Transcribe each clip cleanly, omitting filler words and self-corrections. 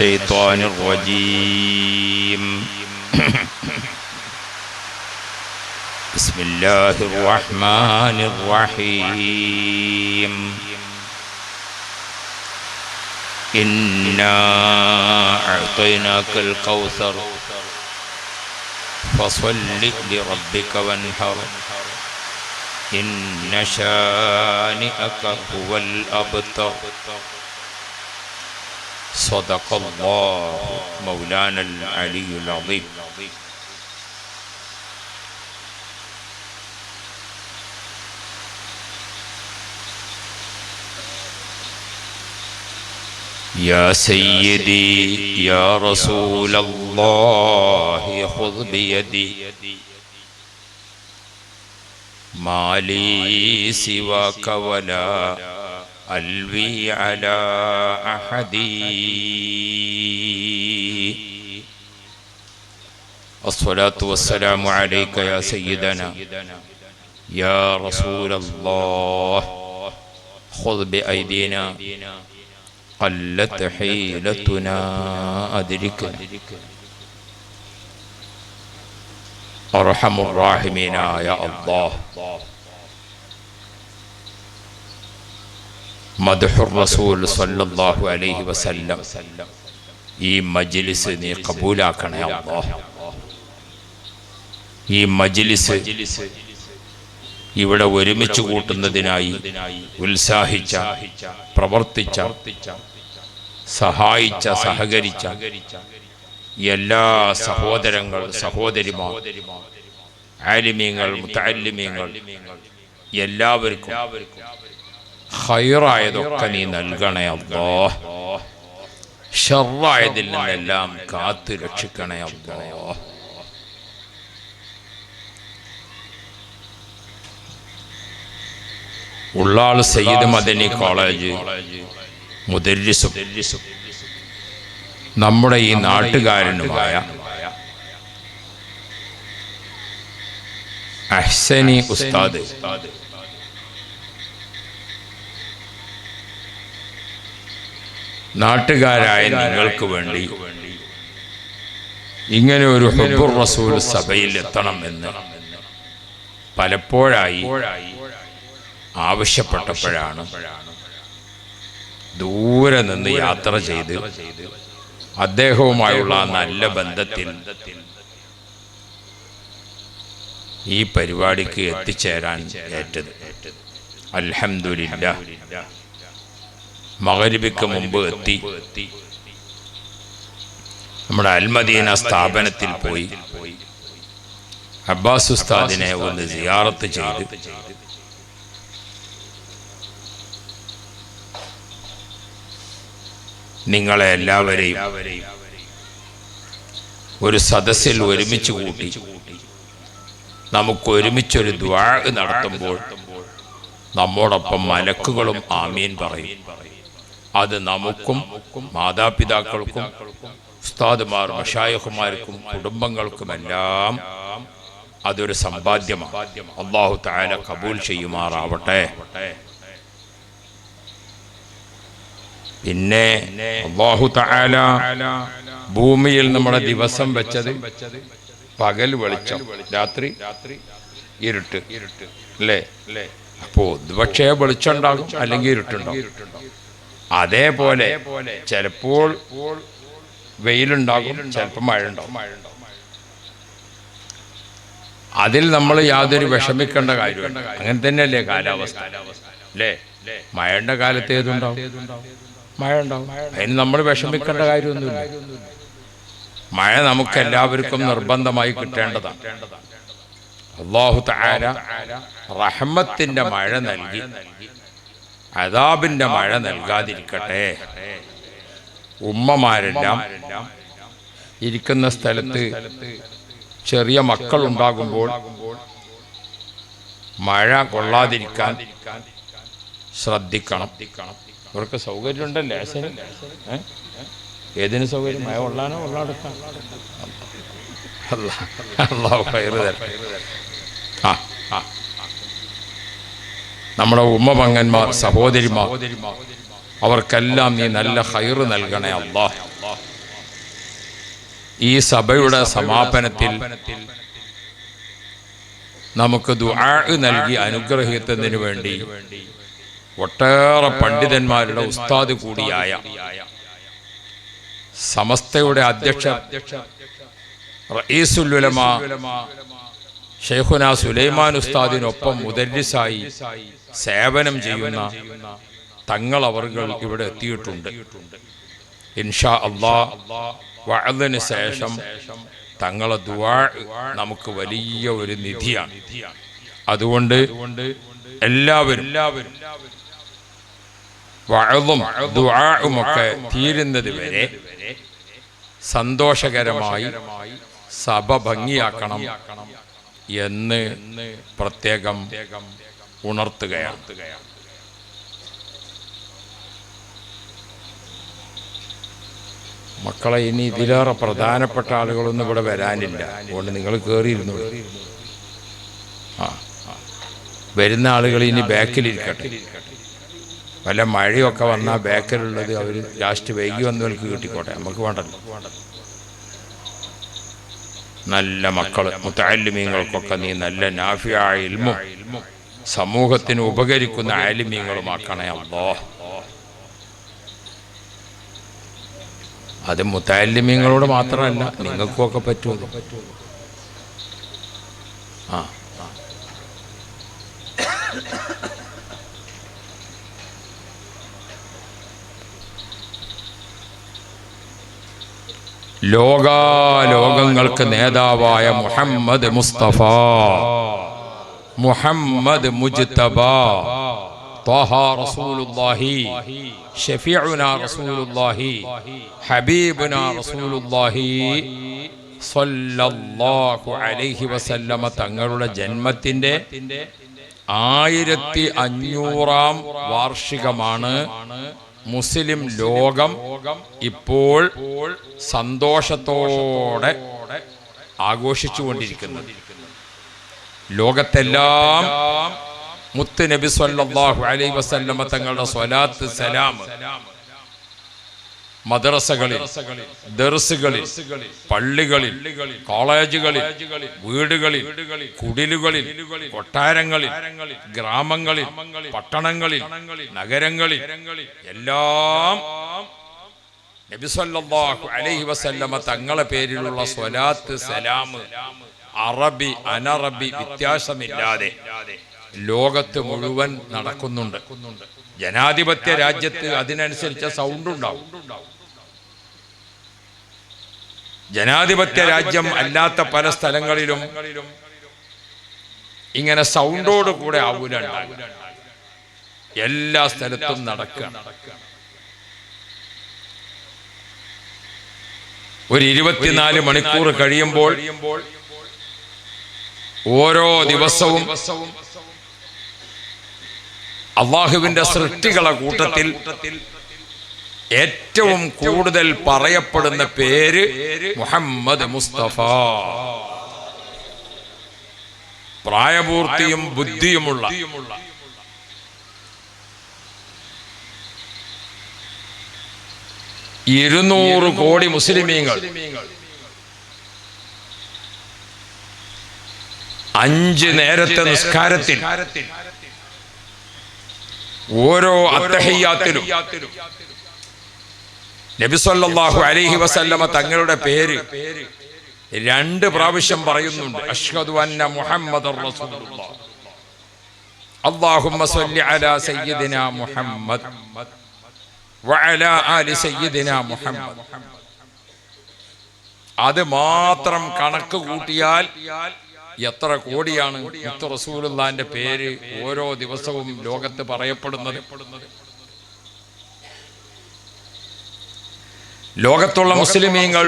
الشيطان الرجيم بسم الله الرحمن الرحيم إنا أعطيناك الكوثر فصل لربك وانحر إن شانئك هو الأبتر صدق الله مولانا العلي العظيم. يا سيدي يا رسول الله خذ بيدي ما لي سواك ولا ألوي على أحد الصلاة والسلام عليك يا سيدنا يا رسول الله خذ بأيدينا قلت حيلتنا أدركنا أرحم الراحمين يا الله. മദ്ഹുർ റസൂൽ സല്ലല്ലാഹു അലൈഹി വസല്ലം ഈ മജ്ലിസ് നീ കബൂലാക്കണേ അല്ലാഹ്. ഈ മജ്ലിസ് ഇവിടെ ഒരുമിച്ച് കൂട്ടുന്നതിനായി ഉത്സാഹിച്ച, പ്രവർത്തിച്ച, സഹായിച്ച, സഹകരിച്ച എല്ലാ സഹോദരങ്ങൾ, സഹോദരിമാർ, ആലിമീങ്ങൾ, മുതഅല്ലിമീങ്ങൾ എല്ലാവർക്കും ഖൈറായതൊക്കെ നീ നൽകണേ അല്ലാഹ്. ശർറായതിൽ നിന്നെല്ലാം കാത്തു രക്ഷിക്കണേ അല്ലാഹ്. ഉള്ളാൾ സയ്യിദ് മദനി കോളേജ് മുദർരിസും നമ്മുടെ ഈ നാട്ടുകാരനുമായ അഹ്സനി ഉസ്താദ് നാട്ടുകാരായ നിങ്ങൾക്ക് വേണ്ടി ഇങ്ങനെ ഒരു ഹുബ്ബുർ റസൂൽ സഭയിൽ എത്തണം എന്ന് പലപ്പോഴായി ആവശ്യപ്പെട്ടപ്പോഴാണ് ദൂരെ നിന്ന് യാത്ര ചെയ്ത് അദ്ദേഹവുമായുള്ള നല്ല ബന്ധത്തിൽ ഈ പരിപാടിക്ക് എത്തിച്ചേരാൻ ഏറ്റത്. അൽഹംദുലില്ലാഹ് മഗ്‌രിബിക്ക് മുമ്പ് എത്തി നമ്മുടെ അൽമദീന സ്ഥാപനത്തിൽ പോയി അബ്ബാസ് ഉസ്താദിനെ ഒന്ന് സിയാറത്ത് ചെയ്ത് നിങ്ങളെ എല്ലാവരെയും ഒരു സദസ്സിൽ ഒരുമിച്ച് കൂട്ടി നമുക്ക് ഒരുമിച്ചൊരു ദുആ നടത്തുമ്പോൾ നമ്മോടൊപ്പം മലക്കുകളും ആമീൻ പറയും. അത് നമുക്കും മാതാപിതാക്കൾക്കും ഉസ്താദുമാർ മശായിഖുമാർക്കും കുടുംബങ്ങൾക്കുമെല്ലാം അതൊരു സമ്പാദ്യമാണ്. അല്ലാഹു തആല കബൂൽ ചെയ്യുമാറാവട്ടെ. പിന്നെ അല്ലാഹു തആല ഭൂമിയിൽ നമ്മുടെ ദിവസം വെച്ചത് പകൽ വെളിച്ചം, രാത്രി ഇരുട്ട് അല്ലേ? അപ്പോ പക്ഷേ വെളിച്ചം ഉണ്ടാകും, അല്ലെങ്കിൽ ഇരുട്ടുണ്ടാകും. അതേപോലെ ചിലപ്പോൾ വെയിലുണ്ടാകും, ചിലപ്പോൾ മഴ ഉണ്ടാകും. അതിൽ നമ്മൾ യാതൊരു വിഷമിക്കേണ്ട കാര്യമില്ല. അങ്ങനെ തന്നെയല്ലേ കാലാവസ്ഥ അല്ലേ? മഴയുടെ കാലത്ത് ഏതുണ്ടാവും? മഴ ഉണ്ടാവും. അതിന് നമ്മൾ വിഷമിക്കേണ്ട കാര്യമൊന്നുമില്ല. മഴ നമുക്ക് എല്ലാവർക്കും നിർബന്ധമായി കിട്ടേണ്ടതാണ്. അല്ലാഹു തആല റഹ്മത്തിന്റെ മഴ നൽകി അദാബിന്റെ മഴ നൽകാതിരിക്കട്ടെ. ഉമ്മമാരെല്ലാം ഇരിക്കുന്ന സ്ഥലത്ത് ചെറിയ മക്കളുണ്ടാകുമ്പോൾ മഴ കൊള്ളാതിരിക്കാൻ ശ്രദ്ധിക്കണം. അവർക്ക് സൗകര്യം ഉണ്ടല്ലേ? ഏതിന് സൗകര്യം? മഴ കൊള്ളാനോ കൊള്ളാതെടുക്കാൻ? അല്ലാഹു ഖൈർ തരട്ടെ. നമ്മുടെ ഉമ്മപങ്ങന്മാർ, സഹോദരിമാർ, അവർക്കെല്ലാം നീ നല്ല ഖൈർ നൽകണേ അല്ലാഹ്. ഈ സഭയുടെ സമാപനത്തിൽ നമുക്ക് ദുആ നൽകി അനുഗ്രഹിക്കുന്നതിന് വേണ്ടി ഒട്ടേറെ പണ്ഡിതന്മാരുടെ ഉസ്താദ് കൂടിയായ സമസ്തയുടെ അധ്യക്ഷ റഈസുൽ ഉലമ ശൈഖുന സുലൈമാൻ ഉസ്താദിനൊപ്പം മുദരിസായി സേവനം ചെയ്യുന്ന തങ്ങൾ അവർകൾ ഇവിടെ എത്തിയിട്ടുണ്ട്. ഇൻഷാ അല്ലാഹ് വഅദിന് ശേഷം തങ്ങളെ ദുആ നമുക്ക് വലിയ ഒരു നിധിയാണ്. അതുകൊണ്ട് എല്ലാവരും വഅദും ദുആഉം ഒക്കെ തീരുന്നത് വരെ സന്തോഷകരമായി സഭ ഭംഗിയാക്കണം എന്ന് പ്രത്യേകം ഉണർത്തുകയാണ്. മക്കളെ, ഇനി ഇതിലേറെ പ്രധാനപ്പെട്ട ആളുകളൊന്നും ഇവിടെ വരാനില്ല. അതുകൊണ്ട് നിങ്ങൾ കയറിയിരുന്നു. വരുന്ന ആളുകൾ ഇനി ബാക്കിലിരിക്കട്ടെ. വല്ല മഴയൊക്കെ വന്നാൽ ബാക്കിലുള്ളത് അവർ ലാസ്റ്റ് വൈകി വന്നവർക്ക് കിട്ടിക്കോട്ടെ, നമുക്ക് വേണ്ടല്ലോ. നല്ല മക്കൾ മുതഅല്ലിമീങ്ങൾക്കൊക്കെ നീ നല്ല നാഫിയായ ഇൽമും സമൂഹത്തിന് ഉപകരിക്കുന്ന ആലിമീങ്ങളുമാക്കണേ അല്ലാഹ്. അത് മുതഅല്ലിമീങ്ങളോട് മാത്രമല്ല, നിങ്ങൾക്കൊക്കെ പറ്റുമോ? ലോകങ്ങൾക്ക് നേതാവായ മുഹമ്മദ് മുസ്തഫ, മുഹമ്മദ് മുജ്തബ, ത്വഹ റസൂലുള്ളാഹി, ഷഫീഉനാ റസൂലുള്ളാഹി, ഹബീബുനാ റസൂലുള്ളാഹി സ്വല്ലല്ലാഹു അലൈഹി വസല്ലമ തങ്ങളുടെ ജന്മത്തിന്റെ 1500-ാം വാർഷികമാണ് മുസ്ലിം ലോകം ഇപ്പോൾ സന്തോഷത്തോടെ ആഘോഷിച്ചുകൊണ്ടിരിക്കുന്നത്. ലോകത്തെല്ലാം മുത്ത് നബി സല്ലല്ലാഹു അലൈഹി വസല്ലമ തങ്ങളുടെ സ്വലാത്ത് സലാം മദ്രസകളിൽ, ദർസുകളിൽ, പള്ളികളിൽ, കോളേജുകളിൽ, വീടുകളിൽ, കുടിലുകളിൽ, കൊട്ടാരങ്ങളിൽ, ഗ്രാമങ്ങളിൽ, പട്ടണങ്ങളിൽ, നഗരങ്ങളിൽ എല്ലാം നബി സല്ലല്ലാഹു അലൈഹി വസല്ലമ തങ്ങളെ പേരിലുള്ള സ്വലാത്ത് സലാം അറബി അനറബി വ്യത്യാസമില്ലാതെ ലോകത്ത് മുഴുവൻ നടക്കുന്നുണ്ട്. ജനാധിപത്യ രാജ്യത്ത് അതിനനുസരിച്ച സൗണ്ട് ഉണ്ടാവും. ജനാധിപത്യ രാജ്യം അല്ലാത്ത പല സ്ഥലങ്ങളിലും ഇങ്ങനെ സൗണ്ടോട് കൂടെ ആവൂല ഉണ്ടാകുക. എല്ലാ സ്ഥലത്തും നടക്കുക. ഒരു 24 മണിക്കൂർ കഴിയുമ്പോൾ ഓരോ ദിവസവും അള്ളാഹുവിന്റെ സൃഷ്ടികളെ കൂട്ടത്തിൽ ഏറ്റവും കൂടുതൽ പറയപ്പെടുന്ന പേര് മുഹമ്മദ് മുസ്തഫ. പ്രായപൂർത്തിയും ബുദ്ധിയുമുള്ള ഇരുന്നൂറ് കോടി മുസ്ലിമീങ്ങൾ 5 നേരത്തെ നിസ്കാരത്തിൽ ഓരോ അത്തഹിയ്യാത്തിലും നബി സല്ലല്ലാഹു അലൈഹി വസല്ലമ തങ്ങളുടെ പേര് 2 പ്രാവശ്യം പറയുന്നുണ്ട്. അഷ്ഹദു അന്ന മുഹമ്മദർ റസൂലുള്ളാഹ്, അല്ലാഹുമ്മ സ്വല്ലി അലാ സയ്യിദിനാ മുഹമ്മദ് വഅലാ ആലി സയ്യിദിനാ മുഹമ്മദ്. അത് മാത്രം കണക്ക് കൂട്ടിയാൽ എത്ര കോടിയാണ് മുത്ത് റസൂലുള്ളാഹിന്റെ പേര് ഓരോ ദിവസവും ലോകത്ത് പറയപ്പെടുന്നത്. ലോകത്തുള്ള മുസ്ലിമീങ്ങൾ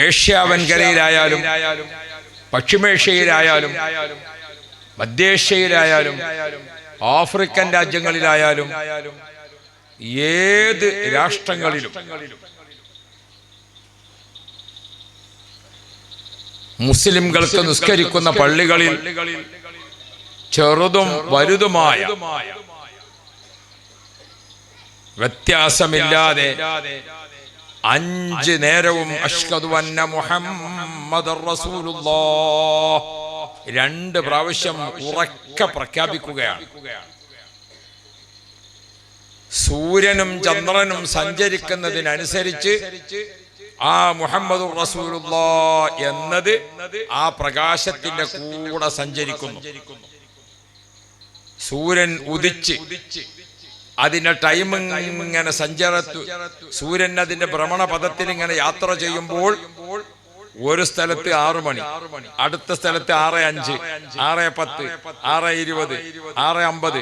ഏഷ്യ വൻകരയിലായാലും പശ്ചിമേഷ്യയിലായാലും മധ്യേഷ്യയിലായാലും ആഫ്രിക്കൻ രാജ്യങ്ങളിലായാലും ഏത് രാഷ്ട്രങ്ങളിലും മുസ്ലിംകൾക്ക് നിസ്കരിക്കുന്ന പള്ളികളിൽ ചെറുതും വലുതുമായ വ്യത്യാസമില്ലാതെ 5 നേരവും അഷ്ഹദു അന്ന മുഹമ്മദർ റസൂലുള്ളാഹ് 2 പ്രാവശ്യം ഉറക്കെ പ്രഖ്യാപിക്കുകയാണ്. സൂര്യനും ചന്ദ്രനും സഞ്ചരിക്കുന്നതിനനുസരിച്ച് ആ മുഹമ്മദുർ റസൂലുള്ളാഹ് എന്നത് ആ പ്രകാശത്തിന്റെ കൂടെ സഞ്ചരിക്കുന്നു. സൂര്യൻ ഉദിച്ച് അതിന്റെ ടൈം ഇങ്ങനെ സൂര്യൻ അതിന്റെ ഭ്രമണപഥത്തിൽ ഇങ്ങനെ യാത്ര ചെയ്യുമ്പോൾ ഒരു സ്ഥലത്ത് 6 മണി, അടുത്ത സ്ഥലത്ത് 6:05, 6:10, 6:20, 6:50,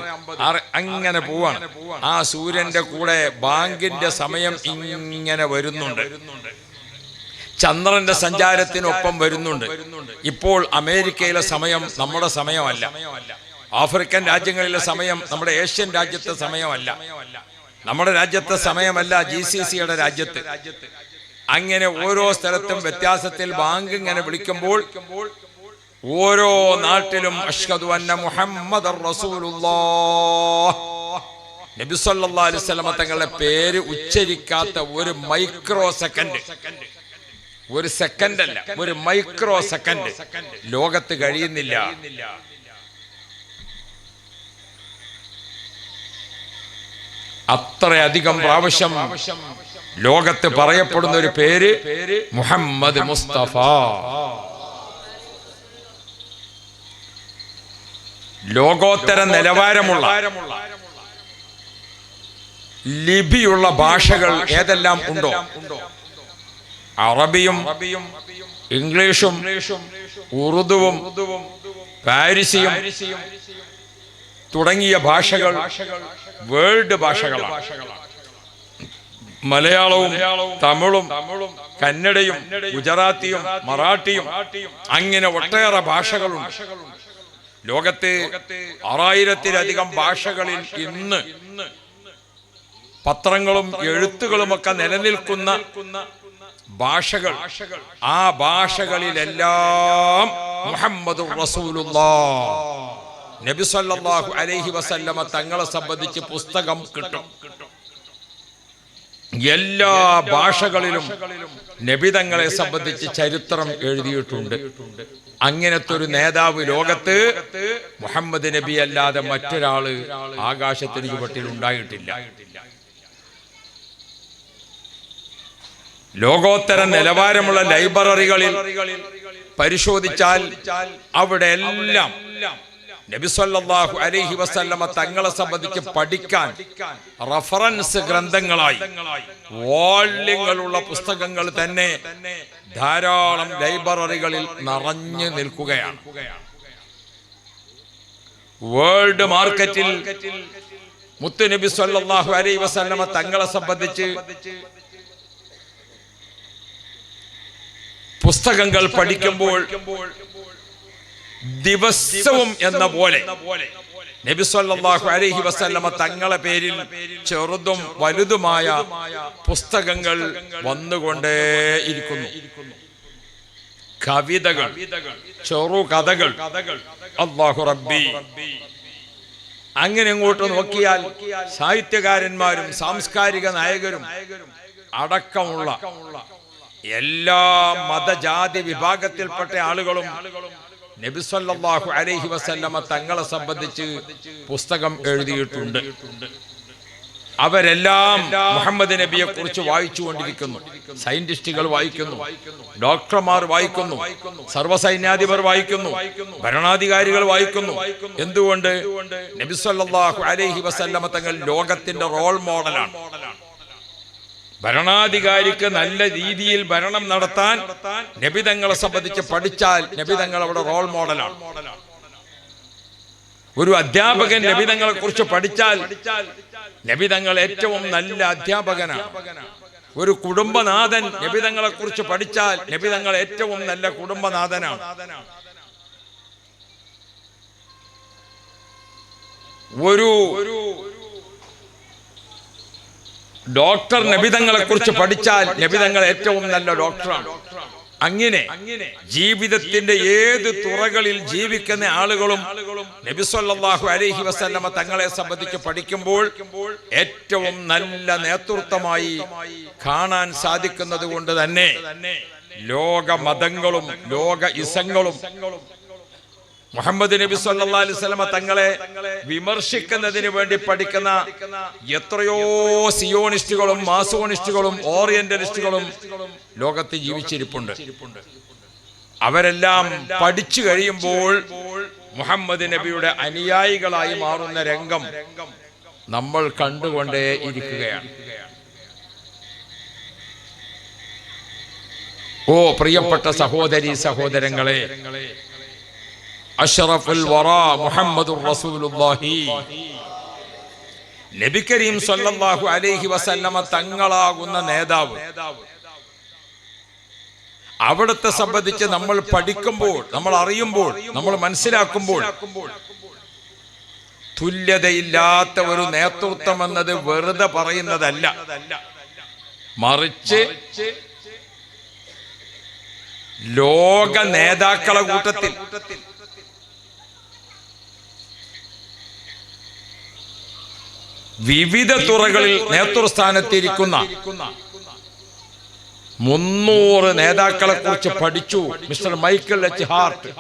അങ്ങനെ പോവാണ്. ആ സൂര്യന്റെ കൂടെ ബാങ്കിന്റെ സമയം ഇങ്ങനെ വരുന്നുണ്ട്, ചന്ദ്രന്റെ സഞ്ചാരത്തിനൊപ്പം വരുന്നുണ്ട്. ഇപ്പോൾ അമേരിക്കയിലെ സമയം നമ്മുടെ സമയമല്ല, ആഫ്രിക്കൻ രാജ്യങ്ങളിലെ സമയം നമ്മുടെ ഏഷ്യൻ രാജ്യത്തെ സമയമല്ല, നമ്മുടെ രാജ്യത്തെ സമയമല്ല GCCയുടെ രാജ്യത്ത്. അങ്ങനെ ഓരോ സ്ഥലത്തും വ്യത്യാസത്തിൽ ബാങ്ക് ഇങ്ങനെ വിളിക്കുമ്പോൾ ഓരോ നാട്ടിലും അഷ്ഹദു അന്ന മുഹമ്മദർ റസൂലുള്ളാഹ് നബി സല്ലല്ലാഹു അലൈഹി വസല്ലം തങ്ങളുടെ പേര് ഉച്ചരിക്കാത്ത ഒരു മൈക്രോ സെക്കൻഡ്, ഒരു സെക്കൻഡ് അല്ല, ഒരു മൈക്രോ സെക്കൻഡ് ലോകത്ത് കഴിയുന്നില്ല. അത്രയധികം പ്രാവശ്യം ലോകത്ത് പറയപ്പെടുന്ന ഒരു പേര് മുഹമ്മദ് മുസ്തഫ. ലോകോത്തര നിലവാരമുള്ള ലിപിയുള്ള ഭാഷകൾ ഏതെല്ലാം ഉണ്ടോ, അറബിയും ഇംഗ്ലീഷും ഉറുദുവും ഫാരിസിയും തുടങ്ങിയ ഭാഷകൾ വേൾഡ് ഭാഷകളാണ്. മലയാളവും തമിഴും കന്നഡയും ഗുജറാത്തിയും മറാഠിയും അങ്ങനെ ഒട്ടേറെ ഭാഷകളുണ്ട്. ലോകത്ത് 6000-ലധികം ഭാഷകളിൽ ഇന്ന് പത്രങ്ങളും എഴുത്തുകളുമൊക്കെ നിലനിൽക്കുന്ന ഭാഷകൾ, ആ ഭാഷകളിലെല്ലാം മുഹമ്മദുർ റസൂലുള്ളാഹ് നബി സല്ലല്ലാഹു അലൈഹി വസല്ലമ തങ്ങളെ സംബന്ധിച്ച് പുസ്തകം കിട്ടും. എല്ലാ ഭാഷകളിലും നബി തങ്ങളെ സംബന്ധിച്ച് ചരിത്രം എഴുതിയിട്ടുണ്ട്. അങ്ങനത്തെ ഒരു നേതാവ് ലോകത്ത് മുഹമ്മദ് നബി അല്ലാതെ മറ്റൊരാള് ആകാശത്തിന് ചുവട്ടിൽ ഉണ്ടായിട്ടില്ല. ലോകോത്തര നിലവാരമുള്ള ലൈബ്രറികളിൽ പരിശോധിച്ചാൽ അവിടെ എല്ലാം നബി സല്ലല്ലാഹു അലൈഹി വസല്ലമ തങ്ങളെ സംബന്ധിച്ച് പഠിക്കാൻ റഫറൻസ് ഗ്രന്ഥങ്ങളായി വോള്യങ്ങളുള്ള പുസ്തകങ്ങൾ തന്നെ ധാരാളം ലൈബ്രറികളിൽ നിറഞ്ഞു നിൽക്കുകയാണ്. വേൾഡ് മാർക്കറ്റിൽ മുത്തു നബി സല്ലല്ലാഹു അലൈഹി വസല്ലമ തങ്ങളെ സംബന്ധിച്ച് പുസ്തകങ്ങൾ പഠിക്കുമ്പോൾ ദിവസവും എന്ന പോലെ നബി സല്ലല്ലാഹു അലൈഹി വസല്ലമ തങ്ങളെ പേരിൽ ചെറുതും വലുതുമായ പുസ്തകങ്ങൾ വന്നുകൊണ്ടേയിരിക്കുന്നു. കവിതകൾ, ചെറുകഥകൾ, അല്ലാഹു റബ്ബി, അങ്ങനെ അങ്ങോട്ട് നോക്കിയാൽ സാഹിത്യകാരന്മാരും സാംസ്കാരിക നായകരും അടക്കമുള്ള എല്ലാ മതജാതി വിഭാഗത്തിൽപ്പെട്ട ആളുകളും നബി സല്ലല്ലാഹു അലൈഹി വസല്ലമ തങ്ങളെ സംബന്ധിച്ച് പുസ്തകം എഴുതിയിട്ടുണ്ട്. അവരെല്ലാം മുഹമ്മദ് നബിയെ കുറിച്ച് വായിച്ചുകൊണ്ടിരിക്കുന്നു. സയന്റിസ്റ്റുകൾ വായിക്കുന്നു, ഡോക്ടർമാർ വായിക്കുന്നു, സർവ്വസൈന്യാധിപർ വായിക്കുന്നു, ഭരണാധികാരികൾ വായിക്കുന്നു. എന്തുകൊണ്ട്? നബി സല്ലല്ലാഹു അലൈഹി വസല്ലമ തങ്ങൾ ലോകത്തിന്റെ റോൾ മോഡലാണ്. ഭരണാധികാരിക്ക് നല്ല രീതിയിൽ ഭരണം നടത്താൻ നബി തങ്ങളെ സംബന്ധിച്ച് പഠിച്ചാൽ നബി തങ്ങൾ അവിടെ റോൾ മോഡലാണ്. ഒരു അധ്യാപകൻ നബി തങ്ങളെ കുറിച്ച് പഠിച്ചാൽ നബി തങ്ങൾ ഏറ്റവും നല്ല അധ്യാപകനാണ്. ഒരു കുടുംബനാഥൻ നബി തങ്ങളെ കുറിച്ച് പഠിച്ചാൽ നബി തങ്ങൾ ഏറ്റവും നല്ല കുടുംബനാഥനാണ്. ഒരു ഡോക്ടർ നബി തങ്ങളെ കുറിച്ച് പഠിച്ചാൽ നബി തങ്ങൾ ഏറ്റവും നല്ല ഡോക്ടറാണ്. അങ്ങനെ ജീവിതത്തിന്റെ ഏത് തുറകളിൽ ജീവിക്കുന്ന ആളുകളും നബി സല്ലല്ലാഹു അലൈഹി വസല്ലമ തങ്ങളെ സംബന്ധിച്ച് പഠിക്കുമ്പോൾ ഏറ്റവും നല്ല നേതൃത്വമായി കാണാൻ സാധിക്കുന്നത് കൊണ്ട് തന്നെ ലോക മതങ്ങളും ലോക ഇസങ്ങളും മുഹമ്മദ് നബി സല്ലല്ലാഹു അലൈഹി വസല്ലമ തങ്ങളെ വിമർശിക്കുന്നതിന് വേണ്ടി പഠിക്കുന്ന എത്രയോ സിയോണിസ്റ്റുകളും മാസോണിസ്റ്റുകളും ഓറിയന്റലിസ്റ്റുകളും ലോകത്ത് ജീവിച്ചിരിപ്പുണ്ട്. അവരെല്ലാം പഠിച്ചു കഴിയുമ്പോൾ മുഹമ്മദ് നബിയുടെ അനുയായികളായി മാറുന്ന രംഗം നമ്മൾ കണ്ടുകൊണ്ടേ ഇരിക്കുകയാണ്. ഓ പ്രിയപ്പെട്ട സഹോദരീ സഹോദരങ്ങളെ, അഷ്റഫുൽ വറാ മുഹമ്മദുർ റസൂലുള്ളാഹി നബി കരീം സല്ലല്ലാഹു അലൈഹി വസല്ലമ തങ്ങളാകുന്ന നേതാവ്, അവിടുത്തെ സംബന്ധിച്ച് നമ്മൾ പഠിക്കുമ്പോൾ, നമ്മൾ അറിയുമ്പോൾ, നമ്മൾ മനസ്സിലാക്കുമ്പോൾ തുല്യതയില്ലാത്ത ഒരു നേതൃത്വം എന്നത് വെറുതെ പറയുന്നതല്ല, മറിച്ച് ലോക നേതാക്കളെ കൂട്ടത്തിൽ വിവിധ തുറകളിൽ നേതൃസ്ഥാനത്തിരിക്കുന്ന 300 നേതാക്കളെ കുറിച്ച് പഠിച്ചു മിസ്റ്റർ മൈക്കൽ എച്ച് ഹാർട്ട്.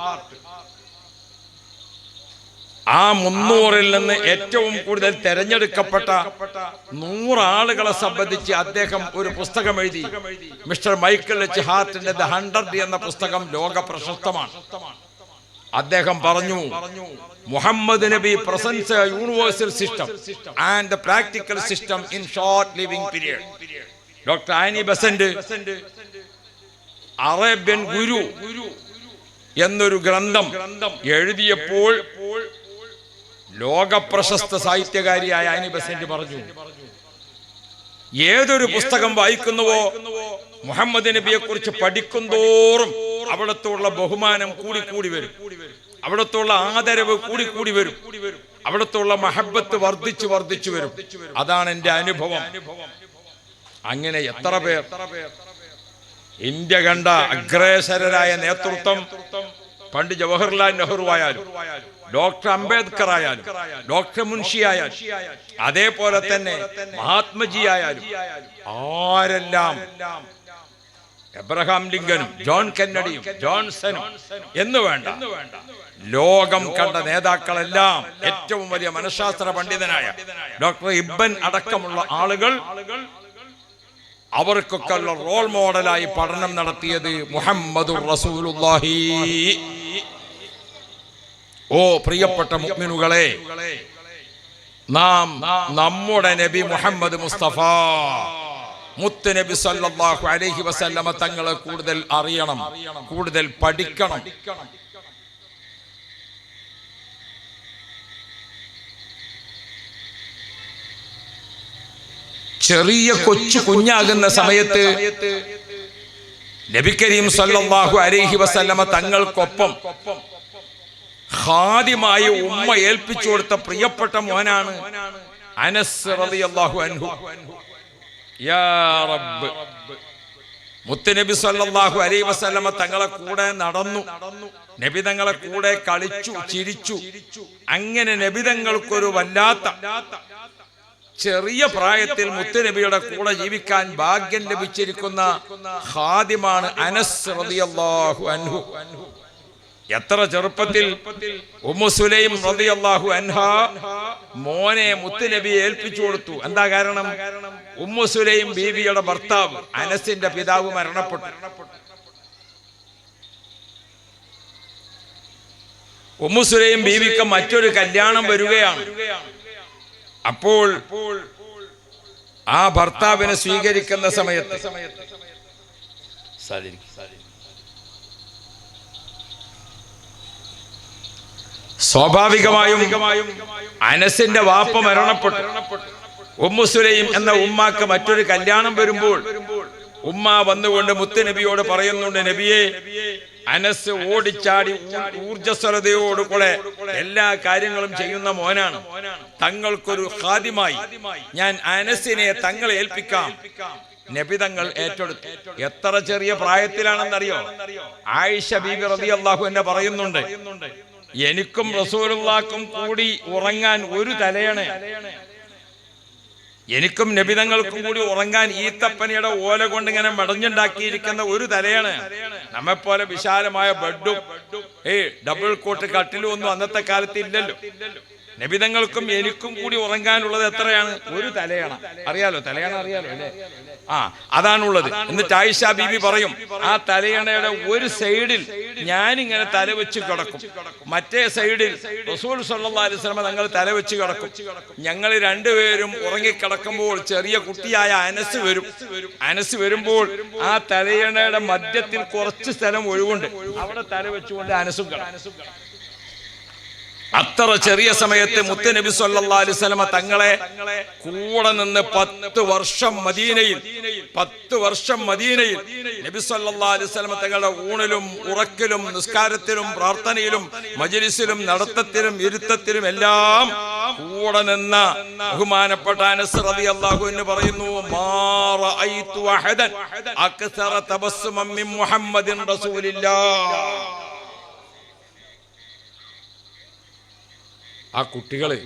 ആ 300-ൽ നിന്ന് ഏറ്റവും കൂടുതൽ തെരഞ്ഞെടുക്കപ്പെട്ട 100 ആളുകളെ സംബന്ധിച്ച് അദ്ദേഹം ഒരു പുസ്തകം എഴുതി. മിസ്റ്റർ മൈക്കൽ എച്ച് ഹാർട്ടിന്റെ ദ 100 എന്ന പുസ്തകം ലോക പ്രശസ്തമാണ്. അദ്ദേഹം പറഞ്ഞു, മുഹമ്മദ് നബി presents a universal system and the practical system in short living period. Doctor Annie Besant Arabian guru എന്നൊരു ഗ്രന്ഥം എഴുതിയപ്പോൾ ലോക പ്രശസ്ത സാഹിത്യകാരിയായ ആനി ബസന്റ് പറഞ്ഞു, ഏതൊരു പുസ്തകം വായിക്കുന്നുവോ മുഹമ്മദ് നബിയെ കുറിച്ച് പഠിക്കുന്തോറും അവിടത്തുള്ള ബഹുമാനം കൂടി വരും, അവിടത്തുള്ള ആദരവ് കൂടി വരും, അവിടത്തുള്ള മഹബത്ത് വർദ്ധിച്ചു വരും. അതാണ് എന്റെ അനുഭവം. അങ്ങനെ എത്ര പേർ ഇന്ത്യ കണ്ട അഗ്രേസരരായ നേതൃത്വം, പണ്ട് ജവഹർലാൽ നെഹ്റു ആയാലും ഡോക്ടർ അംബേദ്കർ ആയാലും ഡോക്ടർ മുൻഷി ആയാലും അതേപോലെ തന്നെ മഹാത്മജി ആയാലും ആരെല്ലാം, എബ്രഹാം ലിങ്കനും ജോൺ കെന്നഡിയും ജോൺസണും എന്ന് വേണ്ട ലോകം കണ്ട നേതാക്കളെല്ലാം, ഏറ്റവും വലിയ മനഃശാസ്ത്ര പണ്ഡിതനായ ഡോക്ടർ ഇബ്ബൻ അടക്കമുള്ള ആളുകൾ, അവർക്കൊക്കെ റോൾ മോഡലായി പഠനം നടത്തിയത് മുഹമ്മദുർ റസൂലുള്ളാഹി. ഓ പ്രിയപ്പെട്ട മുഅ്മിനുകളെ, നാം നമ്മുടെ നബി മുഹമ്മദ് മുസ്തഫ മുത്ത് നബി സല്ലല്ലാഹു അലൈഹി വസല്ലമ തങ്ങളെ കൂടുതൽ അറിയണം, കൂടുതൽ പഠിക്കണം. ചെറിയ കുഞ്ഞാകുന്ന സമയത്ത് നബി കരീം സല്ലല്ലാഹു അലൈഹി വസല്ലമ തങ്ങൾക്കൊപ്പം ഖാദിമായി ഉമ്മ ഏൽപ്പിച്ചു കൊടുത്ത പ്രിയപ്പെട്ട മോനാണ് അനസ് റളിയല്ലാഹു അൻഹു. യാ റബ്ബ്, മുത്തുനബി സല്ലല്ലാഹു അലൈഹി വസല്ലമ തങ്ങളെ കൂടെ നടന്നു, നബി തങ്ങളെ കൂടെ കളിച്ചു ചിരിച്ചു. അങ്ങനെ നബി തങ്ങൾക്കൊരു വല്ലാത്ത ചെറിയ പ്രായത്തിൽ മുത്തുനബിയുടെ കൂടെ ജീവിക്കാൻ ഭാഗ്യം ലഭിച്ചിരിക്കുന്ന ഖാദിമാണ് അനസ് റളിയല്ലാഹു അൻഹു. എത്ര ചെറുപ്പത്തിൽ ഉമ്മു സുലൈം റളിയല്ലാഹു അൻഹാ മോനെ മുത്തുനബിയെ ഏൽപ്പിച്ചു കൊടുത്തു. എന്താ കാരണം? ഉമ്മു സുലൈം ബീവിയുടെ ഭർത്താവ് അനസിന്റെ പിതാവ് മരണപ്പെട്ടു. ഉമ്മു സുലൈം ബീവിക്ക് മറ്റൊരു കല്യാണം വരികയാണ്. അപ്പോൾ ആ ഭർത്താവിനെ സ്വീകരിക്കുന്ന സമയത്ത് സ്വാഭാവികമായും അനസിന്റെ വാപ്പ മരണപ്പെട്ടു. ഉമ്മു സുലൈം എന്ന ഉമ്മാക്ക് മറ്റൊരു കല്യാണം വരുമ്പോൾ ഉമ്മ വന്നുകൊണ്ട് മുത്തുനബിയോട് പറയുന്നുണ്ട്, നബിയെ, അനസ് ഓടിച്ചാടി ഊർജ്ജസ്വലതയോടുകൂടെ എല്ലാ കാര്യങ്ങളും ചെയ്യുന്ന മോനാണ്. തങ്ങൾക്കൊരു ഖാദിമായി ഞാൻ അനസിനെ തങ്ങളെ ഏൽപ്പിക്കാം. നബി തങ്ങൾ ഏറ്റെടുത്തു. എത്ര ചെറിയ പ്രായത്തിലാണെന്നറിയോ? ആയിഷ ബീബി റളിയല്ലാഹു അൻഹ പറയുന്നുണ്ട്, എനിക്കും റസൂലുള്ളാഹിക്കും കൂടി ഉറങ്ങാൻ ഒരു തലയണ, എനിക്കും നബിതങ്ങൾക്കും കൂടി ഉറങ്ങാൻ ഈത്തപ്പനയുടെ ഓല കൊണ്ട് ഇങ്ങനെ മടഞ്ഞുണ്ടാക്കിയിരിക്കുന്ന ഒരു തലയാണ്. നമ്മെപ്പോലെ വിശാലമായ ബെഡും ഡബിൾ കോട്ട് കട്ടിലും ഒന്നും അന്നത്തെ കാലത്ത് ഇല്ലല്ലോ. നബിതങ്ങൾക്കും എനിക്കും കൂടി ഉറങ്ങാനുള്ളത് എത്രയാണ്? ഒരു തലയണ. അറിയാലോ, തലയണ അറിയാലോ അല്ലേ? അതാണുള്ളത്. എന്നിട്ട് ആയിഷ ബീബി പറയും, ആ തലയണയുടെ ഒരു സൈഡിൽ ഞാനിങ്ങനെ തലവെച്ച് കിടക്കും, മറ്റേ സൈഡിൽ റസൂൽ സല്ലല്ലാഹു അലൈഹി വസല്ലം തങ്ങൾ തലവെച്ച് കിടക്കും. ഞങ്ങൾ രണ്ടുപേരും ഉറങ്ങിക്കിടക്കുമ്പോൾ ചെറിയ കുട്ടിയായ അനസ് വരും. അനസ് വരുമ്പോൾ ആ തലയണയുടെ മധ്യത്തിൽ കുറച്ച് സ്ഥലം ഒഴിവുണ്ട്, അവിടെ തലവെച്ചുകൊണ്ട് അനസും കിടക്കും. അത്ര ചെറിയ സമയത്ത് മുത്തുനബി സല്ലല്ലാഹു അലൈഹി വസല്ലം തങ്ങളെ കൂടെ നിന്ന് 10 വർഷം മദീനയിൽ നബി സല്ലല്ലാഹു അലൈഹി വസല്ലം തങ്ങളുടെ ഊണിലും ഉറക്കിലും നിസ്കാരത്തിലും പ്രാർത്ഥനയിലും മജ്‌ലിസിലും നടത്തത്തിലും ഇരുത്തത്തിലും എല്ലാം കൂടെ നിന്ന ബഹുമാനപ്പെട്ട അനസ് റളിയല്ലാഹു അൻഹു പറയുന്നു, മാ റഅയ്തു അഹദൻ അക്സറ തബസ്സുമൻ മിൻ മുഹമ്മദിൻ റസൂലില്ലാഹ്. ആ കുട്ടികള്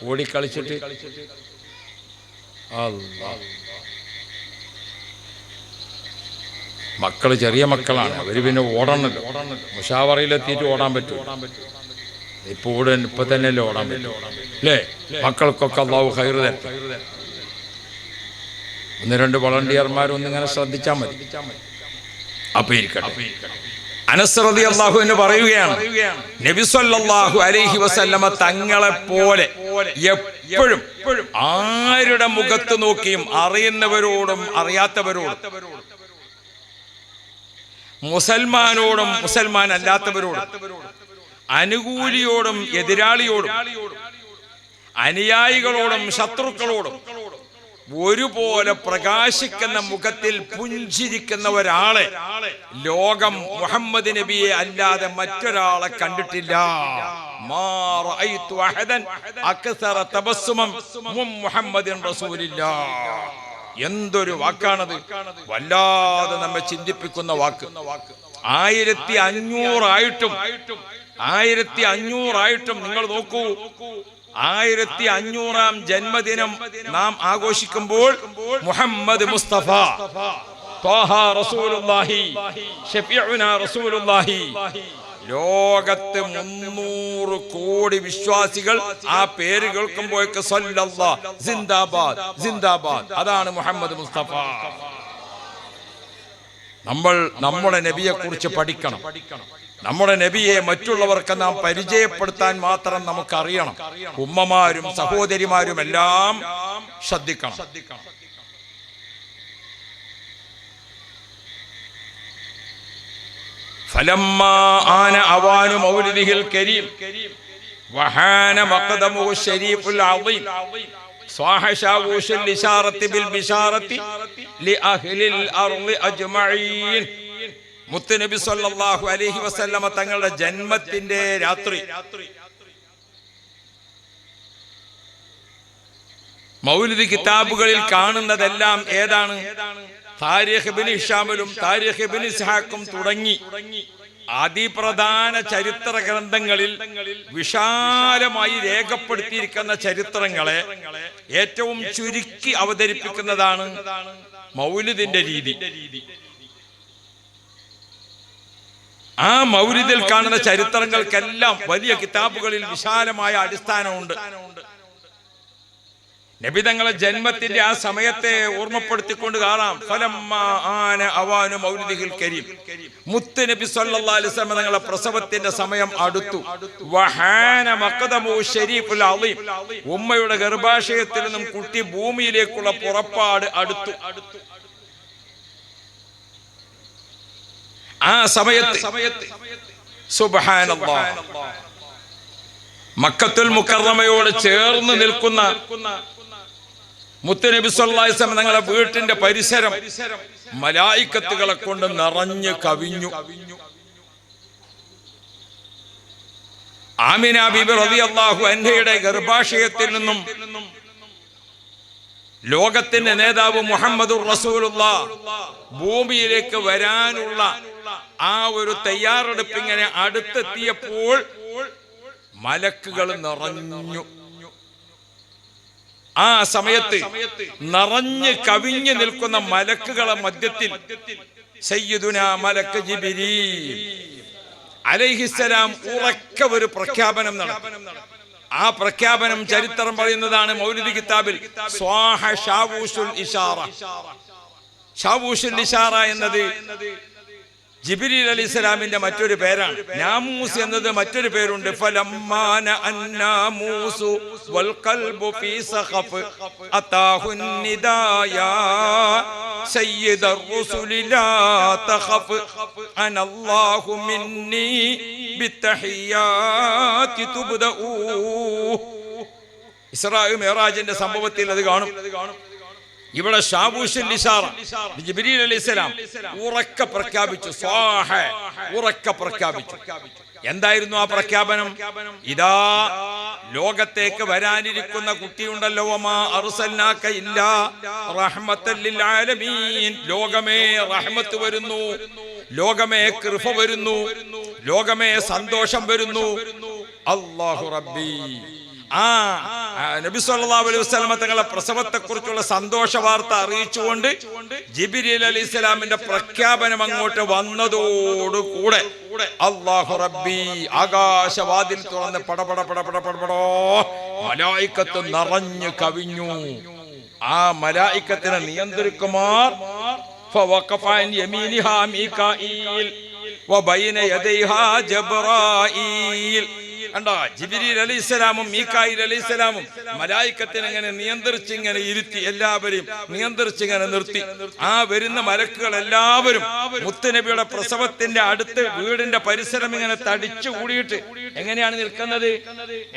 ഓടിക്കളിച്ചിട്ട് മക്കള് ചെറിയ മക്കളാണ്, അവര് പിന്നെ ഓടണല്ലോ. മുഷാവറയിലെത്തിയിട്ട് ഓടാൻ പറ്റും. ഇപ്പൊ തന്നെയല്ലേ ഓടാൻ പറ്റും അല്ലേ? മക്കൾക്കൊക്കെ അല്ലാഹു ഖൈർ തരട്ടെ. 1-2 വളണ്ടിയർമാരൊന്നിങ്ങനെ ശ്രദ്ധിച്ചാൽ മതി. അപ്പൊ ഇരിക്കട്ടെ. അനസ് റളിയല്ലാഹു അൻഹു പറയുകയാണ്, നബി സല്ലല്ലാഹു അലൈഹി വസല്ലമ തങ്ങളെ പോലെ എപ്പോഴും ആരുടെ മുഖത്ത് നോക്കിയും അറിയുന്നവരോടും അറിയാത്തവരോടും, മുസൽമാനോടും മുസൽമാൻ അല്ലാത്തവരോടും, അനുകൂലിയോടും എതിരാളിയോടും, അനുയായികളോടും ശത്രുക്കളോടും ഒരുപോലെ പ്രകാശിക്കുന്ന മുഖത്തിൽ പുഞ്ചിരിക്കുന്ന ഒരാളെ ലോകം മുഹമ്മദ് നബിയെ അല്ലാതെ മറ്റൊരാളെ കണ്ടിട്ടില്ല. മാ റഅയ്തു അഹദൻ അക്സറ തബസ്സുമൻ മിൻ മുഹമ്മദിൻ റസൂലില്ലാഹ്. എന്തൊരു വാക്കാണത്! വല്ലാതെ നമ്മെ ചിന്തിപ്പിക്കുന്ന വാക്ക്. 1500 നിങ്ങൾ നോക്കൂ, 1500-ാം ജന്മദിനം നാം ആഘോഷിക്കുമ്പോൾ മുഹമ്മദ് മുസ്തഫ ത്വാഹ റസൂലുള്ളാഹി ശഫീഉനാ റസൂലുള്ളാഹി, ലോകത്ത് 300 കോടി വിശ്വാസികൾ ആ പേര് കേൾക്കുമ്പോഴേക്ക് സല്ലല്ലാഹ് സിന്ദാബാദ് സിന്ദാബാദ്, അതാണ് മുഹമ്മദ് മുസ്തഫ. നമ്മൾ നമ്മുടെ നബിയെ കുറിച്ച് പഠിക്കണം. നമ്മുടെ നബിയെ മറ്റുള്ളവർക്ക് നാം പരിചയപ്പെടുത്താൻ മാത്രം നമുക്കറിയണം. ഉമ്മമാരും സഹോദരിമാരും എല്ലാം ശ്രദ്ധിക്കണം. ഫലമ്മാ ആന അവാനു മൗലിദിഹിൽ കരീം വഹാന മഖദമുഹു ശരീഫുൽ അളീം صاح شاوش الإشارة بالبشارة لأهل الأرض أجمعين. മുത്തുനബി സല്ലല്ലാഹു അലൈഹി വസല്ലമ തങ്ങളുടെ ജന്മത്തിന്റെ രാത്രി മൗലിദ് കിതാബുകളിൽ കാണുന്നതെല്ലാം ഏതാണ്? താരിഖ് ഇബ്നു ഹിഷാമിലും താരിഖ് ഇബ്നു ഇസ്ഹാഖും തുടങ്ങി അതിപ്രധാന ചരിത്ര ഗ്രന്ഥങ്ങളിൽ വിശാലമായി രേഖപ്പെടുത്തിയിരിക്കുന്ന ചരിത്രങ്ങളെ ഏറ്റവും ചുരുക്കി അവതരിപ്പിക്കുന്നതാണ് മൗലിദിന്റെ രീതി. ആ മൗലിദിൽ കാണുന്ന ചരിത്രങ്ങൾക്കെല്ലാം വലിയ കിതാബുകളിൽ വിശാലമായ അടിസ്ഥാനമുണ്ട്. നബി തങ്ങളെ ജന്മത്തിന്റെ ആ സമയത്തെ ഓർമ്മപ്പെടുത്തിക്കൊണ്ട് കാണാം. ഫലമ്മാ ആന അവാനു മൗലിദിഹിൽ കരീം, മുത്ത് നബി സല്ലല്ലാഹു അലൈഹി വസല്ലം തങ്ങളുടെ പ്രസവത്തിന്റെ സമയം അടുത്തു. വഹാന മഖദമുഹു ശരീഫുൽ അളീം, ഉമ്മയുടെ ഗർഭാശയത്തിൽ നിന്നും കുട്ടി ഭൂമിയിലേക്കുള്ള പുറപ്പാട് അടുത്തു. ആ സമയത്ത് സുബ്ഹാനല്ലാഹ് മക്കത്തുൽ മുക്കറമയോട് ചേർന്ന് നിൽക്കുന്ന മുത്തുനബി സല്ലല്ലാഹു അലൈഹി വസല്ലം തങ്ങളുടെ വീട്ടിന്റെ പരിസരം മലായിക്കത്തുകളെ കൊണ്ട് നിറഞ്ഞു കവിഞ്ഞു. ആമിന ബീബി റളിയല്ലാഹു അൻഹയുടെ ഗർഭാശയത്തിൽ നിന്നും ലോകത്തിന്റെ നേതാവ് മുഹമ്മദുർ റസൂലുള്ളാഹ് ഭൂമിയിലേക്ക് വരാനുള്ള ആ ഒരു തയ്യാറെടുപ്പ് ഇങ്ങനെ അടുത്തെത്തിയപ്പോൾ മലക്കുകൾ നിറഞ്ഞു. ആ സമയത്ത് നിറഞ്ഞ് കവിഞ്ഞു നിൽക്കുന്ന മലക്കുകളെ മധ്യത്തിൽ സയ്യിദുനാ മലക്ക് ജിബ്രീൽ അലൈഹിസ്സലാം ഉറക്കെ ഒരു പ്രഖ്യാപനം നടത്തി. ആ പ്രഖ്യാപനം ചരിത്രം പറയുന്നതാണ് മൗലിദ് കിതാബിൽ സ്വാഹ ഷാവൂസുൽ ഇഷാറ. ഷാവൂസുൽ ഇഷാറ എന്നത് ജിബ്രീൽ അലൈഹിസ്സലാമിന്റെ മറ്റൊരു പേരാണ്. നാമൂസ് എന്നത് മറ്റൊരു പേരുണ്ട്. ഫലമ്മാന അന്നാമൂസു വൽ ഖൽബു ഫീ സഖഫ് അതാഹുൻ നിദായാ സയ്യിദർ റസൂലി ലാ തഖഫ് അനല്ലാഹു മിന്നി ബിത്തഹിയാതി തുബ്ദഊ. ഇസ്രാ മിഅ്റാജിന്റെ സംഭവത്തിൽ അത് കാണും. ഇവിടെ ഷാബൂഷുൽ ഇഷാറ ജിബ്രീൽ അലൈഹിസ്സലാം ഉറക്കെ പ്രഖ്യാപിച്ചു. സ്വാഹ ഉറക്കെ പ്രഖ്യാപിച്ചു. എന്തായിരുന്നു ആ പ്രഖ്യാപനം? ഇതാ ലോകത്തേക്ക് വരാനിരിക്കുന്ന കുട്ടിയുണ്ടല്ലോ, വമാ അർസൽനാക ഇല്ലാ റഹ്മത്തൽ ലിൽ ആലമീൻ. ലോകമേ റഹ്മത്ത് വരുന്നു, ലോകമേ കൃപ വരുന്നു, ലോകമേ സന്തോഷം വരുന്നു. അല്ലാഹു റബ്ബി. ആ നബി സല്ലല്ലാഹു അലൈഹി വസല്ലം തങ്ങളുടെ പ്രസവത്തെക്കുറിച്ചുള്ള സന്തോഷ വാർത്ത അറിയിച്ചുകൊണ്ട് ജിബ്രീൽ അലൈഹിസ്സലാമിന്റെ പ്രഖ്യാപനം അങ്ങോട്ട് വന്നതോടുകൂടെ അല്ലാഹു റബ്ബി ആകാശവാതിൽ തുറന്ന് പടപടോ മലായിക്കത്ത് നിറഞ്ഞു കവിഞ്ഞു. ആ മലായിക്കത്തിനെ നിയന്ത്രിക്കുമാർ ഫവഖഫ അൻ യമീനിഹാ മീകായിൽ വബൈന യദൈഹാ ജബ്രായിൽ. കണ്ടോ, ജിബ്രീൽ അലൈഹിസ്സലാമും മീകായിൽ അലൈഹിസ്സലാമും മലായിക്കത്തിനെ ഇങ്ങനെ നിയന്ത്രിച്ചിങ്ങനെ ഇരുത്തി, എല്ലാവരെയും നിയന്ത്രിച്ചിങ്ങനെ നിർത്തി. ആ വരുന്ന മലക്കുകൾ എല്ലാവരും മുത്തുനബിയുടെ പ്രസവത്തിന്റെ അടുത്ത് വീടിന്റെ പരിസരം ഇങ്ങനെ തടിച്ചു കൂടിയിട്ട് എങ്ങനെയാണ് നിൽക്കുന്നത്?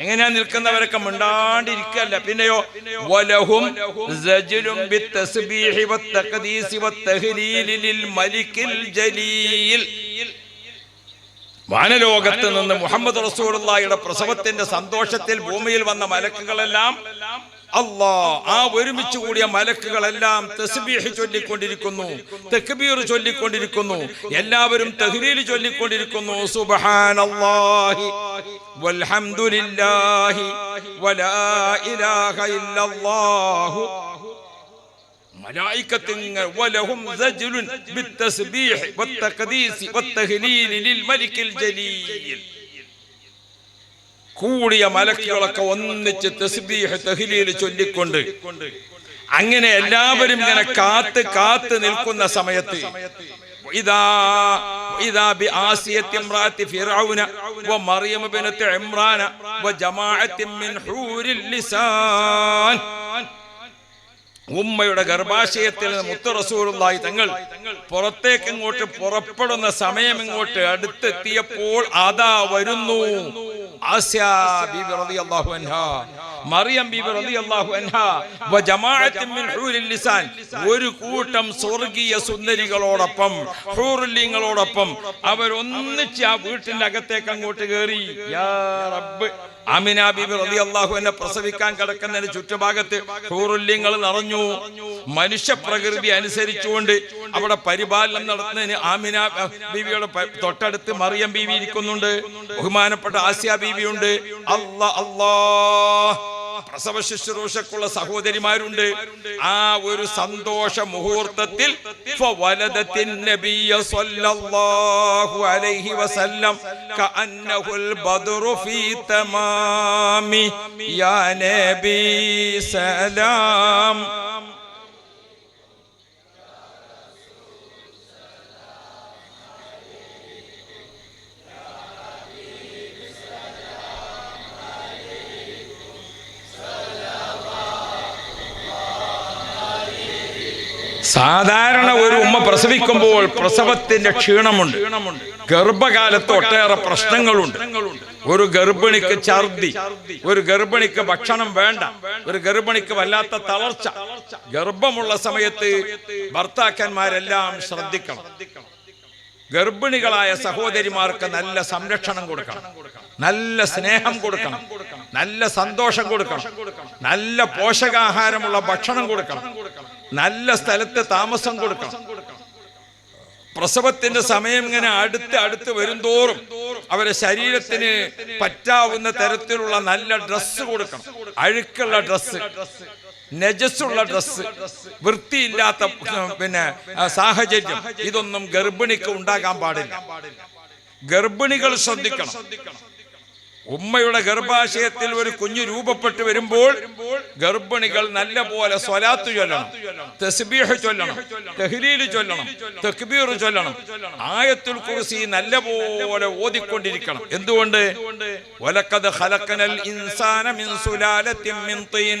എങ്ങനെയാണ് നിൽക്കുന്നവരൊക്കെ മിണ്ടാണ്ടിരിക്കല്ല. പിന്നെയോ വലഹും സജ്ലും ബിത്തസ്ബീഹി വത്തഖദീസി വത്തഹ്ലീലി ലിൽ മലിക്കിൽ ജലീൽ. വാനലോകത്ത് നിന്ന് മുഹമ്മദ് റസൂലുള്ളാഹിയുടെ പ്രസവത്തിന്റെ സന്തോഷത്തിൽ ഭൂമിയിൽ വന്ന മലക്കുകളെല്ലാം ആ ഒരുമിച്ച് കൂടിയ മലക്കുകളെല്ലാം തസ്ബീഹ് ചൊല്ലിക്കൊണ്ടിരിക്കുന്നു, തക്ബീർ ചൊല്ലിക്കൊണ്ടിരിക്കുന്നു, എല്ലാവരും തഹ്ലീൽ ചൊല്ലിക്കൊണ്ടിരിക്കുന്നു. സുബ്ഹാനല്ലാഹി വൽഹംദുലില്ലാഹി വലാ ഇലാഹ ഇല്ലല്ലാഹു. മലായികത്തുങ്ങൾ വലഹും സജ്ലുൻ ബിത്തസ്ബീഹ് വത്തഖദീസി വത്തഹ്ലീലി ലിൽ മലിക്കിൽ ജലീൽ. കൂടിയ മലക്കുകളൊക്കെ ഒന്നിച്ച് തസ്ബീഹ് തഹ്ലീൽ ചൊല്ലിക്കൊണ്ട് അങ്ങനെ എല്ലാവരും ഇങ്ങനെ കാത്ത് നിൽക്കുന്ന സമയത്ത് ഇദാ ബിആസിയത്തി ഇംറാത്തി ഫിർഔന വമറിയം ബിനത്ത് ഇമ്രാന വജമാഅത്തിൻ മിൻ ഹൂരിൽ ലിസാൻ. ഉമ്മയുടെ ഗർഭാശയത്തിൽ നിന്ന് മുത്ത് റസൂലുള്ളാഹി തങ്ങൾ പുറത്തേക്ക് ഇങ്ങോട്ട് പുറപ്പെടുന്ന സമയം ഇങ്ങോട്ട് അടുത്തെത്തിയപ്പോൾ അതാ വരുന്നു ആസിയ ബീബി റളിയല്ലാഹു അൻഹാ, മറിയം ബീബി റളിയല്ലാഹു അൻഹാ വജമാഅത്തിൻ മിൻ ഹൂരിൽ ലിസാൻ. ഒരു കൂട്ടം സ്വർഗീയ സുന്ദരികളോടൊപ്പം ഹൂറുല്ലിങ്ങളോടൊപ്പം അവരൊന്നിച്ച് ആ വീട്ടിന്റെ അകത്തേക്ക് അങ്ങോട്ട് കയറി. യാ റബ്ബ്, ആമിന ബീബി റളിയല്ലാഹു അൻഹ പ്രസവിക്കാൻ കിടക്കുന്നതിന് ചുറ്റുഭാഗത്ത് ഹൂറുല്ലിങ്ങൾ നിറഞ്ഞു. മനുഷ്യ പ്രകൃതി അനുസരിച്ചുകൊണ്ട് അവിടെ പരിപാലനം നടത്തുന്നതിന് ആമിന ബീവിയുടെ തൊട്ടടുത്ത് മറിയം ബീവി ഇരിക്കുന്നുണ്ട്, ബഹുമാനപ്പെട്ട ആസിയ ബീവിയുണ്ട്. അല്ലാഹ് പ്രസവ ശുശ്രൂഷക്കുള്ള സഹോദരിമാരുണ്ട്. ആ ഒരു സന്തോഷ മുഹൂർത്തത്തിൽ ഫവലദത്തിൻ നബിയ സ്വല്ലല്ലാഹു അലൈഹി വസല്ലം കഅന്നഹുൽ ബദ്റു ഫീ തമാമി യാ നബി സലാം. സാധാരണ ഒരു ഉമ്മ പ്രസവിക്കുമ്പോൾ പ്രസവത്തിന്റെ ക്ഷീണമുണ്ട്, ഗർഭകാലത്ത് ഒട്ടേറെ പ്രശ്നങ്ങളുണ്ട്. ഒരു ഗർഭിണിക്ക് ഛർദി, ഒരു ഗർഭിണിക്ക് ഭക്ഷണം വേണ്ട, ഒരു ഗർഭിണിക്ക് വല്ലാത്ത തളർച്ച. ഗർഭമുള്ള സമയത്ത് ഭർത്താക്കന്മാരെല്ലാം ശ്രദ്ധിക്കണം. ഗർഭിണികളായ സഹോദരിമാർക്ക് നല്ല സംരക്ഷണം കൊടുക്കണം, നല്ല സ്നേഹം കൊടുക്കണം, നല്ല സന്തോഷം കൊടുക്കണം, നല്ല പോഷകാഹാരമുള്ള ഭക്ഷണം കൊടുക്കണം, നല്ല സ്ഥലത്ത് താമസം കൊടുക്കണം. പ്രസവത്തിന്റെ സമയം ഇങ്ങനെ അടുത്ത് വരുംതോറും അവരെ ശരീരത്തിന് പറ്റാവുന്ന തരത്തിലുള്ള നല്ല ഡ്രസ്സ് കൊടുക്കണം. അഴുക്കുള്ള ഡ്രസ്സ്, നജസ്സുള്ള ഡ്രസ്സ്, വൃത്തിയില്ലാത്ത സാഹചര്യം ഇതൊന്നും ഗർഭിണിക്ക് ഉണ്ടാകാൻ പാടില്ല. ഗർഭിണികൾ ശ്രദ്ധിക്കണം. ഉമ്മയുടെ ഗർഭാശയത്തിൽ ഒരു കുഞ്ഞു രൂപപ്പെട്ടു വരുമ്പോൾ ഗർഭിണികൾ നല്ല പോലെ സ്വലാത്ത് ചൊല്ലണം, തസ്ബീഹ് ചൊല്ലണം, തഹ്ലീൽ ചൊല്ലണം, തക്ബീർ ചൊല്ലണം, ആയത്തുൽ കുർസി നല്ല പോലെ ഓതിക്കൊണ്ടിരിക്കണം. എന്തുകൊണ്ട്? വലഖദ് ഖലഖനൽ ഇൻസാന മിൻ സുലാലത്തിൻ മിൻ തീൻ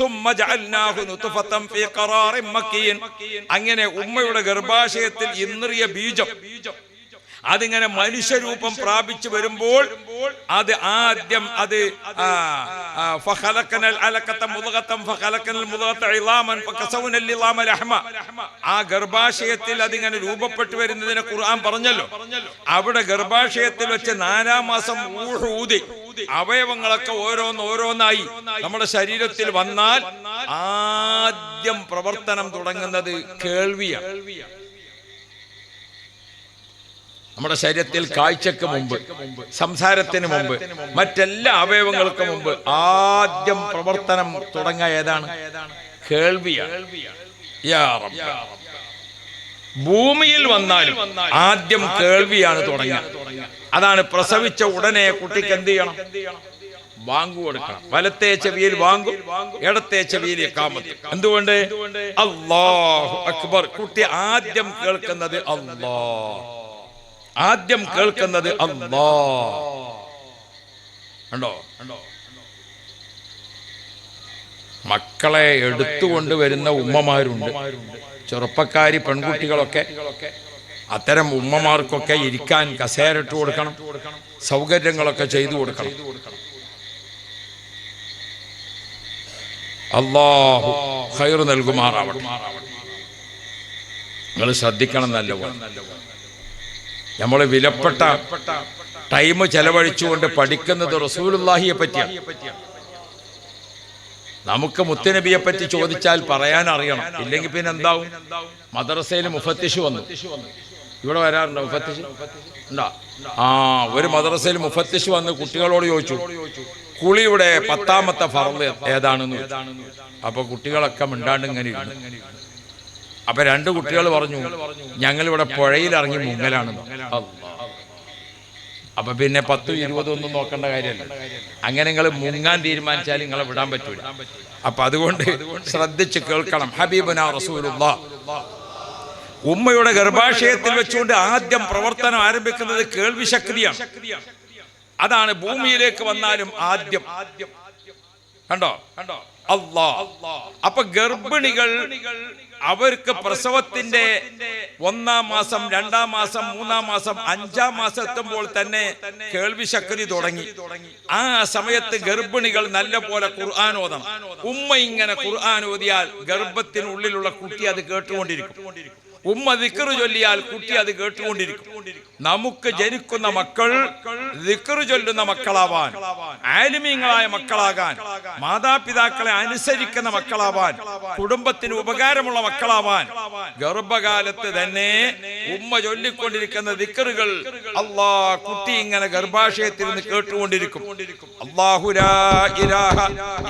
സുമ്മ ജഅൽനാഹു നുത്ഫതൻ ഫീ ഖറാറിൻ മക്കീൻ. അങ്ങനെ ഉമ്മയുടെ ഗർഭാശയത്തിൽ ഇന്ദ്രിയ ബീജം അതിങ്ങനെ മനുഷ്യരൂപം പ്രാപിച്ചു വരുമ്പോൾ അത് ആദ്യം അത് ആ ഗർഭാശയത്തിൽ അതിങ്ങനെ രൂപപ്പെട്ടു വരുന്നതിനെ ഖുർആൻ പറഞ്ഞല്ലോ. അവിടെ ഗർഭാശയത്തിൽ വെച്ച് 4-ാം മാസം ഊതി അവയവങ്ങളൊക്കെ ഓരോന്നായി നമ്മുടെ ശരീരത്തിൽ വന്നാൽ ആദ്യം പ്രവർത്തനം തുടങ്ങുന്നത് കേൾവിയാണ്. നമ്മുടെ ശരീരത്തിൽ കാഴ്ചക്ക് മുമ്പ്, സംസാരത്തിന് മുമ്പ്, മറ്റെല്ലാ അവയവങ്ങൾക്ക് മുമ്പ് ആദ്യം പ്രവർത്തനം തുടങ്ങുക ഏതാണ്? കേൾവിയാണ്. ഭൂമിയിൽ വന്നാലും ആദ്യം കേൾവിയാണ് തുടങ്ങുക. അതാണ് പ്രസവിച്ച ഉടനെ കുട്ടിക്ക് എന്ത് ചെയ്യണം? വാങ്കു കൊടുക്കണം. വലത്തെ ചെവിയിൽ വാങ്കും, ഇടത്തെ ചെവിയിൽ ഇഖാമത്ത്. എന്തുകൊണ്ട്? അല്ലാഹു അക്ബർ. കുട്ടി ആദ്യം കേൾക്കുന്നത് അല്ലാഹ്, ആദ്യം കേൾക്കുന്നത് അല്ലാഹ്. കണ്ടോ? മക്കളെ എടുത്തുകൊണ്ടുവരുന്ന ഉമ്മമാരുണ്ട്, ചെറുപ്പക്കാരി പെൺകുട്ടികളൊക്കെ. അത്തരം ഉമ്മമാർക്കൊക്കെ ഇരിക്കാൻ കസേരട്ട് കൊടുക്കണം, സൗകര്യങ്ങളൊക്കെ ചെയ്തു കൊടുക്കണം. അല്ലാഹു ഖൈർ നൽകുമാറാവട്ടെ. നിങ്ങൾ ശ്രദ്ധിക്കണം നല്ലപോലെ. നമ്മൾ വിലപ്പെട്ട ടൈം ചെലവഴിച്ചുകൊണ്ട് പഠിക്കുന്നത് റസൂലുള്ളാഹിയെ പറ്റിയാണ്. നമുക്ക് മുത്തുനബിയെ പറ്റി ചോദിച്ചാൽ പറയാൻ അറിയണം, ഇല്ലെങ്കിൽ പിന്നെ എന്താവും? മദ്രസയിൽ മുഫത്തിഷ് വന്നു. ഇവിടെ വരാറുണ്ടോ മുഫത്തിഷ്? ഉണ്ടോ? ഒരു മദ്രസയിൽ മുഫത്തിഷ് വന്ന് കുട്ടികളോട് ചോദിച്ചു, കുളിയുടെ 10ാമത്തെ ഫർള് ഏതാണെന്ന്. അപ്പൊ കുട്ടികളൊക്കെ മിണ്ടാണ്ട് ഇങ്ങനെ ഇരുന്നു. അപ്പൊ 2 കുട്ടികൾ പറഞ്ഞു, ഞങ്ങളിവിടെ പുഴയിൽ ഇറങ്ങി മുങ്ങലാണെന്ന്. അപ്പൊ പിന്നെ 10-20 ഒന്നും നോക്കേണ്ട കാര്യമല്ല. അങ്ങനെ നിങ്ങൾ മുങ്ങാൻ തീരുമാനിച്ചാൽ നിങ്ങളെ വിടാൻ പറ്റൂല. അപ്പൊ അതുകൊണ്ട് ശ്രദ്ധിച്ച് കേൾക്കണം. ഹബീബുനാ റസൂലുള്ളാഹ് ഉമ്മയുടെ ഗർഭാശയത്തിൽ വെച്ചുകൊണ്ട് ആദ്യം പ്രവർത്തനം ആരംഭിക്കുന്നത് കേൾവി ശക്തിയാണ്. അതാണ് ഭൂമിയിലേക്ക് വന്നാലും ആദ്യം. കണ്ടോ? അല്ലാഹ്. അപ്പൊ ഗർഭിണികൾ അവർക്ക് പ്രസവത്തിന്റെ 1-ാം മാസം, 2-ാം മാസം, 3-ാം മാസം, 5-ാം മാസം എത്തുമ്പോൾ തന്നെ കേൾവി ശക്തി തുടങ്ങി. ആ സമയത്ത് ഗർഭിണികൾ നല്ല പോലെ ഖുർആൻ ഓതണം. ഉമ്മ ഇങ്ങനെ ഖുർആൻ ഓതിയാൽ ഗർഭത്തിനുള്ളിലുള്ള കുട്ടി അത് കേട്ടുകൊണ്ടിരിക്കും. ഉമ്മ ദിക്ർ ചൊല്ലിയാൽ കുട്ടി അത് കേട്ടുകൊണ്ടിരിക്കും. നമുക്ക് ജനിക്കുന്ന മക്കൾ ദിക്ർ ചൊല്ലുന്ന മക്കളാവാൻ, ആലിമീങ്ങളായ മക്കളാകാൻ, മാതാപിതാക്കളെ അനുസരിക്കുന്ന മക്കളാവാൻ, കുടുംബത്തിന് ഉപകാരമുള്ള മക്കളാവാൻ ഗർഭകാലത്ത് തന്നെ ഉമ്മ ചൊല്ലിക്കൊണ്ടിരിക്കുന്ന ദിക്റുകൾ അല്ലാഹ് കുട്ടി ഇങ്ങനെ ഗർഭാശയത്തിൽ നിന്ന് കേട്ടുകൊണ്ടിരിക്കും. അല്ലാഹു ലാ ഇലാഹ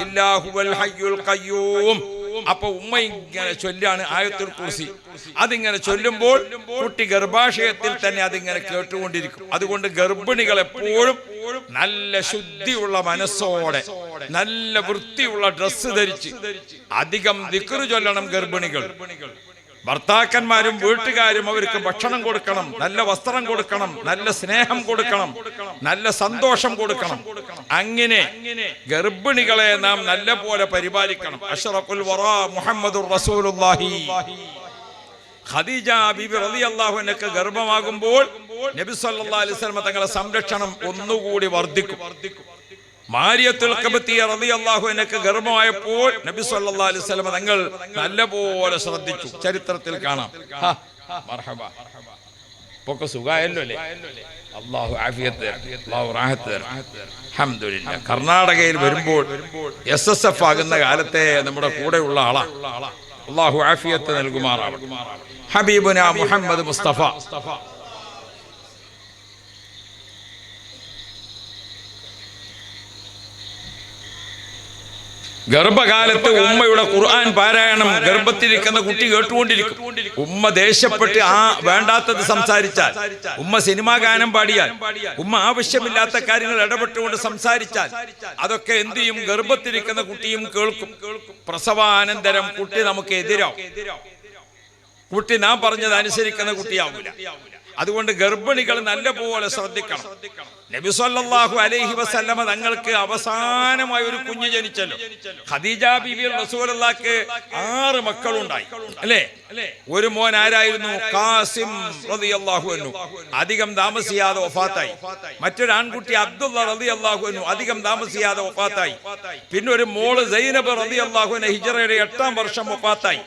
ഇല്ലാ ഹുവൽ ഹയ്യുൽ ഖയ്യൂം. അപ്പൊ ഉമ്മ ഇങ്ങനെ ചൊല്ലാണ് ആയത്തുൽ കുർസി. അതിങ്ങനെ ചൊല്ലുമ്പോൾ കുട്ടി ഗർഭാശയത്തിൽ തന്നെ അതിങ്ങനെ കേട്ടുകൊണ്ടിരിക്കും. അതുകൊണ്ട് ഗർഭിണികൾ എപ്പോഴും നല്ല ശുദ്ധിയുള്ള മനസ്സോടെ, നല്ല വൃത്തിയുള്ള ഡ്രസ്സ് ധരിച്ച് അധികം ദിക്ർ ചൊല്ലണം ഗർഭിണികൾ. ഭർത്താക്കന്മാരും വീട്ടുകാരും അവർക്ക് ഭക്ഷണം കൊടുക്കണം, നല്ല വസ്ത്രം കൊടുക്കണം, നല്ല സ്നേഹം കൊടുക്കണം, നല്ല സന്തോഷം കൊടുക്കണം. അങ്ങനെ ഗർഭിണികളെ നാം നല്ല പോലെ പരിപാലിക്കണം. അഷ്റഫുൽ വറാ മുഹമ്മദുർ റസൂലുള്ളാഹി ഖദീജ ബീബി റളിയല്ലാഹു അൻഹ ഗർഭമാകുമ്പോൾ നബി സല്ലല്ലാഹു അലൈഹി വസല്ലം തങ്ങളുടെ സംരക്ഷണം ഒന്നുകൂടി വർദ്ധിക്കും. മാരിയത്തുൽ ഖബ്തിയ റളിയല്ലാഹു അൻഹ ഗർഭമായപ്പോൾ നബി സല്ലല്ലാഹു അലൈഹി വസല്ലം തങ്ങൾ നല്ലപോലെ ശ്രദ്ധിച്ചു. ചരിത്രത്തിൽ കാണാം. മർഹബ, പൊക്കെ സുഖായല്ലോ അല്ലേ? അല്ലാഹു ആഫിയത്ത്, അല്ലാഹു റാഹത്ത്. അൽഹംദുലില്ലാഹ്. കർണാടകയിൽ വരുമ്പോൾ SSF ആകുന്ന കാലത്തെ നമ്മുടെ കൂടെയുള്ള ആളാ. അല്ലാഹു ആഫിയത്ത് നൽകുമാറാവട്ടെ. ഹബീബുന മുഹമ്മദ് മുസ്തഫ ഗർഭകാലത്ത് ഉമ്മയുടെ ഖുർആൻ പാരായണം ഗർഭത്തിലിരിക്കുന്ന കുട്ടി കേട്ടുകൊണ്ടിരിക്കും. ഉമ്മ ദേഷ്യപ്പെട്ട് വേണ്ടാത്തത് സംസാരിച്ചാൽ, ഉമ്മ സിനിമാ ഗാനം പാടിയാൽ, ഉമ്മ ആവശ്യമില്ലാത്ത കാര്യങ്ങൾ ഇടപെട്ടുകൊണ്ട് സംസാരിച്ചാൽ അതൊക്കെ എന്ത് ചെയ്യും? ഗർഭത്തിലിരിക്കുന്ന കുട്ടിയും കേൾക്കും. പ്രസവാനന്തരം കുട്ടി നമുക്ക് എതിരാവും. കുട്ടി നാം പറഞ്ഞത് അനുസരിക്കുന്ന കുട്ടിയാവില്ല. അതുകൊണ്ട് ഗർഭിണികൾ നല്ലപോലെ ശ്രദ്ധിക്കണം. നബി സല്ലല്ലാഹു അലൈഹി വസല്ലമ തങ്ങൾക്ക് അവസാനമായി ഒരു കുഞ്ഞ് ജനിച്ചല്ലോ. ഖദീജ ബീവി റസൂലുള്ളാഹിക്ക് 6 മക്കളുണ്ടായി അല്ലേ? ഒരു മോൻ ആരായിരുന്നു? ഖാസിം റളിയല്ലാഹു അൻഹു, അധികം താമസിയാതെ വഫാത്തായി. മറ്റൊരു ആൺകുട്ടി അബ്ദുള്ള റളിയല്ലാഹു അൻഹു, അധികം താമസിയാതെ വഫാത്തായി. പിന്നെ ഒരു മോള് സൈനബ് റളിയല്ലാഹു അൻഹ ഹിജ്റയുടെ 8-ാം വർഷം വഫാത്തായി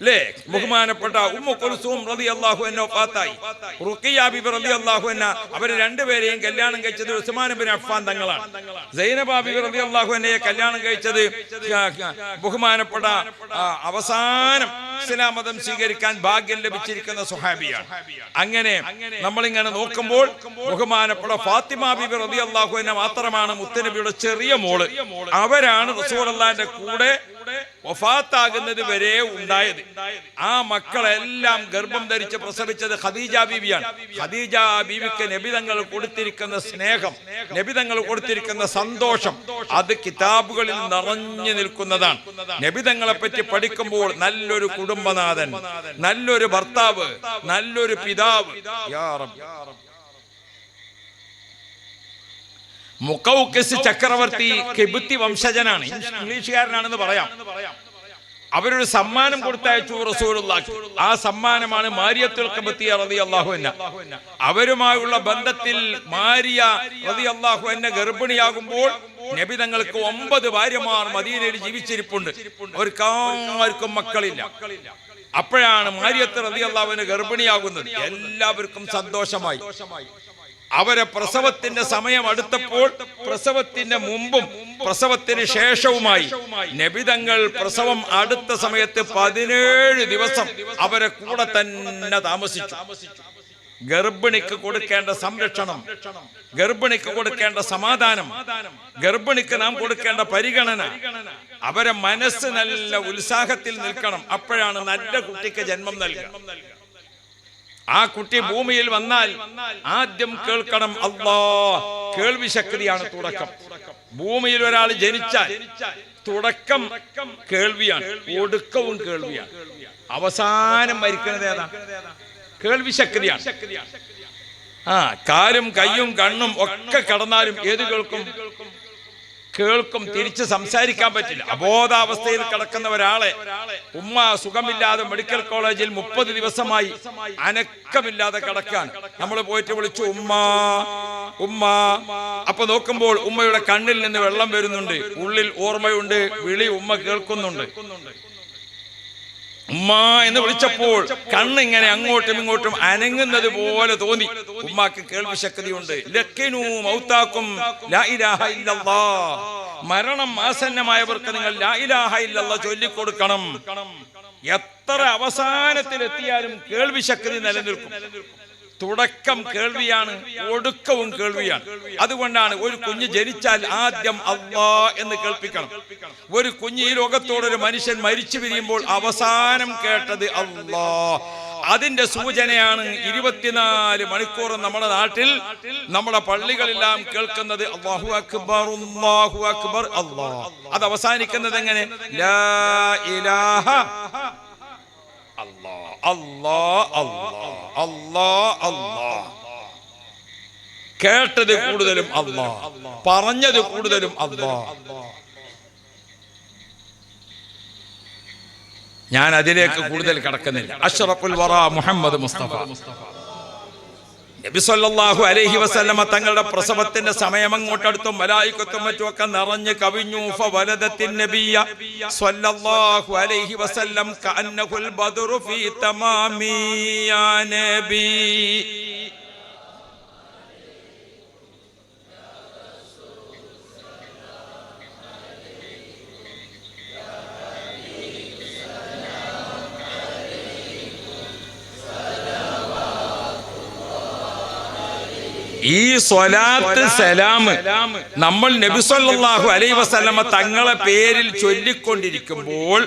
അല്ലേ? ബഹുമാനപ്പെട്ട ഉമ്മു കുൽസൂം റളിയല്ലാഹു അൻഹ വഫാത്തായി. റുഖിയ ബീബി റളിയല്ലാഹു അൻഹ, അവർ രണ്ടുപേരെയും കല്യാണം കഴിച്ചത് ഉസ്മാൻ ഇബ്നു അഫ്ഫാൻ തങ്ങളാണ്. സൈനബ ബീബി റളിയല്ലാഹു അൻഹയെ കല്യാണം കഴിച്ചത് ബഹുമാനപ്പെട്ട അവസാനം ഇസ്ലാം മതം സ്വീകരിക്കാൻ ഭാഗ്യം ലഭിച്ചിരിക്കുന്ന സ്വഹാബിയാണ്. അങ്ങനെ നമ്മളിങ്ങനെ നോക്കുമ്പോൾ ബഹുമാനപ്പെട്ട ഫാത്തിമ ബീബി റളിയല്ലാഹു അൻഹ മാത്രമാണ് മുത്തുനബിയുടെ ചെറിയ മോള്. അവരാണ് റസൂലുള്ളാഹിന്റെ കൂടെ വഫാത്താകുന്നത് വരെ ഉണ്ടായത്. ആ മക്കളെല്ലാം ഗർഭം ധരിച്ച് പ്രസവിച്ചത് ഖദീജ ബീവിയാണ്. ഖദീജ ബീവിക്ക് നബി തങ്ങൾ കൊടുത്തിരിക്കുന്ന സ്നേഹം, നബി തങ്ങൾ കൊടുത്തിരിക്കുന്ന സന്തോഷം, അത് കിതാബുകളിൽ നിറഞ്ഞു നിൽക്കുന്നതാണ്. നബി തങ്ങളെ പറ്റി പഠിക്കുമ്പോൾ നല്ലൊരു കുടുംബനാഥൻ, നല്ലൊരു ഭർത്താവ്, നല്ലൊരു പിതാവ്. യാ റബ്ബ്, മുഖൗഖിസ് ചക്രവർത്തി കിബുത്തി വംശജനാണ്, ഇംഗ്ലീഷുകാരനാണെന്ന് പറയാം. അവരൊരു സമ്മാനം കൊടുത്തയച്ചു റസൂലുള്ളാഹിക്ക്. ആ സമ്മാനമാണ് മാരിയത്തുൽ ഖിബ്തിയ റളിയല്ലാഹു അൻഹ. അവരുമായുള്ള ബന്ധത്തിൽ മാരിയ റളിയല്ലാഹു അൻഹ ഗർഭിണിയാകുമ്പോൾ നബി തങ്ങൾക്ക് 9 ഭാര്യമാർ മദീനയിൽ ജീവിച്ചിരിപ്പുണ്ട്. അവർക്കാർക്കും മക്കളില്ല. അപ്പോഴാണ് മാരിയത്ത് റളിയല്ലാഹു അൻഹ ഗർഭിണിയാകുന്നത്. എല്ലാവർക്കും സന്തോഷമായി. അവരെ പ്രസവത്തിന്റെ സമയം അടുത്തപ്പോൾ പ്രസവത്തിന്റെ മുമ്പും പ്രസവത്തിന് ശേഷവുമായി നബി തങ്ങൾ പ്രസവം അടുത്ത സമയത്ത് 17 ദിവസം അവരെ കൂടെ തന്നെ താമസിച്ചു. ഗർഭിണിക്ക് കൊടുക്കേണ്ട സംരക്ഷണം, ഗർഭിണിക്ക് കൊടുക്കേണ്ട സമാധാനം, ഗർഭിണിക്ക് നാം കൊടുക്കേണ്ട പരിഗണന, അവരെ മനസ്സ് നല്ല ഉത്സാഹത്തിൽ നിൽക്കണം. അപ്പോഴാണ് നല്ല കുട്ടിക്ക് ജന്മം നൽകുക. ആ കുട്ടി ഭൂമിയിൽ വന്നാൽ ആദ്യം കേൾക്കണം അല്ലാഹ്. കേൾവി ശക്തിയാണ് തുടക്കം. ഭൂമിയിൽ ഒരാൾ ജനിച്ചാൽ തുടക്കം കേൾവിയാണ്, ഒടുക്കവും കേൾവിയാണ്. അവസാനം മരിക്കുന്നത് ഏതാ? കേൾവി ശക്തിയാണ്. കാലും കയ്യും കണ്ണും ഒക്കെ കടന്നാലും ഏത് കേൾക്കും? കേൾക്കും. തിരിച്ച് സംസാരിക്കാൻ പറ്റില്ല. അബോധാവസ്ഥയിൽ കിടക്കുന്ന ഒരാളെ ഉമ്മ സുഖമില്ലാതെ മെഡിക്കൽ കോളേജിൽ 30 ദിവസമായി അനക്കമില്ലാതെ കിടക്കാണ്. നമ്മൾ പോയിട്ട് വിളിച്ചു ഉമ്മ ഉമ്മ. അപ്പൊ നോക്കുമ്പോൾ ഉമ്മയുടെ കണ്ണിൽ നിന്ന് വെള്ളം വരുന്നുണ്ട്, ഉള്ളിൽ ഓർമ്മയുണ്ട്, വിളി ഉമ്മ കേൾക്കുന്നുണ്ട്. ഉമ്മ എന്ന് വിളിച്ചപ്പോൾ കണ്ണിങ്ങനെ അങ്ങോട്ടും ഇങ്ങോട്ടും അനങ്ങുന്നത് പോലെ തോന്നി. ഉമ്മാക്ക് കേൾവി ശക്തിയുണ്ട്. ലക്കിനു മൗതാക്കും ലാ ഇലാഹ ഇല്ലല്ലാഹ്. മരണം ആസന്നമായവർക്ക് നിങ്ങൾ ലാ ഇലാഹ ഇല്ലല്ലാഹ് ചൊല്ലിക്കൊടുക്കണം. എത്ര അവസാനത്തിലെത്തിയാലും കേൾവി ശക്തി നിലനിൽക്കും. തുടക്കം കേൾവിയാണ്, ഒടുക്കവും കേൾവിയാണ്. അതുകൊണ്ടാണ് ഒരു കുഞ്ഞ് ജനിച്ചാൽ ആദ്യം അല്ലാഹ് എന്ന് കേൾപ്പിക്കണം. ഒരു കുഞ്ഞ് ഈ ലോകത്തോടൊരു മനുഷ്യൻ മരിച്ചു പിരിയുമ്പോൾ അവസാനം കേട്ടത് അല്ലാഹ്. അതിന്റെ സൂചനയാണ് 24 മണിക്കൂറും നമ്മുടെ നാട്ടിൽ, നമ്മുടെ പള്ളികളെല്ലാം കേൾക്കുന്നത് അല്ലാഹു അക്ബർ അല്ലാഹു അക്ബർ അല്ലാഹ്. അത് അവസാനിക്കുന്നത് എങ്ങനെ? ലാ ഇലാഹ അല്ലാഹ് അല്ലാഹ് അല്ലാഹ് അല്ലാഹ് അല്ലാഹ്. കേട്ടത് കൂടുതലും അല്ലാഹ്, പറഞ്ഞത് കൂടുതലും അല്ലാഹ്. ഞാൻ അതിലേക്ക് കൂടുതൽ കടക്കുന്നില്ല. അഷ്റഫുൽ വറ മുഹമ്മദ് മുസ്തഫ നബി സല്ലല്ലാഹു അലൈഹി വസല്ലമ തങ്ങളുടെ പ്രസവത്തിന്റെ സമയം അങ്ങോട്ടടുത്തും മലായികത്തും മറ്റുമൊക്കെ നിറഞ്ഞു കവിഞ്ഞു. ഫവലദത്തിൻ നബിയ സല്ലല്ലാഹു അലൈഹി വസല്ലം കഅന്നഹുൽ ബദ്റു ഫീ തമാമി യാ നബി. ഈ സ്വലാത്ത് സലാം നമ്മൾ നബി സല്ലല്ലാഹു അലൈഹി വസല്ലമ തങ്ങളെ പേരിൽ ചൊല്ലിക്കൊണ്ടിരിക്കുമ്പോൾ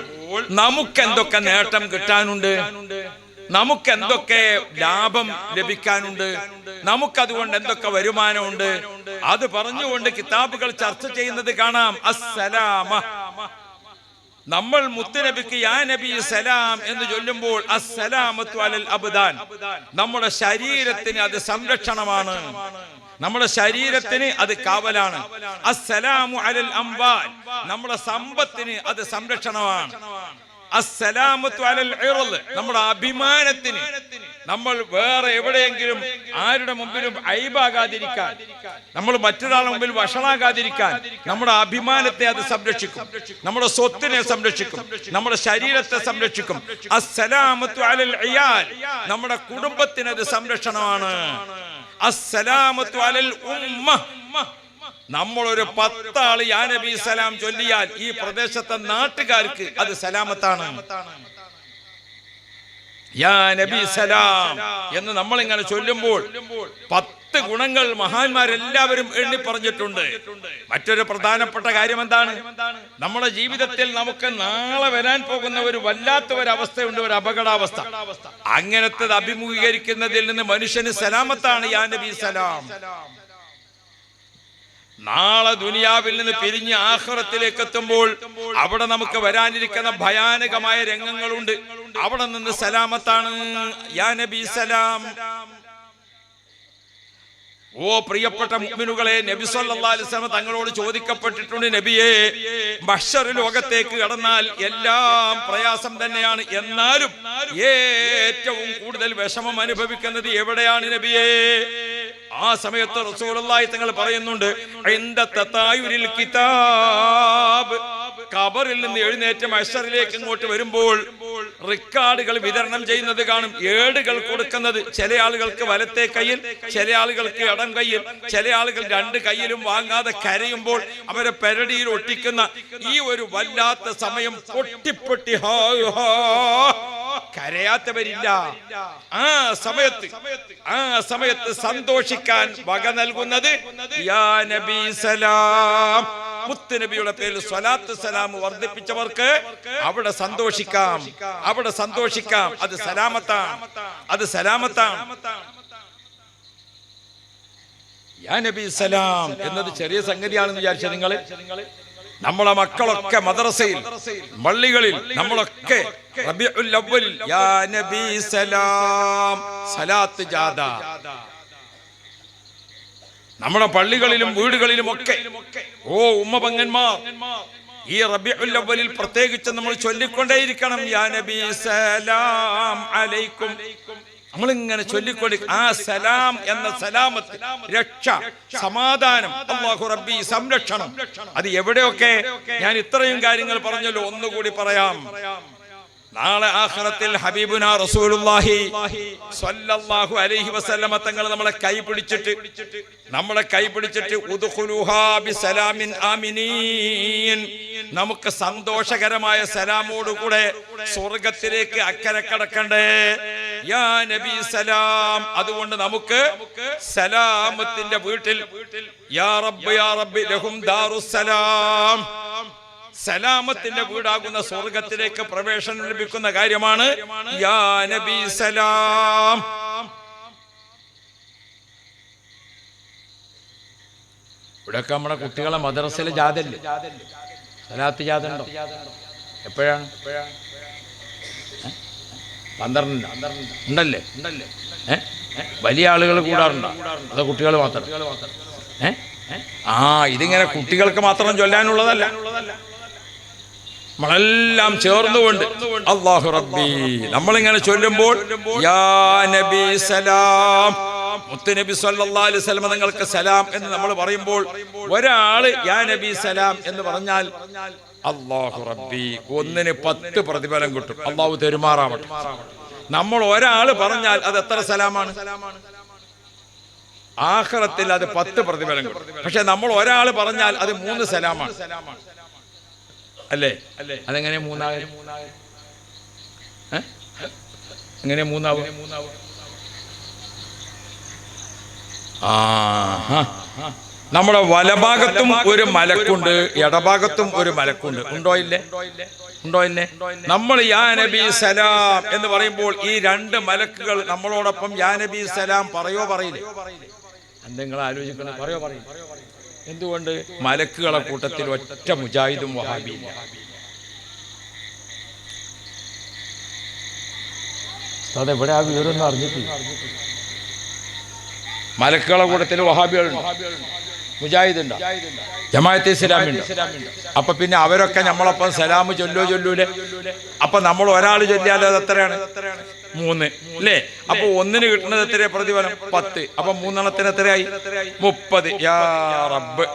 നമുക്ക് എന്തൊക്കെ നേട്ടം കിട്ടാനുണ്ട്, നമുക്ക് എന്തൊക്കെ ലാഭം ലഭിക്കാനുണ്ട്, നമുക്കതുകൊണ്ട് എന്തൊക്കെ വരുമാനമുണ്ട്, അത് പറഞ്ഞുകൊണ്ട് കിതാബുകൾ ചർച്ച ചെയ്യുന്നത് കാണാം. അസ്സലാമ, നമ്മൾ മുത്തുനബിക്ക് യാ നബി സലാം എന്ന് ചൊല്ലുമ്പോൾ അസ്സലാമത്തു അലൽ അബ്ദാൻ, നമ്മുടെ ശരീരത്തിന് അത് സംരക്ഷണമാണ്, നമ്മുടെ ശരീരത്തിന് അത് കാവലാണ്. അസ്സലാമു അലൽ അംവാൽ, നമ്മുടെ സമ്പത്തിന് അത് സംരക്ഷണമാണ്. അസ്സലാമത്തു അലൽ ഇർദ്, നമ്മുടെ അഭിമാനത്തിന്, നമ്മൾ വേറെ എവിടെയെങ്കിലും ആരുടെ മുമ്പിലും ഐബാകാതിരിക്കാൻ, നമ്മൾ മറ്റൊരാളുടെ മുമ്പിൽ വഷളാകാതിരിക്കാൻ നമ്മുടെ അഭിമാനത്തെ അത് സംരക്ഷിക്കും, നമ്മുടെ സ്വത്തിനെ സംരക്ഷിക്കും, നമ്മുടെ ശരീരത്തെ സംരക്ഷിക്കും. അസ്സലാമത്തു അലൽ ഇയാൽ, നമ്മുടെ കുടുംബത്തിന് അത് സംരക്ഷണമാണ്. അസ്സലാമത്തു അലൽ ഉമ്മ, നമ്മളൊരു 10 ആള് യാ നബി സലാം ചൊല്ലിയാൽ ഈ പ്രദേശത്തെ നാട്ടുകാർക്ക് അത് സലാമത്താണ്. യാ നബി സലാം എന്ന് നമ്മൾ ഇങ്ങനെ ചൊല്ലുമ്പോൾ 10 ഗുണങ്ങൾ മഹാന്മാരെല്ലാവരും എണ്ണി പറഞ്ഞിട്ടുണ്ട്. മറ്റൊരു പ്രധാനപ്പെട്ട കാര്യം എന്താണ്? നമ്മുടെ ജീവിതത്തിൽ നമുക്ക് നാളെ വരാൻ പോകുന്ന ഒരു വല്ലാത്ത ഒരു അവസ്ഥയുണ്ട്, ഒരു അപകടാവസ്ഥ. അങ്ങനത്തെ അഭിമുഖീകരിക്കുന്നതിൽ നിന്ന് മനുഷ്യന് സലാമത്താണ് യാ നബി സലാം. നാളെ ദുനിയാവിൽ നിന്ന് പിരിഞ്ഞ് ആഖിറത്തിലേക്ക് എത്തുമ്പോൾ അവിടെ നമുക്ക് വരാനിരിക്കുന്ന ഭയാനകമായ രംഗങ്ങളുണ്ട്. അവിടെ നിന്ന് സലാമത്താണ് യാ നബി സലാം. ഓ പ്രിയപ്പെട്ട മുഅ്മിനുകളെ, നബി സല്ലല്ലാഹു അലൈഹി വസല്ലം തങ്ങളോട് ചോദിക്കപ്പെട്ടിട്ടുണ്ട്, നബിയേ, മഹ്ശർ ലോകത്തേക്ക് കടന്നാൽ എല്ലാം പ്രയാസം തന്നെയാണ്, എന്നാലും ഏറ്റവും കൂടുതൽ വിഷമം അനുഭവിക്കുന്നത് എവിടെയാണ് നബിയേ? ആ സമയത്ത് റസൂലുള്ളാഹി തങ്ങൾ പറയുന്നുണ്ട്, ഇൻദ തതായുരിൽ കിതാബ്, ഖബറിൽ നിന്ന് എഴുന്നേറ്റ് മഹ്ശറിലേക്ക് ഇങ്ങോട്ട് വരുമ്പോൾ റിക്കാർഡുകൾ വിതരണം ചെയ്യുന്നത് കാണും, ഏടുകൾ കൊടുക്കുന്നത്. ചില ആളുകൾക്ക് വലത്തെ കയ്യിൽ, ചില ആളുകൾക്ക് ഇടം കയ്യിൽ, ചില ആളുകൾ 2 കയ്യിലും വാങ്ങാതെ കരയുമ്പോൾ അവരെ പെരടിയിൽ ഒട്ടിക്കുന്ന ഈ ഒരു വല്ലാത്ത സമയം പൊട്ടിപ്പൊട്ടി കരയാത്തവരില്ല. ആ സമയത്ത് സന്തോഷിക്കാൻ വക നൽകുന്നത് യാ നബി സലാം, മുത്തുനബിയുടെ പേരിൽ സ്വലാത്ത് സലാം വർദ്ധിപ്പിച്ചവർക്ക് അവിടെ സന്തോഷിക്കാം, അവിടെ സന്തോഷിക്കാം. അത് സലാമത്താണ്, അത് സലാമത്താണ്. യാ നബി സലാം എന്നത് ചെറിയ സംഗതിയാണെന്ന് വിചാരിച്ച നിങ്ങള്? നമ്മളെ മക്കളൊക്കെ മദ്രസയിൽ, പള്ളികളിൽ നമ്മളൊക്കെ റബീഉൽ അവ്വൽ യാ നബി സലാം സലാത്ത് ജാദ, നമ്മുടെ പള്ളികളിലും വീടുകളിലും ഒക്കെ ഓ ഉമ്മ പങ്ങന്മാർ ഈ റബീഉൽ അവ്വലിൽ പ്രത്യേകിച്ച് നമ്മൾ ചൊല്ലിക്കൊണ്ടേയിരിക്കണം യാ നബി സലാം അലൈക്കും. നമ്മളിങ്ങനെ ചൊല്ലിക്കൊണ്ടി ആ സലാം എന്ന സലാമത്ത്, രക്ഷ, സമാധാനം, അല്ലാഹു റബ്ബി സംരക്ഷണം, അത് എവിടെയൊക്കെ ഞാൻ ഇത്രയും കാര്യങ്ങൾ പറഞ്ഞല്ലോ, ഒന്നുകൂടി പറയാം. നാളെ ആഖിറത്തിൽ ഹബീബുനാ റസൂലുള്ളാഹി സ്വല്ലല്ലാഹു അലൈഹി വസല്ലമ തങ്ങൾ നമ്മളെ കൈ പിടിച്ചിട്ട് ഉദ്ഖുലുഹാ ബിസലാമിൻ ആമിനീൻ, നമുക്ക് സന്തോഷകരമായ സലാമോടുകൂടെ സ്വർഗത്തിലേക്ക് അക്കരെ കടക്കണ്ടേ യാ നബി സലാം. അതുകൊണ്ട് നമുക്ക് സലാമത്തിന്റെ വീട്ടിൽ യാ റബ്ബി ലഹും ദാറുസ്സലാം, സലാമത്തിന്റെ വീടാകുന്ന സ്വർഗത്തിലേക്ക് പ്രവേശനം ലഭിക്കുന്ന കാര്യമാണ് യാ നബി സലാം. ഇവിടെയൊക്കെ നമ്മുടെ കുട്ടികളെ മദ്രസയിലെ ജാഥല്ലേ, സലാത്ത് ജാഥ ഉണ്ടോ? എപ്പോഴാണ്? 12 ഉണ്ടല്ലേ? വലിയ ആളുകൾ കൂടാറുണ്ടോ? അതോ കുട്ടികൾ മാത്രം? ഇതിങ്ങനെ കുട്ടികൾക്ക് മാത്രം ചൊല്ലാനുള്ളതല്ല, നമ്മളെല്ലാം ചേർന്നുകൊണ്ട് അല്ലാഹു റബ്ബി നമ്മളിങ്ങനെ ചൊല്ലുമ്പോൾ യാ നബി സലാം, മുത്തുനബി സല്ലല്ലാഹു അലൈഹി വസല്ലം തങ്ങൾക്ക് സലാം എന്ന് നമ്മൾ പറയുമ്പോൾ ഒരാള് യാ നബി സലാം എന്ന് പറഞ്ഞാൽ അല്ലാഹു റബ്ബി 1-ന് 10 പ്രതിഫലം കിട്ടും. അല്ലാഹു തെരുമാറാവട്ടെ. നമ്മൾ ഒരാള് പറഞ്ഞാൽ അത് എത്ര സലാമാണ്? ആഖിറത്തിൽ അത് 10 പ്രതിഫലം കിട്ടും. പക്ഷെ നമ്മൾ ഒരാള് പറഞ്ഞാൽ അത് 3 സലാമാണ്, അല്ലേ? അതെങ്ങനെ 3 എങ്ങനെ 3? നമ്മുടെ വലഭാഗത്തും ഒരു മലക്കുണ്ട്, ഇടഭാഗത്തും ഒരു മലക്കുണ്ട്. ഉണ്ടോ ഇല്ലേ? നമ്മൾ യാ നബി സലാം എന്ന് പറയുമ്പോൾ ഈ രണ്ട് മലക്കുകൾ നമ്മളോടൊപ്പം യാ നബി സലാം പറയില്ലേ? നിങ്ങൾ ആലോചിക്കണം, പറയില്ല. എന്തുകൊണ്ട്? മലക്കുകളെ കൂട്ടത്തിൽ ഒറ്റ മുജാഹിദും വഹാബിയില്ല. അതെവിടെ ആ വിവരമൊന്നും അറിഞ്ഞിട്ടില്ല. മലക്കുകളെ കൂട്ടത്തിൽ വഹാബികളുണ്ട്, മുജാഹിദുണ്ട്, ജമാഅത്തെ ഇസ്ലാമിണ്ട്. അപ്പൊ പിന്നെ അവരൊക്കെ നമ്മളൊപ്പം സലാം ചൊല്ലൂലേ? അപ്പൊ നമ്മൾ ഒരാൾ ചൊല്ലിയാലോ അത് എത്രയാണ്? 3 അല്ലേ? അപ്പൊ ഒന്നിന് കിട്ടുന്നത് എത്രയാ പ്രതിഫലം? 10. അപ്പൊ 3 എത്രയായി? 30. യാ റബ്ബ്,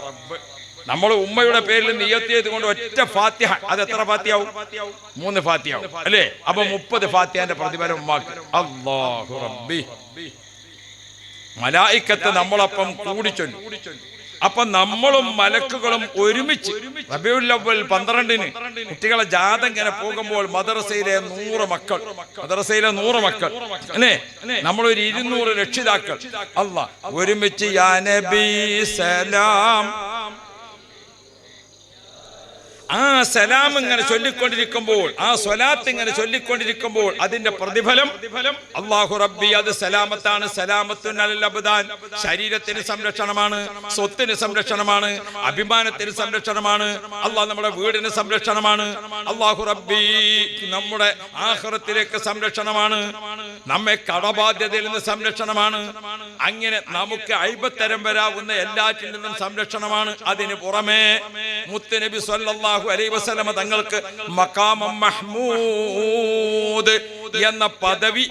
നമ്മൾ ഉമ്മയുടെ പേരിൽ നിയ്യത്ത് ചെയ്തുകൊണ്ട് ഒറ്റ ഫാത്തിഹ, അത് എത്ര ഫാത്തിയാവും? 3 ഫാത്തിയാവും അല്ലേ? അപ്പൊ 30 ഫാത്തിഹാന്റെ പ്രതിഫലം ഉമ്മാക്ക്. അല്ലാഹു റബ്ബി, മലായിക്കത്ത് നമ്മളൊപ്പം കൂടി ചൊല്ലും. അപ്പൊ നമ്മളും മലക്കുകളും ഒരുമിച്ച് റബീഉൽ അവ്വൽ 12-ന് കുട്ടികളെ ജാഥ ഇങ്ങനെ പോകുമ്പോൾ മദ്രസയിലെ 100 മക്കൾ അല്ലേ, നമ്മളൊരു 200 രക്ഷിതാക്കൾ അല്ലാഹ് ഒരുമിച്ച് യാ നബി സലാം, ആ സലാം ഇങ്ങനെ ചൊല്ലിക്കൊണ്ടിരിക്കുമ്പോൾ, ആ സ്വലാത്ത് ഇങ്ങനെ ചൊല്ലിക്കൊണ്ടിരിക്കുമ്പോൾ അതിന്റെ പ്രതിഫലം അല്ലാഹു റബ്ബി, അത് സലാമത്താണ്. സലാമത്തുൻ അലൽ അബ്ദാൻ, ശരീരത്തിന് സംരക്ഷണമാണ്, സ്വത്തിന് സംരക്ഷണമാണ്, അഭിമാനത്തിന് സംരക്ഷണമാണ്. അല്ലാഹ് നമ്മുടെ വീടിന് സംരക്ഷണമാണ്. അല്ലാഹു റബ്ബി നമ്മുടെ ആഖിറത്തിലേക്ക് സംരക്ഷണമാണ്, നമ്മെ കടബാധ്യതയിൽ നിന്ന് സംരക്ഷണമാണ്. അങ്ങനെ നമുക്ക് അയ്ബത്തരം വരാവുന്ന എല്ലാറ്റിൽ നിന്നും സംരക്ഷണമാണ്. അതിന് പുറമെ മുത്തുനബി സ്വല്ലല്ലാഹു അലൈഹി വസല്ലമ തങ്ങൾക്ക് മഖാമം മഹ്മൂദ് എന്ന പദവി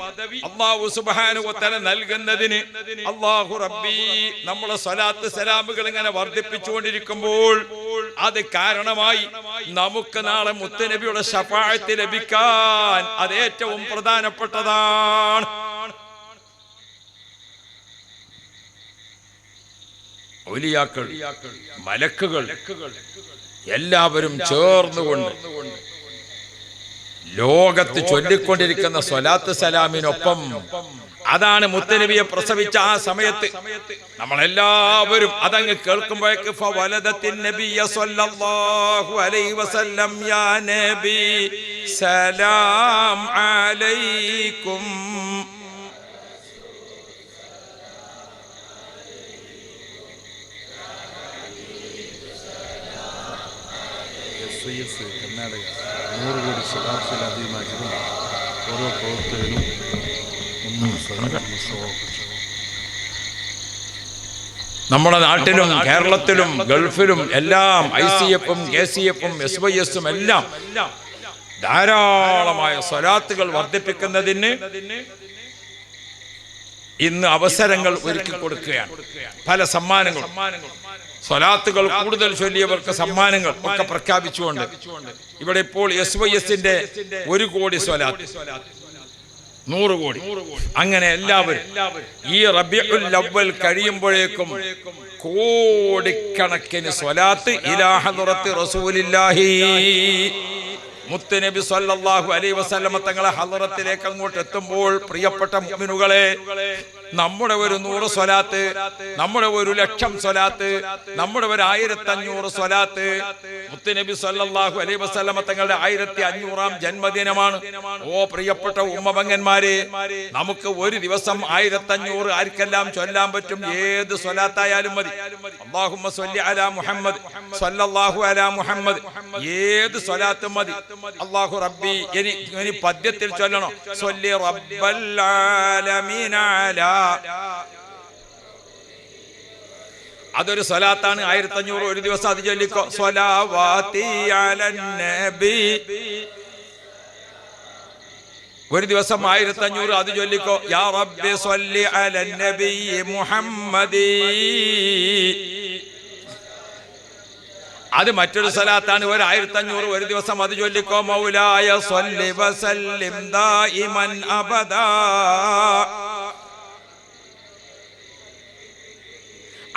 അല്ലാഹു സുബ്ഹാനഹു വ തആല നൽകുന്നതിന് അല്ലാഹു റബ്ബി നമ്മുടെ സ്വലാത്ത് സലാമുകൾ ഇങ്ങനെ വർദ്ധിപ്പിച്ചുകൊണ്ടിരിക്കുമ്പോൾ അത് കാരണമായി നമുക്ക് നാളെ മുത്തുനബിയുടെ ശഫാഅത്ത് ലഭിക്കാൻ അത് ഏറ്റവും പ്രധാനപ്പെട്ടതാണ്. ഔലിയാക്കൾ, മലക്കുകൾ എല്ലാവരും ചേർന്നുകൊണ്ട് ലോകത്ത് ചൊല്ലിക്കൊണ്ടിരിക്കുന്ന സ്വലാത്ത് സലാമിനൊപ്പം, അതാണ് മുത്തുനബിയെ പ്രസവിച്ച ആ സമയത്ത് നമ്മളെല്ലാവരും അതങ്ങ് കേൾക്കുമ്പോഴേക്ക് ഫവലദത്തിൻ നബിയ സ്വല്ലല്ലാഹു അലൈഹി വസല്ലം യാ നബി സലാം അലൈക്കും. കർണാടക 100 കോടി ശതാബ്ദത്തിലധികമാക്കിയത് ഓരോ പ്രവർത്തകനും നമ്മുടെ നാട്ടിലും കേരളത്തിലും ഗൾഫിലും എല്ലാം ICF-ഉം KCF-ഉം SYS-ഉം എല്ലാം ധാരാളമായ സ്വലാത്തുകൾ വർദ്ധിപ്പിക്കുന്നതിന് ഇന്ന് അവസരങ്ങൾ ഒരുക്കി കൊടുക്കുകയാണ്. പല സമ്മാനങ്ങളും, സ്വലാത്തുകൾ കൂടുതൽ ചൊല്ലിയവർക്ക് സമ്മാനങ്ങൾ ഒക്കെ പ്രഖ്യാപിച്ചുകൊണ്ട് ഇവിടെ ഇപ്പോൾ SYS-ന്റെ 1 കോടി സ്വലാത്ത്, 100 കോടി, അങ്ങനെ എല്ലാവരും ഈ റബീഉൽ അവ്വൽ കഴിയുമ്പോഴേക്കും കോടിക്കണക്കിന് സ്വലാത്ത് ഇലാ ഹദ്റത്തി റസൂലില്ലാഹി, മുത്തുനബി സ്വല്ലല്ലാഹു അലൈഹി വസല്ലമ തങ്ങളെ ഹദ്റത്തിലേക്ക് അങ്ങോട്ട് എത്തുമ്പോൾ പ്രിയപ്പെട്ട മുഅ്മിനുകളെ, നമ്മുടെ ഒരു 100 സ്വലാത്ത്, നമ്മുടെ 1,00,000 സ്വലാത്ത്, നമ്മുടെ 1,500 സ്വലാത്ത് മുത്തുനബി സ്വല്ലല്ലാഹു അലൈഹി വസല്ലമ തങ്ങളുടെ 1500-ാം ജന്മദിനമാണ്. ഓ പ്രിയപ്പെട്ട ഉമ്മപങ്ങന്മാരെ, നമുക്ക് ഒരു ദിവസം 1500 ആർക്കെല്ലാം ചൊല്ലാൻ പറ്റും? ഏത് സ്വലാത്തായാലും മതി. അല്ലാഹുമ്മ സ്വല്ലി അലാ മുഹമ്മദ്, സ്വല്ലല്ലാഹു അലാ മുഹമ്മദ്, ഏത് സ്വലാത്തും മതി. അല്ലാഹു റബ്ബി, ഇനി പദ്യത്തിൽ ചൊല്ലണം, സ്വല്ലി റബ്ബൽ ആലമീന അലാ, അതൊരു സ്വലാത്താണ്. 1500 ഒരു ദിവസം അത് ചൊല്ലിക്കോ. സ്വലാവാതി അലൻ നബി, ഒരു ദിവസം 1500 അത് ചൊല്ലിക്കോ. യാ റബ്ബി സ്വല്ലി അലൻ നബി മുഹമ്മദി, അത് മറ്റൊരു സ്വലാത്താണ്. 1500 ഒരു ദിവസം അത് ചൊല്ലിക്കോ. മൗലായ സ്വല്ലി വസല്ലിം ദായിമൻ അബദാ,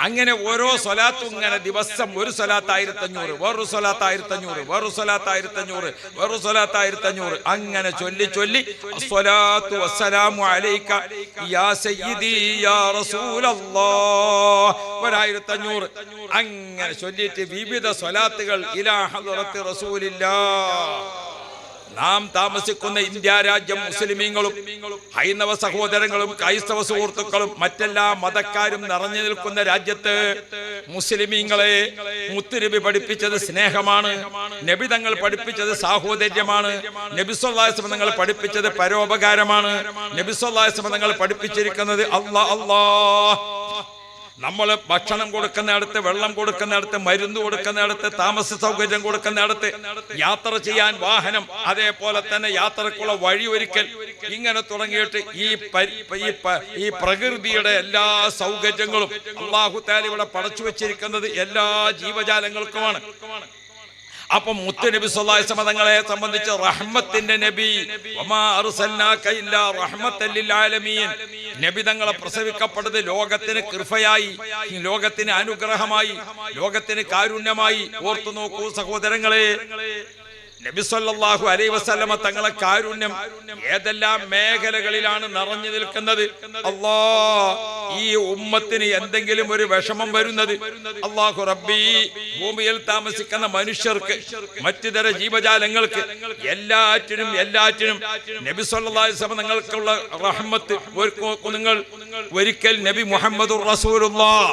അങ്ങനെ ഓരോ സ്വലാത്തും ഇങ്ങനെ ദിവസം ഒരു സ്വലാത്ത് 1500, വേറൊരു സ്വലാത്ത് 1500, വേറൊരു സ്വലാത്ത് 1500, വേറൊരു സ്വലാത്ത് 1500, അങ്ങനെ ചൊല്ലി ചൊല്ലി അസ്സലാത്തു വസ്സലാമു അലൈക യാ സയ്യിദി യാ റസൂലല്ലാഹ് 1500 അങ്ങനെ ചൊല്ലിയിട്ട് വിവിധ സ്വലാത്തുകൾ ഇലാ ഹദ്റത്തി റസൂലില്ലാഹ്. നാം താമസിക്കുന്ന ഇന്ത്യ രാജ്യം മുസ്ലിമീങ്ങളും ഹൈന്ദവ സഹോദരങ്ങളും ക്രൈസ്തവ സുഹൃത്തുക്കളും മറ്റെല്ലാ മതക്കാരും നിറഞ്ഞു നിൽക്കുന്ന രാജ്യത്ത് മുസ്ലിമീങ്ങളെ മുത്തുനബി പഠിപ്പിച്ചത് സ്നേഹമാണ്, നബി തങ്ങൾ പഠിപ്പിച്ചത് സാഹോദര്യമാണ്, നബി സല്ലല്ലാഹു അലൈഹി വസല്ലം തങ്ങൾ പഠിപ്പിച്ചത് പരോപകാരമാണ്, നബി സല്ലല്ലാഹു അലൈഹി വസല്ലം തങ്ങൾ പഠിപ്പിച്ചിരിക്കുന്നത് അല്ലാഹ്. നമ്മൾ ഭക്ഷണം കൊടുക്കുന്നിടത്ത്, വെള്ളം കൊടുക്കുന്നിടത്ത്, മരുന്ന് കൊടുക്കുന്നിടത്ത്, താമസ സൗകര്യം കൊടുക്കുന്നിടത്ത്, യാത്ര ചെയ്യാൻ വാഹനം, അതേപോലെ തന്നെ യാത്രക്കുള്ള വഴി ഒരുക്കൽ, ഇങ്ങനെ തുടങ്ങിയിട്ട് ഈ പ്രകൃതിയുടെ എല്ലാ സൗകര്യങ്ങളും അല്ലാഹു തആല ഇവിടെ പടച്ചു വെച്ചിരിക്കുന്നത് എല്ലാ ജീവജാലങ്ങൾക്കുമാണ്. അപ്പം മുത്തുനബി സല്ലല്ലാഹു അലൈഹി വസല്ലം തങ്ങളെ സംബന്ധിച്ച് റഹ്മത്തിന്റെ നബി, വമാ അർസൽനാക ഇല്ലാ റഹ്മത്തൽ ലിൽ ആലമീൻ, നബി തങ്ങളെ പ്രസവിക്കപ്പെട്ടത് ലോകത്തിന് കൃപയായി, ലോകത്തിന് അനുഗ്രഹമായി, ലോകത്തിന് കാരുണ്യമായി. ഓർത്തു നോക്കൂ സഹോദരങ്ങളെ, നബി സല്ലല്ലാഹു അലൈഹി വസല്ലമ തങ്ങളെ കാരുണ്യം ഏതെല്ലാം മേഖലകളിലാണ് നിറഞ്ഞു നിൽക്കുന്നത്. ഈ ഉമ്മത്തിന് എന്തെങ്കിലും ഒരു വിഷമം വരുന്നത്, അല്ലാഹു റബ്ബി ഭൂമിയിൽ താമസിക്കുന്ന മനുഷ്യർക്ക്, മറ്റുതര ജീവജാലങ്ങൾക്ക്, എല്ലാറ്റിനും നബി സല്ലല്ലാഹു അലൈഹി വസല്ലം തങ്ങൾക്കുള്ള റഹ്മത്ത് നിങ്ങൾ ഒരിക്കൽ നബി മുഹമ്മദുർ റസൂലുള്ളാഹ്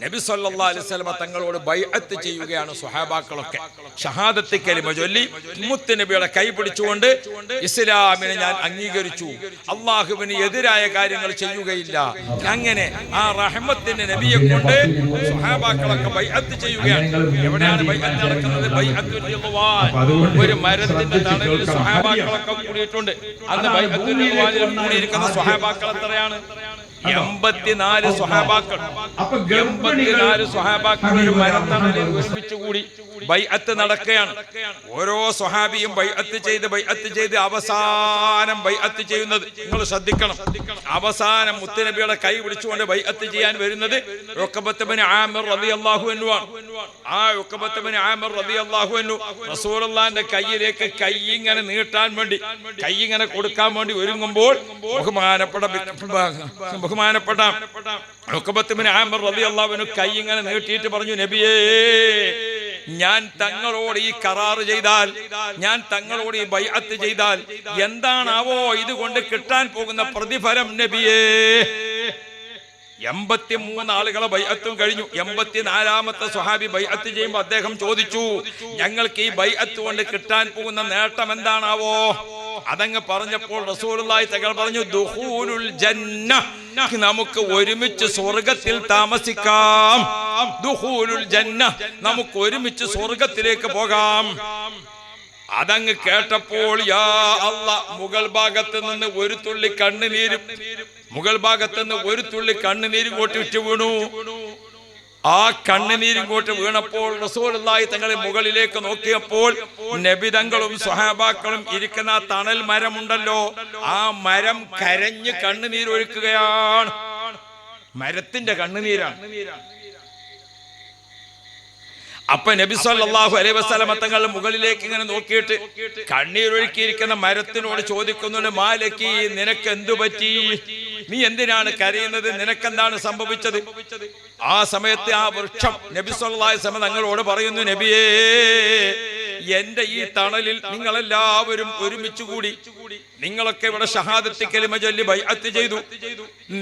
നബി സല്ലല്ലാഹു അലൈഹി വസല്ലം തങ്ങളോട് ബൈഅത്ത് ചെയ്യുകയാണ് സ്വഹാബാക്കളൊക്കെ. ഷഹാദത്ത് കലിമ ചൊല്ലി മുത്ത് നബിയുടെ കൈ പിടിച്ചുകൊണ്ട് ഇസ്ലാമിനെ ഞാൻ അംഗീകരിച്ചു, അള്ളാഹുവിന് എതിരായ കാര്യങ്ങൾ ചെയ്യുകയില്ല. അങ്ങനെ ആ റഹ്മത്തിന്റെ നബിയെ കൊണ്ട് സ്വഹാബാക്കളൊക്കെ ബൈഅത്ത് ചെയ്യുകയാണ്. എവിടെയാണ് ബൈഅത്ത് നടക്കുന്നത്? ബൈഅത്തുൽ റിദ്വാൻ. ഒരു മരത്തിന്റെ തണലിൽ സ്വഹാബാക്കളൊക്കെ കൂടിയിട്ടുണ്ട്. അന്ന് ബൈഅത്തുൽ റിദ്വാനിൽ കൂടിയിരിക്കുന്ന സ്വഹാബാക്കൾ എത്രയാണ്? 84 സ്വഹാബാക്കൾ. 84 സ്വഹാബാക്കൾ ഒരു മരത്തണലിൽ ഒരുമിച്ച് കൂടി ബൈഅത്ത് നടക്കുകയാണ്. ഓരോ സ്വഹാബിയും ബൈഅത്ത് ചെയ്ത് അവസാനം ബൈഅത്ത് ചെയ്യുന്നത് നിങ്ങൾ ശ്രദ്ധിക്കണം. അവസാനം മുത്തുനബിയുടെ കൈ പിടിച്ചുകൊണ്ട് ബൈഅത്ത് ചെയ്യാൻ വരുന്നത് ഉഖബത്ത് ബിൻ ആമിർ റളിയല്ലാഹു അൻഹു ആണ്. ആ ഉഖബത്ത് ബിൻ ആമിർ റളിയല്ലാഹു അൻഹു റസൂലുള്ളാഹിന്റെ കൈയിലേക്ക് കൈ ഇങ്ങനെ നീട്ടാൻ വേണ്ടി, കൈ ഇങ്ങനെ കൊടുക്കാൻ വേണ്ടി ഒരുങ്ങുമ്പോൾ ബഹുമാനപ്പെട്ട ഉഖബത്ത് ബിൻ ആമിർ റളിയല്ലാഹു അൻഹു കൈ ഇങ്ങനെ നീട്ടിയിട്ട് പറഞ്ഞു, നബിയേ, ഞാൻ തങ്ങളോട് ഈ കരാറ് ചെയ്താൽ, ഞാൻ തങ്ങളോട് ഈ ബൈഅത്ത് ചെയ്താൽ എന്താണാവോ ഇതുകൊണ്ട് കിട്ടാൻ പോകുന്ന പ്രതിഫലം നബിയേ? 83 ആളുകളെ ബൈഅത്തും കഴിഞ്ഞു. 84ാമത്തെ സ്വഹാബി ബൈഅത്ത് ചെയ്യുമ്പോൾ അദ്ദേഹം ചോദിച്ചു, ഞങ്ങൾക്ക് ഈ ബൈഅത്ത് കൊണ്ട് കിട്ടാൻ പോകുന്ന നേട്ടം എന്താണാവോ? അതങ്ങ് പറഞ്ഞപ്പോൾ റസൂലുള്ളാഹി തങ്ങൾ പറഞ്ഞു, ദുഖൂലുൽ ജന്ന, നമുക്ക് ഒരുമിച്ച് സ്വർഗത്തിൽ താമസിക്കാം. ദുഖൂലുൽ ജന്ന, നമുക്ക് ഒരുമിച്ച് സ്വർഗത്തിലേക്ക് പോകാം. അതങ്ങ് കേട്ടപ്പോൾ യാ അല്ലാഹ്, മുകൾ ഭാഗത്ത് നിന്ന് ഒരു തുള്ളി കണ്ണുനീരും കൊട്ടിട്ട് വീണു. ആ കണ്ണുനീരും കൊട്ട് വീണപ്പോൾ റസൂലുള്ളാഹി തങ്ങളെ മുകളിലേക്ക് നോക്കിയപ്പോൾ നബി തങ്ങളും സ്വഹാബാക്കളും ഇരിക്കുന്ന തണൽ മരമുണ്ടല്ലോ, ആ മരം കരഞ്ഞ് കണ്ണുനീരൊഴുക്കുകയാണ്. മരത്തിന്റെ കണ്ണുനീരാണ്. അപ്പൊ നബി സല്ലല്ലാഹു അലൈഹി വസല്ലം തങ്ങൾ മുകളിലേക്ക് ഇങ്ങനെ നോക്കിയിട്ട് കണ്ണീരൊഴുക്കിയിരിക്കുന്ന മരത്തിനോട് ചോദിക്കുന്നുണ്ട്, മാലക്കി, നിനക്ക് എന്തു പറ്റി? നീ എന്തിനാണ് കരയുന്നത്? നിനക്കെന്താണ് സംഭവിച്ചത്? ആ സമയത്ത് ആ വൃക്ഷം നബി സല്ലല്ലാഹു അലൈഹി വസല്ലം തങ്ങളോട് പറയുന്നു, നബിയേ, എന്റെ ഈ തണലിൽ നിങ്ങളെല്ലാവരും ഒരുമിച്ച് കൂടി, നിങ്ങളൊക്കെ ഇവിടെ ഷഹാദത്ത് കലിമ ചൊല്ലി ബൈഅത്ത് ചെയ്തു,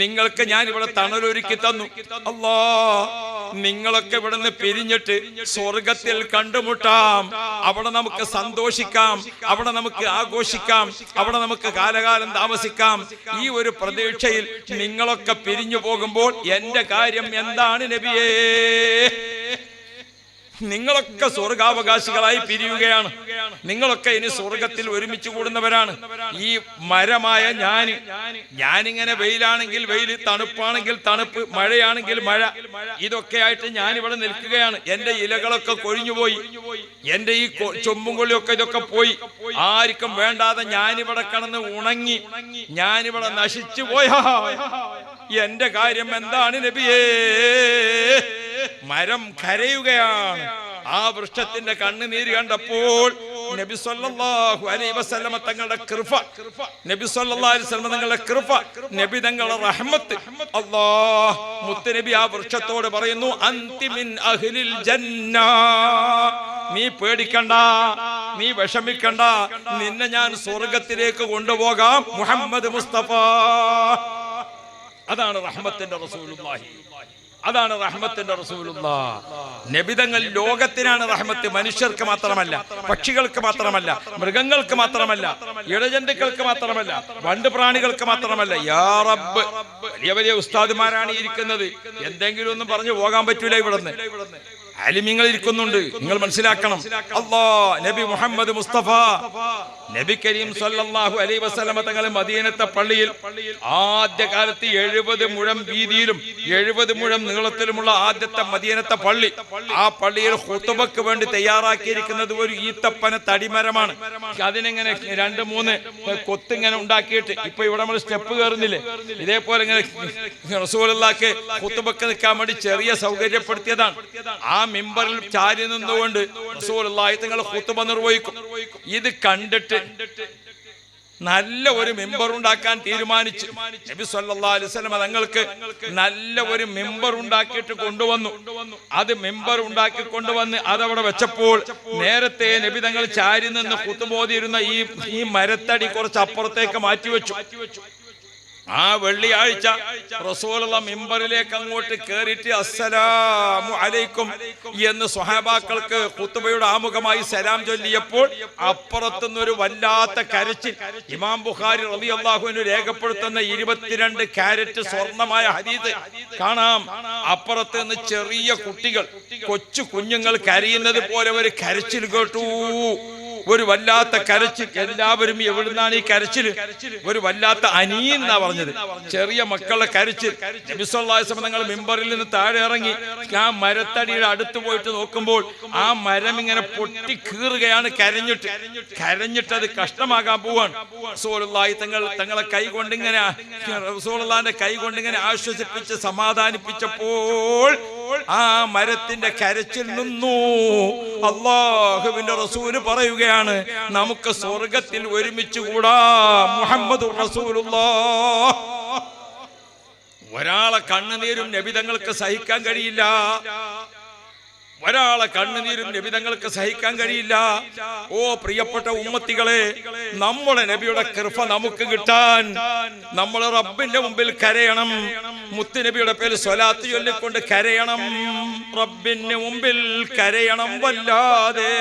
നിങ്ങൾക്ക് ഞാൻ ഇവിടെ തണലൊരുക്കി തന്നു. അല്ലാഹ്, നിങ്ങളൊക്കെ ഇവിടെ നിന്ന് പിരിഞ്ഞിട്ട് സ്വർഗത്തിൽ കണ്ടുമുട്ടാം. അവിടെ നമുക്ക് സന്തോഷിക്കാം, അവിടെ നമുക്ക് ആഘോഷിക്കാം, അവിടെ നമുക്ക് കാലകാലം താമസിക്കാം. ഈ ഒരു പ്രതീക്ഷയിൽ നിങ്ങളൊക്കെ പിരിഞ്ഞു പോകുമ്പോൾ എന്റെ കാര്യം എന്താണ് നബിയേ? നിങ്ങളൊക്കെ സ്വർഗാവകാശികളായി പിരിയുകയാണ്. നിങ്ങളൊക്കെ ഇനി സ്വർഗത്തിൽ ഒരുമിച്ച് കൂടുന്നവരാണ്. ഈ മരമായ ഞാനിങ്ങനെ വെയിലാണെങ്കിൽ വെയിൽ, തണുപ്പാണെങ്കിൽ തണുപ്പ്, മഴയാണെങ്കിൽ മഴ, ഇതൊക്കെ ആയിട്ട് ഞാനിവിടെ നിൽക്കുകയാണ്. എന്റെ ഇലകളൊക്കെ കൊഴിഞ്ഞുപോയി, എന്റെ ഈ ചൊമ്പും കൊള്ളിയൊക്കെ ഇതൊക്കെ പോയി, ആർക്കും വേണ്ടാതെ ഞാനിവിടെ കിടന്ന് ഉണങ്ങി, ഞാനിവിടെ നശിച്ചു പോയാ എന്റെ കാര്യം എന്താണ് നബിയേ? മരം കരയുകയാണ്. ആ വൃക്ഷത്തിന്റെ കണ്ണുനീര് കണ്ടപ്പോൾ നബി സല്ലല്ലാഹു അലൈഹി വസല്ലമ തങ്ങളുടെ കൃപ, നബി സല്ലല്ലാഹു അലൈഹി വസല്ലമ തങ്ങളുടെ കൃപ, നബി തങ്ങളുടെ റഹ്മത്ത്, അല്ലാഹ് മുത്തുനബി ആ വൃക്ഷത്തോട് പറയുന്നു, അന്തി മിൻ അഹ്ലിൽ ജന്ന, നീ പേടിക്കണ്ട, നീ വിഷമിക്കണ്ട, നിന്നെ ഞാൻ സ്വർഗത്തിലേക്ക് കൊണ്ടുപോകാം മുഹമ്മദ് മുസ്തഫ. അതാണ് റഹ്മത്തിന്റെ റസൂലുള്ളാഹി, അതാണ് റഹ്മത്തിന്റെ റസൂലുള്ളാഹ്. നബിതങ്ങൾ ലോകത്തിനാണ് റഹ്മത്ത്. മനുഷ്യർക്ക് മാത്രമല്ല, പക്ഷികൾക്ക് മാത്രമല്ല, മൃഗങ്ങൾക്ക് മാത്രമല്ല, ഇഴജന്തുക്കൾക്ക് മാത്രമല്ല, വണ്ട് പ്രാണികൾക്ക് മാത്രമല്ല. യാ റബ്ബ്, വലിയ വലിയ ഉസ്താദുമാരാണ് ഇരിക്കുന്നത്. എന്തെങ്കിലും ഒന്നും പറഞ്ഞു പോകാൻ പറ്റൂല. ഇവിടുന്ന് ആലിമീങ്ങൾ ഇരിക്കുന്നുണ്ട്, നിങ്ങൾ മനസ്സിലാക്കണം. അല്ലാഹ് നബി മുഹമ്മദ് മുസ്തഫ നബി കരീം സല്ലല്ലാഹു അലൈഹി വസല്ലമ തങ്ങൾ മദീനത്തെ പള്ളിയിൽ ആദ്യ കാലത്ത് 70 മുഴം വീതിയിലും 70 മുഴം നീളത്തിലുമുള്ള ആദ്യത്തെ മദീനത്തെ പള്ളി. ആ പള്ളിയിൽ ഖുതുബക്ക് വേണ്ടി തയ്യാറാക്കിയിരിക്കുന്നത് ഒരു ഈത്തപ്പന തടിമരമാണ്. അതിനെങ്ങനെ 2-3 കൊത്തിങ്ങനെ ഉണ്ടാക്കിയിട്ട്, ഇപ്പൊ ഇവിടെ നമ്മൾ സ്റ്റെപ്പ് കയറുന്നില്ലേ, ഇതേപോലെ ഇങ്ങനെ റസൂലുള്ളാഹിക്ക് ഖുതുബക്ക് നിൽക്കാൻ വേണ്ടി ചെറിയ സൗകര്യപ്പെടുത്തിയതാണ്. ആ മിമ്പറിൽ ചാരി നിന്നുകൊണ്ട് റസൂലുള്ളാഹി തങ്ങൾ ഖുതുബ നിർവഹിക്കും. ഇത് കണ്ടിട്ട് നല്ല ഒരു മിമ്പർ ഉണ്ടാക്കാൻ തീരുമാനിച്ചു. നബി സല്ലല്ലാഹു അലൈഹി വസല്ലം തങ്ങൾക്ക് നല്ല ഒരു മിമ്പർ ഉണ്ടാക്കിയിട്ട് കൊണ്ടുവന്നു. അത് മിമ്പർ ഉണ്ടാക്കി കൊണ്ടുവന്ന് അതവിടെ വെച്ചപ്പോൾ നേരത്തെ നബി തങ്ങൾ ചാരി നിന്ന് ഖുതുബ ഓതിയിരുന്ന ഈ മരത്തടി കുറച്ച് അപ്പുറത്തേക്ക് മാറ്റിവെച്ചു. ആ വെള്ളിയാഴ്ച റസൂലുള്ള മിമ്പറിലേക്ക് അങ്ങോട്ട് കേറിയിട്ട് അസ്സലാമു അലൈക്കും എന്ന് സ്വഹാബാക്കൾക്ക് ഖുതുബയുടെ ആമുഖമായി സലാം ചൊല്ലിയപ്പോൾ അപ്പുറത്തുനിന്നൊരു വല്ലാത്ത കരച്ചിൽ. ഇമാം ബുഖാരി റളിയല്ലാഹു അൻഹു രേഖപ്പെടുത്തുന്ന 22 കാരറ്റ് സ്വർണമായ ഹദീസ് കാണാം. അപ്പുറത്ത് നിന്ന് ചെറിയ കുട്ടികൾ, കൊച്ചു കുഞ്ഞുങ്ങൾ കരയുന്നത് പോലെ ഒരു കരച്ചിൽ കേട്ടു. ഒരു വല്ലാത്ത കരച്ചിൽ. എല്ലാവരും എവിടുന്നാണ് ഈ കരച്ചിൽ? ഒരു വല്ലാത്ത അനീന്നാ പറഞ്ഞത്, ചെറിയ മക്കളുടെ കരച്ചിൽ. നബി സല്ലല്ലാഹു അലൈഹി വസല്ലം തങ്ങൾ മിമ്പറിൽ നിന്ന് താഴെ ഇറങ്ങി ആ മരത്തടിയുടെ അടുത്ത് പോയിട്ട് നോക്കുമ്പോൾ ആ മരം ഇങ്ങനെ പൊട്ടി കീറുകയാണ്. കരഞ്ഞിട്ട് അത് കഷ്ടമാകാൻ പോവാണ്. റസൂലുള്ളാഹി തങ്ങളെ കൈ കൊണ്ടിങ്ങനെ, റസൂലുള്ളാഹിന്റെ കൈ കൊണ്ടിങ്ങനെ ആശ്വസിപ്പിച്ച് സമാധാനിപ്പിച്ചപ്പോൾ ആ മരത്തിന്റെ കരച്ചിൽ നിന്നു. അല്ലാഹുവിന്റെ റസൂല് പറയുകയാണ്, നമുക്ക് സ്വർഗത്തിൽ ഒരുമിച്ച് കൂടാ മുഹമ്മദുർ റസൂലുള്ളാഹ്. ഒരാളെ കണ്ണുനീരും നബി തങ്ങൾക്ക് സഹിക്കാൻ കഴിയില്ല. ഒരാളെ കണ്ണുനീരും നബി തങ്ങൾക്ക് സഹിക്കാൻ കഴിയില്ല. ഓ പ്രിയപ്പെട്ട ഉമ്മത്തികളെ, നമ്മുടെ നബിയുടെ കൃപ നമുക്ക് കിട്ടാൻ നമ്മൾ റബ്ബിന്റെ മുമ്പിൽ കരയണം. മുത്തുനബിയുടെ പേര് സ്വലാത്ത് ചൊല്ലിക്കൊണ്ട് കരയണം. റബ്ബിന്റെ മുമ്പിൽ കരയണം. വല്ലാതെ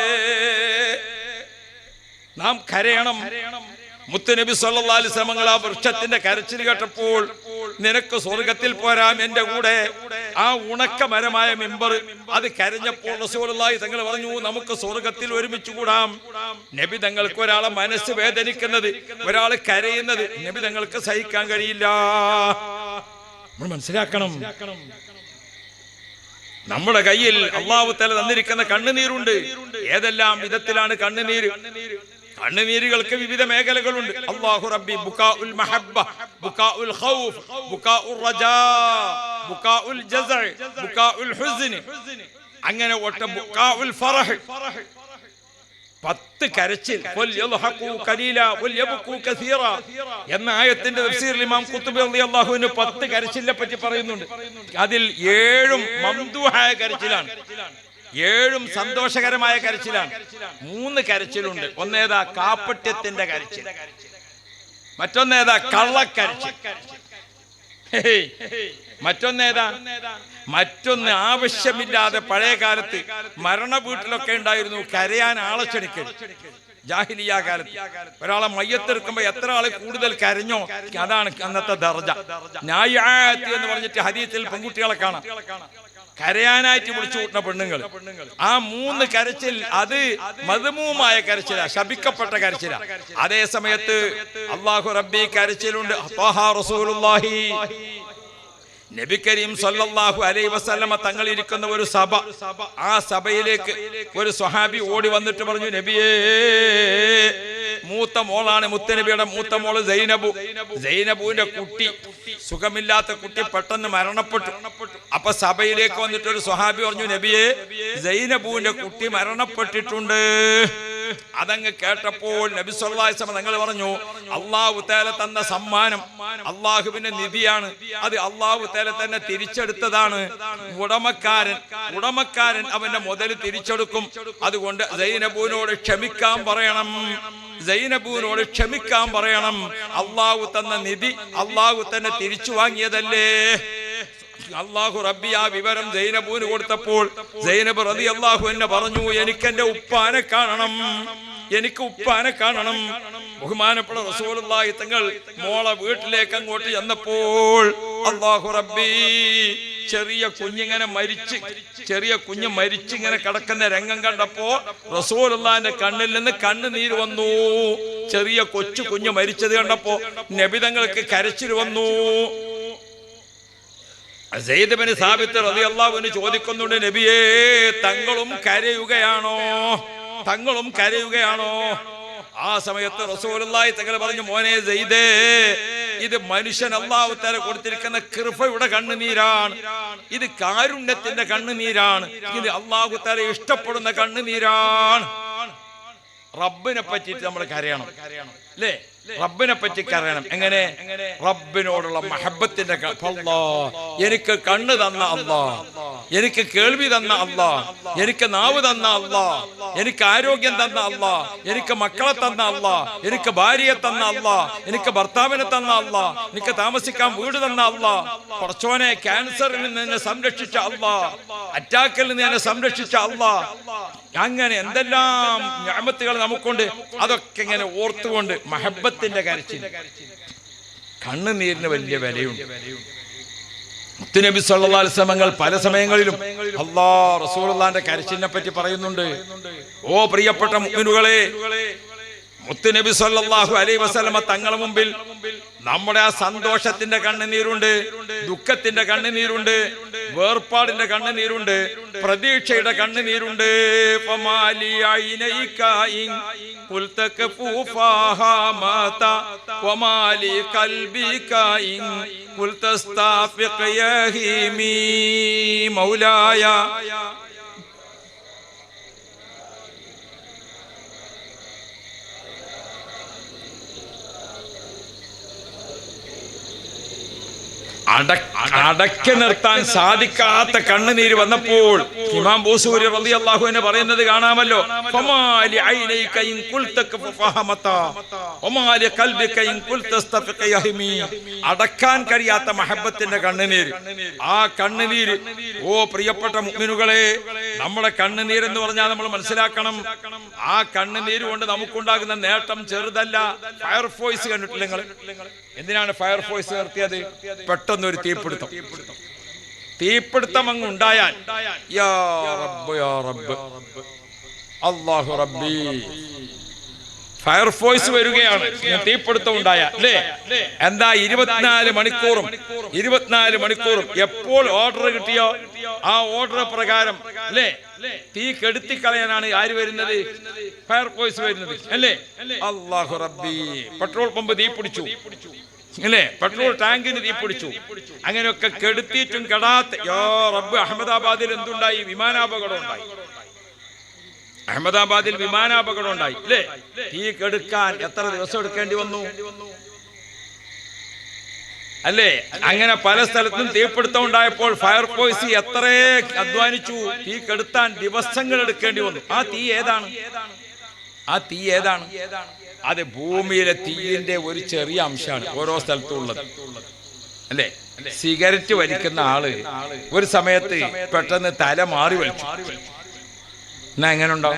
നാം കരയണം. മുത്തുനബി സല്ലല്ലാഹു അലൈഹി വസല്ലം ആ വൃക്ഷത്തിന്റെ കരച്ചിൽ കേട്ടപ്പോൾ, നിനക്ക് സ്വർഗത്തിൽ പോരാം എന്റെ കൂടെ. ആ ഉണക്ക മരമായ മിമ്പർ അത് കരഞ്ഞപ്പോൾ റസൂലുള്ളാഹി തങ്ങൾ പറഞ്ഞു, നമുക്ക് സ്വർഗത്തിൽ ഒരുമിച്ച് കൂടാം. നബി തങ്ങൾക്ക് ഒരാളെ മനസ്സ് വേദനിക്കുന്നത്, ഒരാൾ കരയുന്നത് നബി തങ്ങൾക്ക് സഹിക്കാൻ കഴിയില്ല. നമ്മൾ മനസ്സിലാക്കണം, നമ്മുടെ കയ്യിൽ അല്ലാഹു തആല തന്നിരിക്കുന്ന കണ്ണുനീരുണ്ട്. ഏതെല്ലാം വിധത്തിലാണ് കണ്ണുനീര്? കണ്ണുനീരുകൾക്ക് വിവിധ മേഖലകളുണ്ട്. അല്ലാഹു റബ്ബി ബുകാഉൽ മഹബ്ബ, ബുകാഉൽ ഖൗഫ്, ബുകാഉൽ റജാ, ബുകാഉൽ ജസഅ, ബുകാഉൽ ഹുസ്ൻ, അങ്ങനെ ഒട്ട ബുകാഉൽ ഫറഹ്. 10 കരച്ചിൽ. എന്ന ആയത്തിന്റെ തഫ്സീറിൽ ഇമാം ഖുതുബി റളിയല്ലാഹു അൻഹു 10 കരച്ചിലിനെ പറ്റി പറയുന്നുണ്ട്. അതിൽ 7 മംദൂഹായ കരച്ചിലാണ്, 7 സന്തോഷകരമായ കരച്ചിലാണ്. 3 കരച്ചിലുണ്ട്. ഒന്നേതാ കാപ്പട്യത്തിന്റെ കരച്ചിൽ, മറ്റൊന്നേതാ കള്ളക്കരച്ചിൽ, മറ്റൊന്ന് ആവശ്യമില്ലാതെ പഴയ കാലത്ത് മരണ വീട്ടിലൊക്കെ ഉണ്ടായിരുന്നു കരയാൻ ആളെ ക്ഷണിക്കൽ. ജാഹിലിയ കാലത്ത് ഒരാളെ മയ്യത്തെടുക്കുമ്പോ എത്ര ആള് കൂടുതൽ കരഞ്ഞോ അതാണ് അന്നത്തെ ദർജ. നായിആത്ത് എന്ന് പറഞ്ഞിട്ട് ഹദീസിൽ പെൺകുട്ടികളെ കാണാം, കരയാനായിട്ട് വിളിച്ചു കൂട്ടുന്ന പെണ്ണുങ്ങൾ. ആ 3 കരച്ചിൽ അത് മദ്മൂമായ കരച്ചില, ശപിക്കപ്പെട്ട കരച്ചില. അതേ സമയത്ത് അല്ലാഹു റബ്ബി കരച്ചിലുണ്ട്. റസൂലുള്ളാഹി നബി കരീം സല്ലല്ലാഹു അലൈഹി വസല്ലമ തങ്ങൾ ഇരിക്കുന്ന ഒരു സഭ, ആ സഭയിലേക്ക് ഒരു സ്വഹാബി ഓടി വന്നിട്ട് പറഞ്ഞു, നബിയേ മൂത്ത മോളാണ് മുത്തനബിയുടെ മൂത്ത മോള് സൈനബുവിന്റെ കുട്ടി സുഖമില്ലാത്ത കുട്ടി പെട്ടെന്ന് മരണപ്പെട്ടു. അപ്പൊ സഭയിലേക്ക് വന്നിട്ട് ഒരു സ്വഹാബി പറഞ്ഞു, നബിയെ, സൈനബുവിന്റെ കുട്ടി മരണപ്പെട്ടിട്ടുണ്ട്. അതങ്ങ് കേട്ടപ്പോൾ നബി സല്ലല്ലാഹു അലൈഹി വസല്ലം തങ്ങൾ പറഞ്ഞു, അല്ലാഹു തആല തന്ന സമ്മാനം അല്ലാഹുവിന്റെ നിധിയാണ്, അത് അല്ലാഹു തആല തന്നെ തിരിച്ചെടുത്തതാണ്. ഉടമക്കാരൻ അവന്റെ മുതൽ തിരിച്ചെടുക്കും. അതുകൊണ്ട് സൈനബുവിനോട് ക്ഷമിക്കാൻ പറയണം, സൈനബുവിനോട് ക്ഷമിക്കാൻ പറയണം. അല്ലാഹു തന്ന നിധി അല്ലാഹു തന്നെ തിരിച്ചു വാങ്ങിയതല്ലേ. അല്ലാഹു റബ്ബി ആ വിവരം സൈനബുവിന് കൊടുത്തപ്പോൾ സൈനബ് റളിയല്ലാഹു അൻഹ പറഞ്ഞു, എനിക്കെന്റെ ഉപ്പാനെ കാണണം, എനിക്ക് ഉപ്പാനെ കാണണം. ബഹുമാനപ്പെട്ട റസൂലുള്ളാഹി തങ്ങൾ മോളെ വീട്ടിലേക്ക് അങ്ങോട്ട് ചെന്നപ്പോൾ അല്ലാഹു റബ്ബി ചെറിയ കുഞ്ഞ് മരിച്ചിങ്ങനെ കിടക്കുന്ന രംഗം കണ്ടപ്പോ റസൂലുള്ളാഹിന്റെ കണ്ണിൽ നിന്ന് കണ്ണുനീര് വന്നു. ചെറിയ കുഞ്ഞ് മരിച്ചത് കണ്ടപ്പോ നബി തങ്ങൾക്ക് കരച്ചിൽ വന്നു. സയ്യിദ് ഇബ്നു സാബിത്ത് റളിയല്ലാഹു അൻഹു ചോദിക്കുന്നുണ്ട്, നബിയേ, തങ്ങളും കരയുകയാണോ? ആ സമയത്ത് റസൂലുള്ളാഹി തങ്ങൾ പറഞ്ഞു, മോനെ സയ്യിദേ, ഇത് മനുഷ്യൻ അല്ലാഹു തആല കൊടുത്തിരിക്കുന്ന കൃപയുടെ കണ്ണുനീരാണ്, ഇത് കാരുണ്യത്തിന്റെ കണ്ണുനീരാണ്, ഇത് അല്ലാഹു തആല ഇഷ്ടപ്പെടുന്ന കണ്ണുനീരാണ്. റബ്ബിനെ പറ്റിയിട്ട് നമ്മൾ കരയണം, അല്ലേ? റബ്ബിനെ പറ്റി കരയണം. എങ്ങനെ? റബ്ബിനോടുള്ള മഹബത്തിന്റെ. എനിക്ക് കണ്ണ് തന്ന അല്ലാ, എനിക്ക് കേൾവി തന്ന അല്ലാ, എനിക്ക് നാവ് തന്ന അല്ലാ, എനിക്ക് ആരോഗ്യം തന്ന അല്ലാ, എനിക്ക് മക്കളെ തന്ന അല്ലാ, എനിക്ക് ഭാര്യയെ തന്ന അല്ലാ, എനിക്ക് ഭർത്താവിനെ തന്ന അല്ലാ, എനിക്ക് താമസിക്കാൻ വീട് തന്ന അല്ലാ, കുറച്ചോനെ ക്യാൻസറിൽ നിന്ന് എന്നെ സംരക്ഷിച്ച അല്ലാ, അറ്റാക്കിൽ നിന്ന് എന്നെ സംരക്ഷിച്ച അല്ലാ, അങ്ങനെ എന്തെല്ലാം നിഅമത്തുകൾ നമുക്കുണ്ട്. അതൊക്കെ ഇങ്ങനെ ഓർത്തുകൊണ്ട് മഹബത്തിന്റെ കരച്ചിൽ, കണ്ണുനീരിന് വലിയ വിലയുണ്ട്. മുത്തുനബി സല്ലല്ലാഹു അലൈഹി വസല്ലം പല സമയങ്ങളിലും റസൂലുള്ളാഹിന്റെ കരച്ചിലിനെ പറ്റി പറയുന്നുണ്ട്. ഓ പ്രിയപ്പെട്ട മുഅ്മിനുകളെ, മുത്തുനബി സല്ലല്ലാഹു അലൈഹി വസല്ലം തങ്ങളുടെ മുമ്പിൽ നമ്മുടെ ആ സന്തോഷത്തിന്റെ കണ്ണുനീരുണ്ട്, ദുഃഖത്തിന്റെ കണ്ണുനീരുണ്ട്, വേർപാടിന്റെ കണ്ണുനീരുണ്ട്, പ്രതീക്ഷയുടെ കണ്ണുനീരുണ്ട്. മൗലായ അടക്കി നിർത്താൻ സാധിക്കാത്ത കണ്ണുനീര് വന്നപ്പോൾ ഇമാം ബൂസൂരി റളിയല്ലാഹു അൻഹു പറയുന്നത് കാണാമല്ലോ, അടക്കാൻ കഴിയാത്ത മഹബത്തിന്റെ കണ്ണുനീര്. ആ കണ്ണുനീര്, ഓ പ്രിയപ്പെട്ട മുഅ്മിനുകളെ, നമ്മുടെ കണ്ണുനീര് എന്ന് പറഞ്ഞാൽ നമ്മൾ മനസ്സിലാക്കണം, ആ കണ്ണുനീര് കൊണ്ട് നമുക്കുണ്ടാകുന്ന നേട്ടം ചെറുതല്ല. ഫയർഫോഴ്സ് കണ്ടിട്ടില്ല നിങ്ങൾ? എന്തിനാണ് ഫയർഫോഴ്സ് നിർത്തിയത്? പെട്ടെന്നൊരു തീപിടുത്തം അങ്ങ് ഉണ്ടായാൽ യാ റബ്ബ് യാ റബ്ബ് അല്ലാഹു റബ്ബി, ഫയർഫോഴ്സ് വരികയാണ്, തീപിടുത്തം ഉണ്ടായ അല്ലേ? എന്താ 24 മണിക്കൂറും എപ്പോൾ ഓർഡർ കിട്ടിയോ ആ ഓർഡർ പ്രകാരം അല്ലേ തീ കെടുത്തിക്കളയാനാണ് ആര് വരുന്നത്? ഫയർഫോഴ്സ് വരുന്നത് അല്ലേ? അല്ലാഹു റബ്ബി. പെട്രോൾ പമ്പ് തീ പിടിച്ചു അല്ലേ? പെട്രോൾ ടാങ്കിന് തീ പിടിച്ചു. അങ്ങനെയൊക്കെ കെടുത്തിയിട്ടും കെടാത്ത യാ റബ്ബ്. അഹമ്മദാബാദിൽ എന്തുണ്ടായി? വിമാനാപകടം ഉണ്ടായി. അഹമ്മദാബാദിൽ വിമാനാപകടം ഉണ്ടായി അല്ലേ? തീ കെടുക്കാൻ എത്ര ദിവസം എടുക്കേണ്ടി വന്നു അല്ലേ? അങ്ങനെ പല സ്ഥലത്തും തീപിടുത്തം ഉണ്ടായപ്പോൾ ഫയർഫോഴ്സ് എത്ര അധ്വാനിച്ചു, തീ കെടുത്താൻ ദിവസങ്ങൾ എടുക്കേണ്ടി വന്നു. ആ തീ ഏതാണ്? അത് ഭൂമിയിലെ തീയിന്റെ ഒരു ചെറിയ അംശമാണ് ഓരോ സ്ഥലത്തും ഉള്ളത് അല്ലേ? സിഗരറ്റ് വലിക്കുന്ന ആള് ഒരു സമയത്ത് പെട്ടെന്ന് തല മാറി വലിച്ചു. എന്നാ എങ്ങനെ ഉണ്ടോ?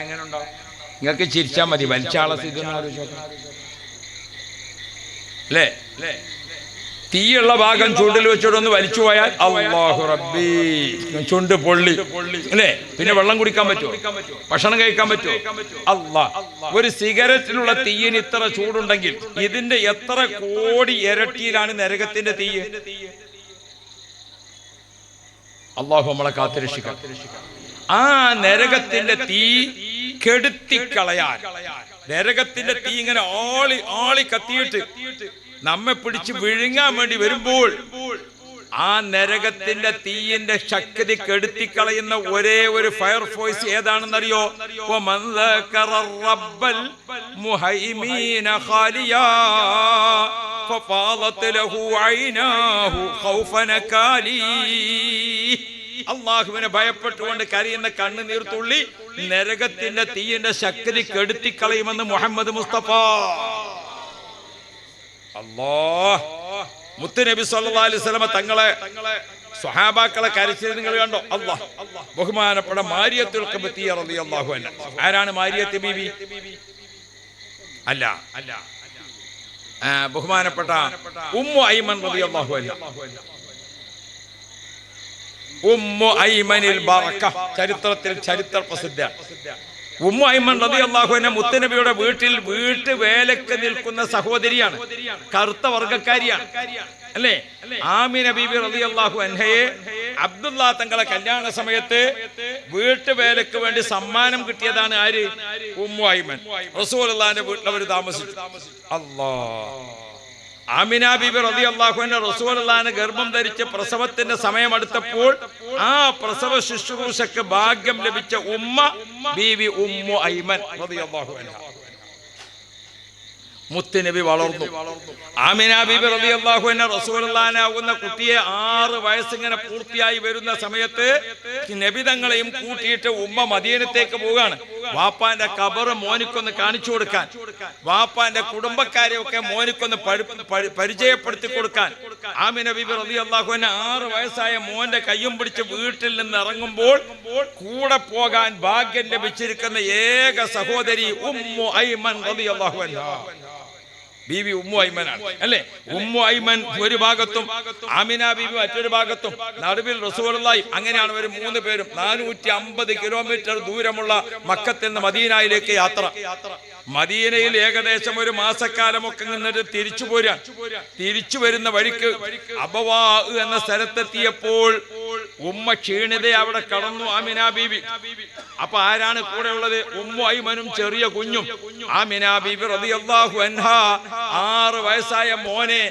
നിങ്ങൾക്ക് ചിരിച്ചാൽ മതി, വലിച്ച ആളെ അല്ലേ? തീയുള്ള ഭാഗം ചുണ്ടിൽ വെച്ചോടൊന്ന് വലിച്ചു പോയാൽ അല്ലാഹു റബ്ബി, ചുണ്ട് പൊള്ളി അല്ലേ? പിന്നെ വെള്ളം കുടിക്കാൻ പറ്റുമോ? ഭക്ഷണം കഴിക്കാൻ പറ്റുമോ? അല്ലാ. ഒരു സിഗരറ്റിലുള്ള തീയിന് ഇത്ര ചൂടുണ്ടെങ്കിൽ ഇതിന്റെ എത്ര കോടി ഇരട്ടിയിലാണ് നരകത്തിന്റെ തീ. അല്ലാഹു നമ്മളെ കാത്തുരക്ഷിക്കാം. ആ നരകത്തിന്റെ തീ കെടുത്തിക്കളയാൻ നരകത്തിന്റെ തീ ഇങ്ങനെ ആളി ആളി കത്തിയിട്ട് നമ്മെ പിടിച്ച് വിഴുങ്ങാൻ വേണ്ടി വരുമ്പോൾ ആ നരകത്തിന്റെ തീയിന്റെ ശക്തി കെടുത്തിക്കളയുന്ന ഒരേ ഒരു ഫയർഫോഴ്സ് ഏതാണെന്നറിയോ? അള്ളാഹുവിനെ ഭയപ്പെട്ടുകൊണ്ട് കരയുന്ന കണ്ണുനീർത്തുള്ളി നരകത്തിന്റെ തീയിന്റെ ശക്തി കെടുത്തിക്കളയുമെന്ന് മുഹമ്മദ് മുസ്തഫ. അല്ലാഹ് മുത്തുനബി സല്ലല്ലാഹു അലൈഹി വസല്ലമ തങ്ങളെ സ്വഹാബാക്കളെ കരച്ചിൽ നിങ്ങൾ കണ്ടോ? അല്ലാഹ് ബഹുമാനപ്പെട്ട മാരിയത്തുൽ ഖിബ്തിയ റളിയല്ലാഹു അൻഹ. ആരാണ് മാരിയത്ത് ബീവി? അല്ല, ബഹുമാനപ്പെട്ട ഉമ്മു ഐമൻ റളിയല്ലാഹു അൻഹ. ഉമ്മു ഐമനിൽ ബറക, ചരിത്രത്തിൽ ചരിത്ര പ്രസിദ്ധ ഉമ്മു ഐമൻ റളിയല്ലാഹു അൻഹ മുത്തുനബിയുടെ വീട്ടിൽ വീട്ടുവേലക്ക് നിൽക്കുന്ന സഹോദരിയാണ്, കറുത്ത വർഗ്ഗക്കാരിയാണ് അല്ലേ? ആമിന ബീബി റളിയല്ലാഹു അൻഹയെ അബ്ദുല്ലാ തങ്ങളെ കല്യാണ സമയത്ത് വീട്ടുവേലക്ക് വേണ്ടി സമ്മാനം കിട്ടിയതാണ് ആര്? ഉമ്മു ഐമൻ. റസൂലുള്ളാഹിന്റെ വീട്ടിൽ അവർ താമസിച്ചു. അല്ലാഹ്, ആമിന ബീബി റളിയല്ലാഹു അൻഹ റസൂലുള്ളാഹിനെ ഗർഭം ധരിച്ച് പ്രസവത്തിന്റെ സമയം അടുത്തപ്പോൾ ആ പ്രസവ ശുശ്രൂഷക്ക് ഭാഗ്യം ലഭിച്ച ഉമ്മ ബീവി ഉമ്മു ഐമൻ റളിയല്ലാഹു അൻഹ. മുത്തുനബി വളർന്നു. ആമിന ബീബി റളിയല്ലാഹു അൻഹ റസൂലുള്ളാഹിനാകുന്ന കുട്ടിയെ 6 വയസ്സിങ്ങനെ പൂർത്തിയായി വരുന്ന സമയത്ത് നബി തങ്ങളെയും കൂട്ടിയിട്ട് ഉമ്മ മദീനത്തേക്ക് പോവുകയാണ്. വാപ്പാന്റെ ഖബർ മോനിക്കൊന്ന് കാണിച്ചു കൊടുക്കാൻ, വാപ്പാന്റെ കുടുംബക്കാരെ ഒക്കെ മോനിക്കൊന്ന് പരിചയപ്പെടുത്തി കൊടുക്കാൻ ആമിന ബീബി റളിയല്ലാഹു അൻഹ 6 വയസ്സായ മോന്റെ കയ്യും പിടിച്ച് വീട്ടിൽ നിന്ന് ഇറങ്ങുമ്പോൾ കൂടെ പോകാൻ ഭാഗ്യം ലഭിച്ചിരിക്കുന്ന ഏക സഹോദരി ഉമ്മു ഐമൻ റളിയല്ലാഹു അൻഹ. ബീവി ഉമ്മു ഐമനാണ് അല്ലേ? ഉമ്മു ഐമൻ ഒരു ഭാഗത്തും ആമിന ബീബി മറ്റൊരു ഭാഗത്തും, നടുവിൽ റസൂലുള്ളാഹി. അങ്ങനെയാണ് ഒരു 3 പേരും 450 കിലോമീറ്റർ ദൂരമുള്ള മക്കത്തിൽ നിന്ന് മദീനയിലേക്ക് യാത്ര. മദീനയിൽ ഏകദേശം ഒരു മാസക്കാലമൊക്കെ നിന്നിട്ട് തിരിച്ചു പോരാൻ. തിരിച്ചു വരുന്ന വഴിക്ക് അബവാ എന്ന സ്ഥലത്തെത്തിയപ്പോൾ ഉമ്മ ക്ഷീണിതയെ അവിടെ കടന്നു ആമിന ബീബി. അപ്പൊ ആരാണ് കൂടെ ഉള്ളത്? ഉമ്മു ഐമനും ചെറിയ കുഞ്ഞും. ആമിന ബീബി റളിയല്ലാഹു അൻഹ 6 വയസ്സായ മോനെ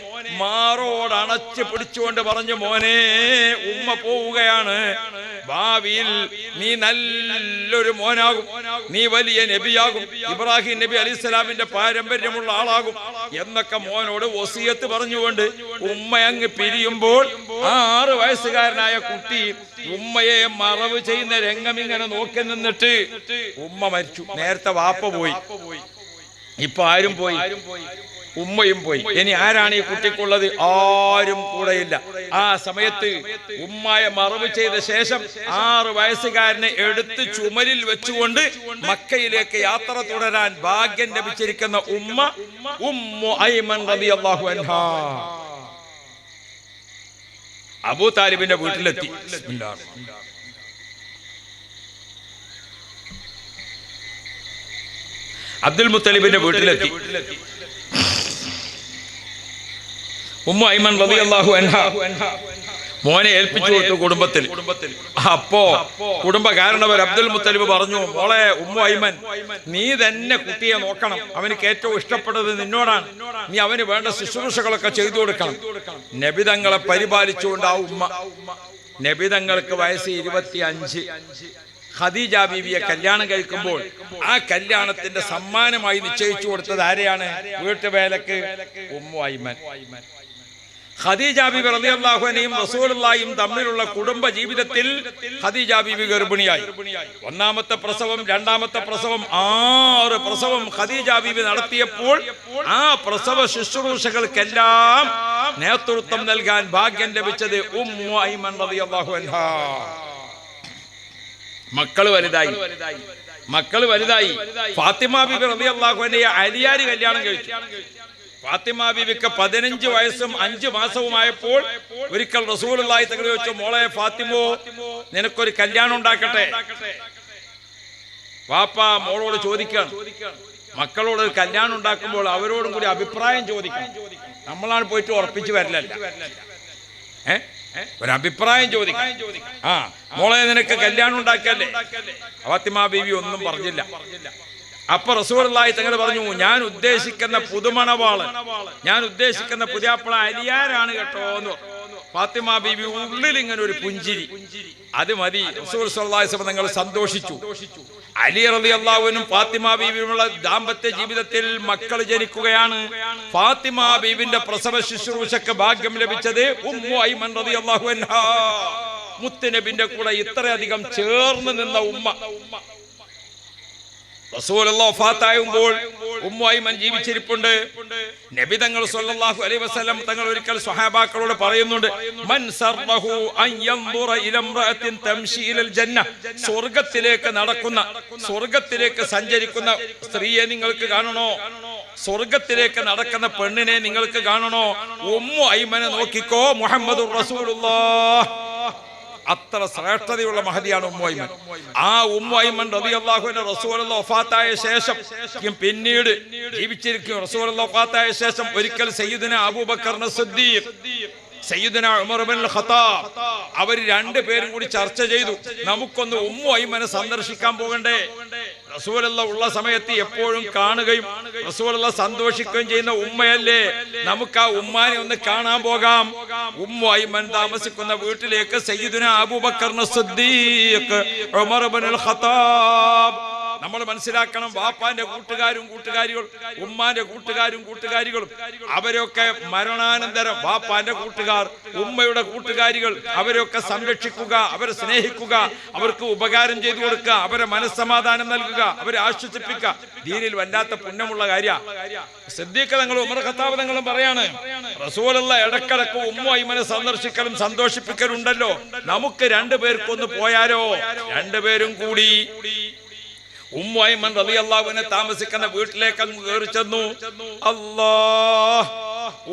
മാറോട് അണച്ച് പിടിച്ചുകൊണ്ട് പറഞ്ഞു, മോനെ ഉമ്മ പോവുകയാണ്, ഭാവിയിൽ നീ നല്ലൊരു മോനാകും, നീ വലിയ നബിയാകും, ഇബ്രാഹിം നബി അലൈഹിസ്സലാമിന്റെ പാരമ്പര്യമുള്ള ആളാകും എന്നൊക്കെ മോനോട് വസിയത്ത് പറഞ്ഞുകൊണ്ട് ഉമ്മ അങ്ങ് പിരിയുമ്പോൾ 6 വയസ്സുകാരനായ കുട്ടി ഉമ്മയെ മറവ് ചെയ്യുന്ന രംഗം ഇങ്ങനെ നോക്കി നിന്നിട്ട് ഉമ്മ മരിച്ചു. നേരത്തെ വാപ്പ പോയി, ഇപ്പൊ ആരും പോയി? ഉമ്മയും പോയി. ഇനി ആരാണ് ഈ കുട്ടിക്കുള്ളത്? ആരും കൂടെയില്ല. ആ സമയത്ത് ഉമ്മയെ മറവ് ചെയ്ത ശേഷം 6 വയസ്സുകാരനെ എടുത്ത് ചുമലിൽ വെച്ചുകൊണ്ട് മക്കയിലേക്ക് യാത്ര തുടരാൻ ഭാഗ്യം ലഭിച്ചിരിക്കുന്ന ഉമ്മ ഉമ്മു ഐമൻ റളിയല്ലാഹു അൻഹ അബൂ താലിബിന്റെ വീട്ടിലെത്തി. അബ്ദുൽ മുത്തലിബിന്റെ വീട്ടിലെത്തി. ഉമ്മു ഐമൻ റളിയല്ലാഹു അൻഹ മോനെ ഏൽപ്പിച്ചു കൊടുത്തു കുടുംബത്തിൽ. അപ്പോ കുടുംബകാരണവർ അബ്ദുൽ മുത്തലിബ് പറഞ്ഞു, മോളെ ഉമ്മു ഐമൻ, നീ തന്നെ കുട്ടിയെ നോക്കണം, അവനക്ക് ഏറ്റവും ഇഷ്ടപ്പെട്ടത് നിന്നോടാണ്, നീ അവന് വേണ്ട ശുശ്രൂഷകളൊക്കെ ചെയ്തു കൊടുക്കണം. നബിതങ്ങളെ പരിപാലിച്ചുകൊണ്ട് ആ ഉമ്മ, നബിതങ്ങൾക്ക് വയസ്സ് 25, ഖദീജ ബീവിയെ കല്യാണം കഴിക്കുമ്പോൾ ആ കല്യാണത്തിന്റെ സമ്മാനമായി നിശ്ചയിച്ചു കൊടുത്തത് ആരെയാണ്? വീട്ടുവേലക്ക് ഉമ്മു ഐമൻ. ഖദീജ ബീവി റളിയല്ലാഹു അൻഹയും റസൂലുള്ളാഹിയും തമ്മിലുള്ള കുടുംബ ജീവിതത്തിൽ ഖദീജ ബീവി ഗർഭിണിയായി. 1ാമത്തെ പ്രസവം, 2ാമത്തെ പ്രസവം, 6 പ്രസവം ഖദീജ ബീവി നടത്തിയപ്പോൾ ആ പ്രസവ ശുശ്രൂഷകൾക്കെല്ലാം നേതൃത്വം നൽകാൻ ഭാഗ്യം ലഭിച്ചത് ഉമ്മു ഐമൻ റളിയല്ലാഹു അൻഹ. മക്കള് വലുതായി. ഫാത്തിമ ബീബി റളിയല്ലാഹു അൻഹയെ അലിയാരി കല്യാണം കഴിച്ചു. ഫാത്തിമ ബീവിക്ക് 15 വയസ്സും 5 മാസവുമായപ്പോൾ ഒരിക്കൽ റസൂലുള്ളാഹി തങ്ങൾ ചോദിച്ചു, മോളെ ഫാത്തിമോ, നിനക്കൊരു കല്യാണം ഉണ്ടാക്കട്ടെ? വാപ്പ മോളോട് ചോദിക്കണം, മക്കളോട് ഒരു കല്യാണം ഉണ്ടാക്കുമ്പോൾ അവരോടും കൂടി അഭിപ്രായം ചോദിക്കണം. നമ്മളാണ് പോയിട്ട് ഉറപ്പിച്ചു വരലല്ല, ഒരു അഭിപ്രായം ചോദിക്കാം. മോളെ നിനക്ക് കല്യാണം ഉണ്ടാക്കല്ലേ? ഫാത്തിമ ബീവി ഒന്നും പറഞ്ഞില്ല. അപ്പൊ റസൂലുള്ളാഹി തങ്ങൾ പറഞ്ഞു, ഞാൻ ഉദ്ദേശിക്കുന്ന പുതുമണവാളൻ, ഞാൻ ഉദ്ദേശിക്കുന്ന പുതിയാപ്പിള അലിയാരാണ് കേട്ടോ എന്ന്. ഫാത്തിമ ബീബി ഉള്ളിൽ ഇങ്ങനെ ഒരു പുഞ്ചിരി, അത് മതി. റസൂൽ സ്വല്ലല്ലാഹി അലൈഹി വസല്ലം തങ്ങൾ സന്തോഷിച്ചു. അലി റളിയല്ലാഹു അൻഹു ഫാത്തിമ ബീവിയുമുള്ള ദാമ്പത്യ ജീവിതത്തിൽ മക്കൾ ജനിക്കുകയാണ്. ഫാത്തിമ ബീവിന്റെ പ്രസവ ശുശ്രൂഷക്ക് ഭാഗ്യം ലഭിച്ചത് ഉമ്മു ഐമൻ റളിയല്ലാഹു അൻഹാ, മുത്തുനബിന്റെ കൂടെ ഇത്രയധികം ചേർന്ന് നിന്ന ഉമ്മ. റസൂലുള്ളാഹി വഫാത്തായുമ്പോൾ ഉമ്മു ഐമൻ ജീവിച്ചിരിപ്പുണ്ട്. നബി തങ്ങൾ സ്വല്ലല്ലാഹു അലൈഹി വസല്ലം തങ്ങൾ ഒരിക്കൽ സ്വഹാബാക്കളോട് പറയുന്നുണ്ട്, മൻ സർറഹു അൻ യൻദുറ ഇല ഇംറഅത്തിൻ തംശി ഇലൽ ജന്ന, സ്വർഗ്ഗത്തിലേക്ക് നടക്കുന്ന, സ്വർഗ്ഗത്തിലേക്ക് സഞ്ചരിക്കുന്ന സ്ത്രീയെ നിങ്ങൾക്ക് കാണണോ, സ്വർഗ്ഗത്തിലേക്ക് നടക്കുന്ന പെണ്ണിനെ നിങ്ങൾക്ക് കാണണോ, ഉമ്മു ഐമനെ നോക്കിക്കോ, മുഹമ്മദുർ റസൂലുള്ളാഹ്. അത്ര ശ്രേഷ്ഠതയുള്ള മഹദിയാണ് ഉമ്മു ഐമൻ. ആ ഉമ്മു ഐമൻ റളിയല്ലാഹു അൻഹ റസൂലുള്ളാഹി വഫാത്തായ ശേഷം പിന്നീട് ജീവിച്ചിരിക്കും. റസൂലുള്ളാഹി വഫാത്തായ ശേഷം ഒരിക്കൽ സയ്യിദുന അബൂബക്കർ സിദ്ദീഖ്, സയ്യിദുന ഉമർ ഇബ്നുൽ ഖത്താബ്, അവർ രണ്ടുപേരും കൂടി ചർച്ച ചെയ്തു, നമുക്കൊന്ന് ഉമ്മു ഐമനെ സന്ദർശിക്കാൻ പോകണ്ടേ. റസൂലുള്ളാഹി ഉള്ള സമയത്ത് എപ്പോഴും കാണുകയും റസൂലുള്ളാഹി സന്തോഷിക്കുകയും ചെയ്യുന്ന ഉമ്മയല്ലേ, നമുക്ക് ആ ഉമ്മാനെ ഒന്ന് കാണാൻ പോകാം. ഉമ്മു ഐമൻ താമസിക്കുന്ന വീട്ടിലേക്ക് സയ്യിദുന അബൂബക്കർ സിദ്ദീഖ്, ഉമർ ഇബ്നുൽ ഖത്താബ്. നമ്മൾ മനസ്സിലാക്കണം, വാപ്പാന്റെ കൂട്ടുകാരും കൂട്ടുകാരികളും ഉമ്മാന്റെ കൂട്ടുകാരും കൂട്ടുകാരികളും അവരൊക്കെ മരണാനന്തരം വാപ്പാന്റെ കൂട്ടുകാർ, ഉമ്മയുടെ കൂട്ടുകാരികൾ, അവരൊക്കെ സംരക്ഷിക്കുക, അവരെ സ്നേഹിക്കുക, അവർക്ക് ഉപകാരം ചെയ്തു കൊടുക്കുക, അവരെ മനസ്സമാധാനം നൽകുക, അവരെ ആശ്വസിപ്പിക്കുക, ദീനിൽ വല്ലാത്ത പുണ്യമുള്ള കാര്യമാണ്. സിദ്ദീഖ് തങ്ങളും ഉമർ ഖത്താബ് തങ്ങളും പറയാണ്, റസൂലുള്ളാഹി ഇടക്കിടക്ക് ഉമ്മു ഐമനെ സന്ദർശിക്കലും സന്തോഷിപ്പിക്കലുണ്ടല്ലോ, നമുക്ക് രണ്ടുപേർക്കൊന്ന് പോയാലോ. രണ്ടുപേരും കൂടി ഉമ്മു ഐമൻ റളിയല്ലാഹു അൻഹ താമസിക്കുന്ന വീട്ടിലേക്ക് അങ്ങ് കയറി ചെന്നു. അല്ലാഹ്,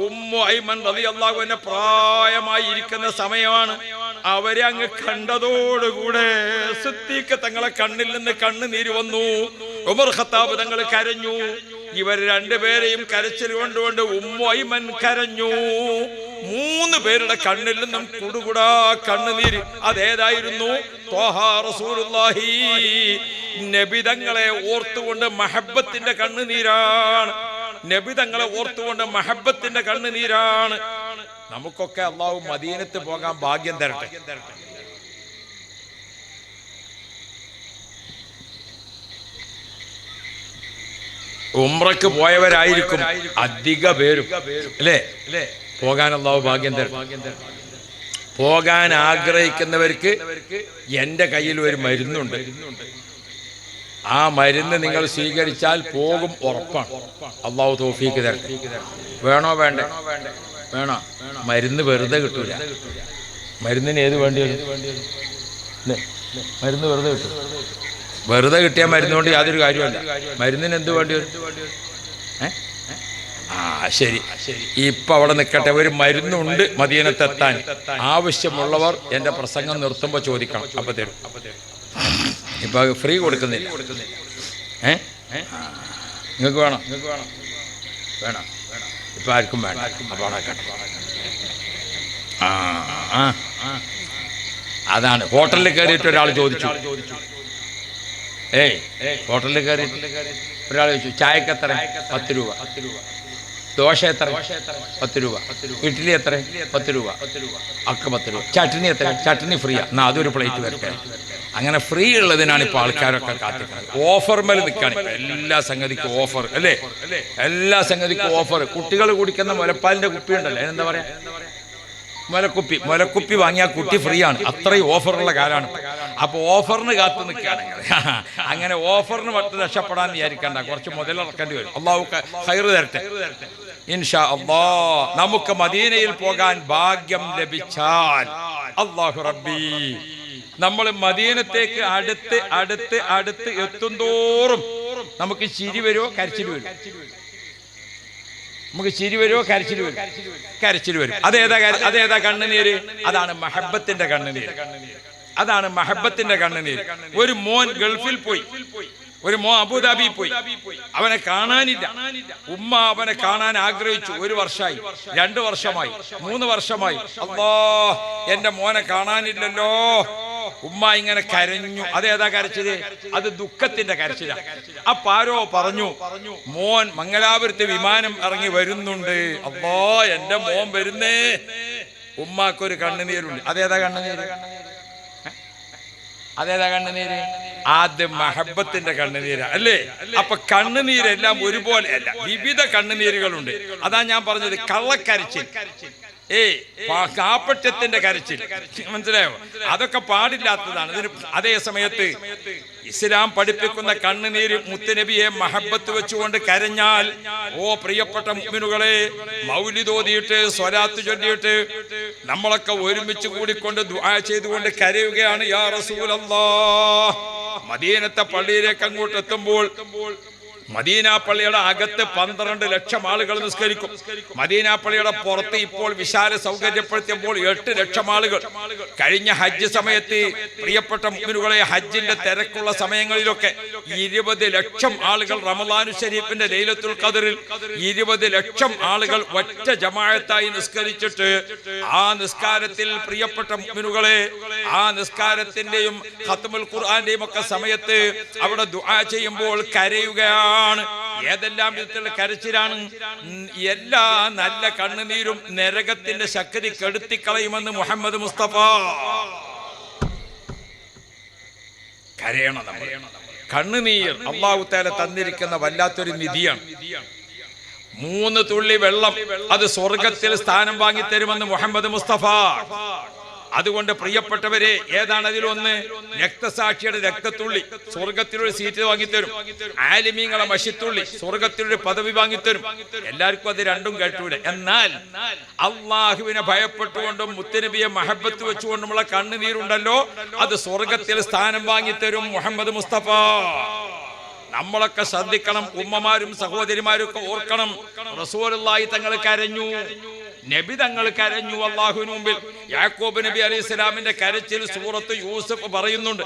ഉമ്മു ഐമൻ റളിയല്ലാഹു അൻഹ പ്രായമായി ഇരിക്കുന്ന സമയമാണ്. അവരെ അങ്ങ് കണ്ടതോടുകൂടെ സിദ്ദീഖ് തങ്ങളെ കണ്ണിൽ നിന്ന് കണ്ണുനീര് വന്നു. ഉമർ ഖത്താബ് തങ്ങൾ കരഞ്ഞു. ഇവർ രണ്ടുപേരെയും കരച്ചിൽ കൊണ്ടുകൊണ്ട് ഉമ്മു ഐമൻ കരഞ്ഞു. മൂന്ന് പേരുടെ കണ്ണിൽ നിന്നും കുടുകുടാ കണ്ണുനീര്. അതേതായിരുന്നു? ത്വഹ റസൂലുള്ളാഹി, നബി തങ്ങളെ ഓർത്തുകൊണ്ട് മഹബത്തിന്റെ കണ്ണുനീരാണ്. നബി തങ്ങളെ ഓർത്തുകൊണ്ട് മഹബത്തിന്റെ കണ്ണുനീരാണ്. നമുക്കൊക്കെ അല്ലാഹു മദീനത്ത് പോകാൻ ഭാഗ്യം തരട്ടെ. ഉംറക്ക് പോയവരായിരിക്കും അധിക പേരും, അല്ലേ? പോകാൻ അല്ലാഹു ഭാഗ്യം തരട്ടെ. പോകാൻ ആഗ്രഹിക്കുന്നവർക്ക് എൻ്റെ കയ്യിൽ ഒരു മരുന്നുണ്ട്. ആ മരുന്ന് നിങ്ങൾ സ്വീകരിച്ചാൽ പോകും, ഉറപ്പാണ്. അല്ലാഹു തൗഫീഖ് തരട്ടെ. വേണോ വേണ്ട? വേണോ? മരുന്ന് വെറുതെ കിട്ടൂല. മരുന്നിന് ഏത് വേണ്ടി വരും? മരുന്ന് വെറുതെ കിട്ടും. വെറുതെ കിട്ടിയ മരുന്നുകൊണ്ട് യാതൊരു കാര്യമല്ല. മരുന്നിന് എന്ത് വേണ്ടി വരും? ശരി, ഇപ്പൊ അവിടെ നിൽക്കട്ടെ. ഒരു മരുന്നുണ്ട് മദീനത്തെത്താൻ. ആവശ്യമുള്ളവർ എൻ്റെ പ്രസംഗം നിർത്തുമ്പോൾ ചോദിക്കണം, അപ്പൊ തരും. ഇപ്പൊ ഫ്രീ കൊടുക്കുന്നില്ല. നിങ്ങൾക്ക് വേണം? വേണം. ഇപ്പൊ ആർക്കും വേണ്ട. അപ്പൊ അതാണ്. ഹോട്ടലിൽ കയറിയിട്ട് ഒരാൾ ചോദിച്ചു, ഹോട്ടലിൽ കയറിയിട്ട് ഒരാൾ ചോദിച്ചു, ചായക്ക് എത്ര? 10 രൂപ. ദോശ എത്ര? 10 രൂപ. ഇഡ്ഡലി എത്ര? 10 രൂപ. അക്ക് 10 രൂപ. ചട്നി എത്ര? ചട്നി ഫ്രീയാ. എന്നാ അതൊരു പ്ലേറ്റ് വരട്ടെ. അങ്ങനെ ഫ്രീ ഉള്ളതിനാണ് ഇപ്പോൾ ആൾക്കാരൊക്കെ കാത്തിക്കുന്നത്. ഓഫർ മേൽ നിൽക്കുകയാണ് ഇപ്പം. എല്ലാ സംഗതിക്കും ഓഫർ, അല്ലേ? എല്ലാ സംഗതിക്കും ഓഫർ. കുട്ടികൾ കുടിക്കുന്ന മുലപ്പാലിൻ്റെ കുപ്പി ഉണ്ടല്ലോ, എന്താ പറയാ? മുലക്കുപ്പി വാങ്ങിയാൽ കുട്ടി ഫ്രീ ആണ്. അത്രയും ഓഫറുള്ള കാലമാണ്. അപ്പോൾ ഓഫറിന് കാത്തു നിൽക്കുകയാണ്. അങ്ങനെ ഓഫറിന് പത്ത് രക്ഷപ്പെടാൻ വിചാരിക്കണ്ട, കുറച്ച് മുതലിറക്കേണ്ടി വരും. അള്ളാഹു ഖൈറ് തരട്ടെ ഇൻഷാ അല്ലാഹ്. നമുക്ക് മദീനയിൽ പോകാൻ ഭാഗ്യം ലഭിച്ചാൽ അല്ലാഹു റബ്ബി, നമ്മൾ മദീനത്തേക്ക് അടുത്ത് അടുത്ത് അടുത്ത് എത്തുന്തോറും നമുക്ക് ചിരി വരുമോ കരച്ചിൽ വരും? നമുക്ക് ചിരി വരുമോ കരച്ചിൽ വരും? കരച്ചിൽ വരും. അതേതാ കണ്ണുനീര്? അതാണ് മഹബത്തിന്റെ കണ്ണുനീര്. അതാണ് മഹബത്തിന്റെ കണ്ണുനീര്. ഒരു മോൻ ഗൾഫിൽ പോയി, ഒരു മോൻ അബുദാബി പോയി, അവനെ കാണാനില്ല. ഉമ്മ അവനെ കാണാൻ ആഗ്രഹിച്ചു. 1 വർഷമായി, 2 വർഷമായി, 3 വർഷമായി. അല്ലാഹ്, എന്റെ മോനെ കാണാനില്ലല്ലോ. ഉമ്മ ഇങ്ങനെ കരഞ്ഞു. അതേതാ കരച്ചില്? അത് ദുഃഖത്തിന്റെ കരച്ചിലാണ്. അപ്പൊ ആരോ പറഞ്ഞു, മോൻ മംഗലാപുരത്ത് വിമാനം ഇറങ്ങി വരുന്നുണ്ട്, അല്ലാ എന്റെ മോൻ വരുന്നേ. ഉമ്മാക്കൊരു കണ്ണുനീരുണ്ട്. അതേതാ കണ്ണുനീര്? അതേതാ കണ്ണുനീര്? ആദ്യം മഹബത്തിന്റെ കണ്ണുനീരാ അല്ലേ? അപ്പൊ കണ്ണുനീരെല്ലാം ഒരുപോലെ അല്ല, വിവിധ കണ്ണുനീരുകളുണ്ട്. അതാ ഞാൻ പറഞ്ഞത് കള്ളക്കരച്ചിൽ, കാപ്പട്യത്തിന്റെ കരച്ചിൽ, മനസ്സിലായോ? അതൊക്കെ പാടില്ലാത്തതാണ്. അതേ സമയത്ത് ഇസ്ലാം പഠിപ്പിക്കുന്ന കണ്ണുനീര് മുത്തുനബിയെ മഹബത്ത് വെച്ചുകൊണ്ട് കരഞ്ഞാൽ, ഓ പ്രിയപ്പെട്ട മുഅ്മിനുകളെ, മൗലിദ് ഓതിയിട്ട് സ്വലാത്ത് ചൊല്ലിയിട്ട് നമ്മളൊക്കെ ഒരുമിച്ച് കൂടിക്കൊണ്ട് ദുആ ചെയ്തുകൊണ്ട് കരയുകയാണ്, യാ റസൂലല്ലാഹ്. മദീനത്തെ പള്ളിയിലേക്ക് അങ്ങോട്ട് എത്തുമ്പോൾ മദീന പള്ളിയുടെ അകത്ത് 12 ലക്ഷം ആളുകൾ നിസ്കരിക്കും. മദീന പള്ളിയുടെ പുറത്ത് ഇപ്പോൾ വിശാല സൗകര്യപ്പെടുത്തിയപ്പോൾ 8 ലക്ഷം ആളുകൾ. കഴിഞ്ഞ ഹജ്ജ് സമയത്ത് പ്രിയപ്പെട്ട മുഅ്മിനുകളെ, ഹജ്ജിന്റെ തിരക്കുള്ള സമയങ്ങളിലൊക്കെ 20 ലക്ഷം ആളുകൾ റമളാനു ശരീഫിന്റെ ലൈലത്തുൽ ഖദറിൽ 20 ലക്ഷം ആളുകൾ ഒറ്റ ജമാഅത്തായി നിസ്കരിച്ചിട്ട് ആ നിസ്കാരത്തിൽ പ്രിയപ്പെട്ട മുഅ്മിനുകളെ, ആ നിസ്കാരത്തിന്റെയും ഖത്മുൽ ഖുർആന്റെയും ഒക്കെ സമയത്ത് അവിടെ ദുആ ചെയ്യുമ്പോൾ കരയുകയാണ്. ഏതെല്ലാം വിധത്തിലുള്ള കരച്ചിലാണ്? എല്ലാ നല്ല കണ്ണുനീരും നരകത്തിന്റെ ശക്തി കെടുത്തിക്കളയുമെന്ന് മുഹമ്മദ് മുസ്തഫ. കരയണം നമ്മൾ. കണ്ണുനീർ അല്ലാഹു തആല തന്നിരിക്കുന്ന വല്ലാത്തൊരു നിധിയാണ്. 3 തുള്ളി വെള്ളം അത് സ്വർഗത്തിൽ സ്ഥാനം വാങ്ങിത്തരുമെന്ന് മുഹമ്മദ് മുസ്തഫ. അതുകൊണ്ട് പ്രിയപ്പെട്ടവരെ, ഏതാണ് അതിലൊന്ന്? രക്തസാക്ഷിയുടെ രക്തത്തുള്ളി സ്വർഗത്തിലൊരു സീറ്റ് വാങ്ങിത്തരും. ആലിമീങ്ങളെ മഷിത്തുള്ളി സ്വർഗത്തിലൊരു പദവി വാങ്ങിത്തരും. എല്ലാവർക്കും അത് രണ്ടും കേട്ടൂല. എന്നാൽ അള്ളാഹുവിനെ ഭയപ്പെട്ടുകൊണ്ടും മുത്തുനബിയെ മഹബത്ത് വെച്ചുകൊണ്ടുമുള്ള കണ്ണുനീരുണ്ടല്ലോ, അത് സ്വർഗത്തിൽ സ്ഥാനം വാങ്ങിത്തരും മുഹമ്മദ് മുസ്തഫ. നമ്മളൊക്കെ ശ്രദ്ധിക്കണം. ഉമ്മമാരും സഹോദരിമാരും ഒക്കെ ഓർക്കണം, റസൂലുള്ളാഹി തങ്ങൾ കരഞ്ഞു, നബി തങ്ങൾ കരഞ്ഞു അല്ലാഹുവിന് മുമ്പിൽ. യാക്കൂബ് നബി അലൈഹിസ്സലാമിന്റെ കരച്ചിൽ സൂറത്ത് യൂസുഫ് പറയുന്നുണ്ട്.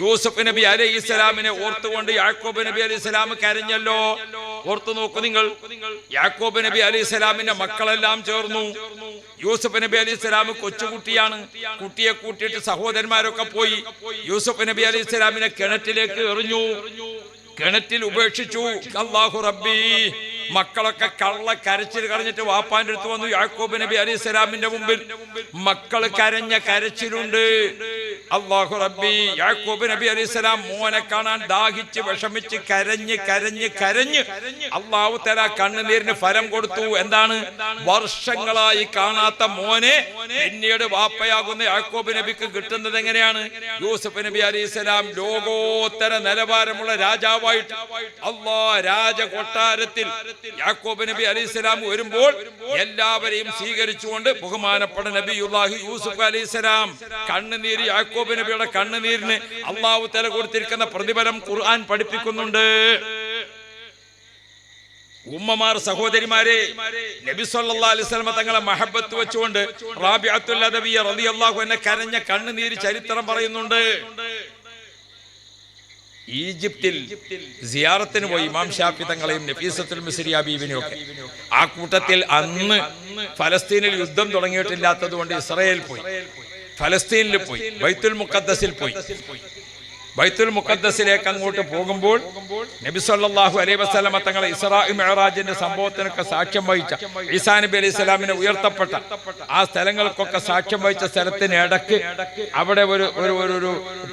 യൂസുഫ് നബി അലൈഹിസ്സലാമിനെ ഓർത്തുകൊണ്ട് യാക്കൂബ് നബി അലൈഹിസ്സലാം കരഞ്ഞല്ലോ. ഓർത്തു നോക്കൂ നിങ്ങൾ. യാക്കൂബ് നബി അലൈഹിസ്സലാമിന്റെ മക്കളെല്ലാം ചേർന്നു. യൂസുഫ് നബി അലൈഹിസ്സലാം കൊച്ചുകുട്ടിയാണ്. കുട്ടിയെ കൂട്ടിയിട്ട് സഹോദരന്മാരൊക്കെ പോയി. യൂസുഫ് നബി അലൈഹിസ്സലാമിനെ കിണറ്റിലേക്ക് എറിഞ്ഞു. കിണറ്റിൽ ഉപേക്ഷിച്ചു. അല്ലാഹു റബ്ബി. മക്കളൊക്കെ കള്ള കരച്ചിൽ കരഞ്ഞിട്ട് വാപ്പാന്റെ അടുത്ത് വന്നു യാക്കൂബ് നബി അലൈഹിസ്സലാമിന്റെ മുമ്പിൽ. മക്കൾ കരഞ്ഞ കരച്ചിലുണ്ട്. അല്ലാഹു റബ്ബി. യാക്കൂബ് നബി അലൈഹിസ്സലാം മോനെ കാണാൻ ദാഹിച്ച് വിഷമിച്ച് കരഞ്ഞ് കരഞ്ഞ് കരഞ്ഞ് അല്ലാഹു തആല കണ്ണുനീരിന് ഫലം കൊടുത്തു. എന്താണ്? വർഷങ്ങളായി കാണാത്ത മോനെ പിന്നീട് വാപ്പയാകുന്ന യാക്കൂബ് നബിക്ക് കിട്ടുന്നത് എങ്ങനെയാണ്? യൂസുഫ് നബി അലൈഹിസ്സലാം ലോകോത്തര നിലവാരമുള്ള രാജാവായിട്ട് രാജകൊട്ടാരത്തിൽ യാക്കൂബ് നബി അലൈഹിസ്സലാം വരുമ്പോൾ എല്ലാവരെയും സ്വീകരിച്ചുകൊണ്ട് ബഹുമാനപ്പെട്ട നബിയുല്ലാഹി യൂസുഫ് അലൈഹിസ്സലാം കണ്ണുനീര്, യാക്കൂബ് നബിയുടെ കണ്ണുനീരിന് അല്ലാഹു തആല കൊടുത്തിരിക്കുന്ന പ്രതിഫലം ഖുർആൻ പഠിപ്പിക്കുന്നുണ്ട്. ഉമ്മമാർ, സഹോദരിമാരെ, നബി സല്ലല്ലാഹു അലൈഹി വസല്ലം തങ്ങളെ മഹബത്ത് വെച്ചുകൊണ്ട് റാബിഅത്തുൽ അദവിയ റളിയല്ലാഹു അൻഹ കരഞ്ഞ കണ്ണുനീര് ചരിത്രം പറയുന്നുണ്ട്. ഈജിപ്തിൽ സിയാറത്തിന് പോയി ഇമാം ഷാഫി തങ്ങളെയും നഫീസത്തുൽ മിസ്രിയ ബീവിനെയും ഒക്കെ. ആ കൂട്ടത്തിൽ അന്ന് ഫലസ്തീനിൽ യുദ്ധം തുടങ്ങിയിട്ടില്ലാത്തത് കൊണ്ട് ഇസ്രായേൽ പോയി, ഫലസ്തീനിൽ പോയി, ബൈത്തുൽ മുഖദ്ദസിൽ പോയി. ബൈത്തുൽ മുഖദ്ദസിലേക്ക് അങ്ങോട്ട് പോകുമ്പോൾ നബി സല്ലല്ലാഹു അലൈഹി വസല്ലം തങ്ങളെ ഇസ്രാ മിഅ്റാജിന്റെ സംഭവത്തിനൊക്കെ സാക്ഷ്യം വഹിച്ച, ഈസാ നബി അലൈഹി സ്വലാമിനെ ഉയർത്തപ്പെട്ട ആ സ്ഥലങ്ങൾക്കൊക്കെ സാക്ഷ്യം വഹിച്ച സ്ഥലത്തിന് ഇടക്ക് അവിടെ ഒരു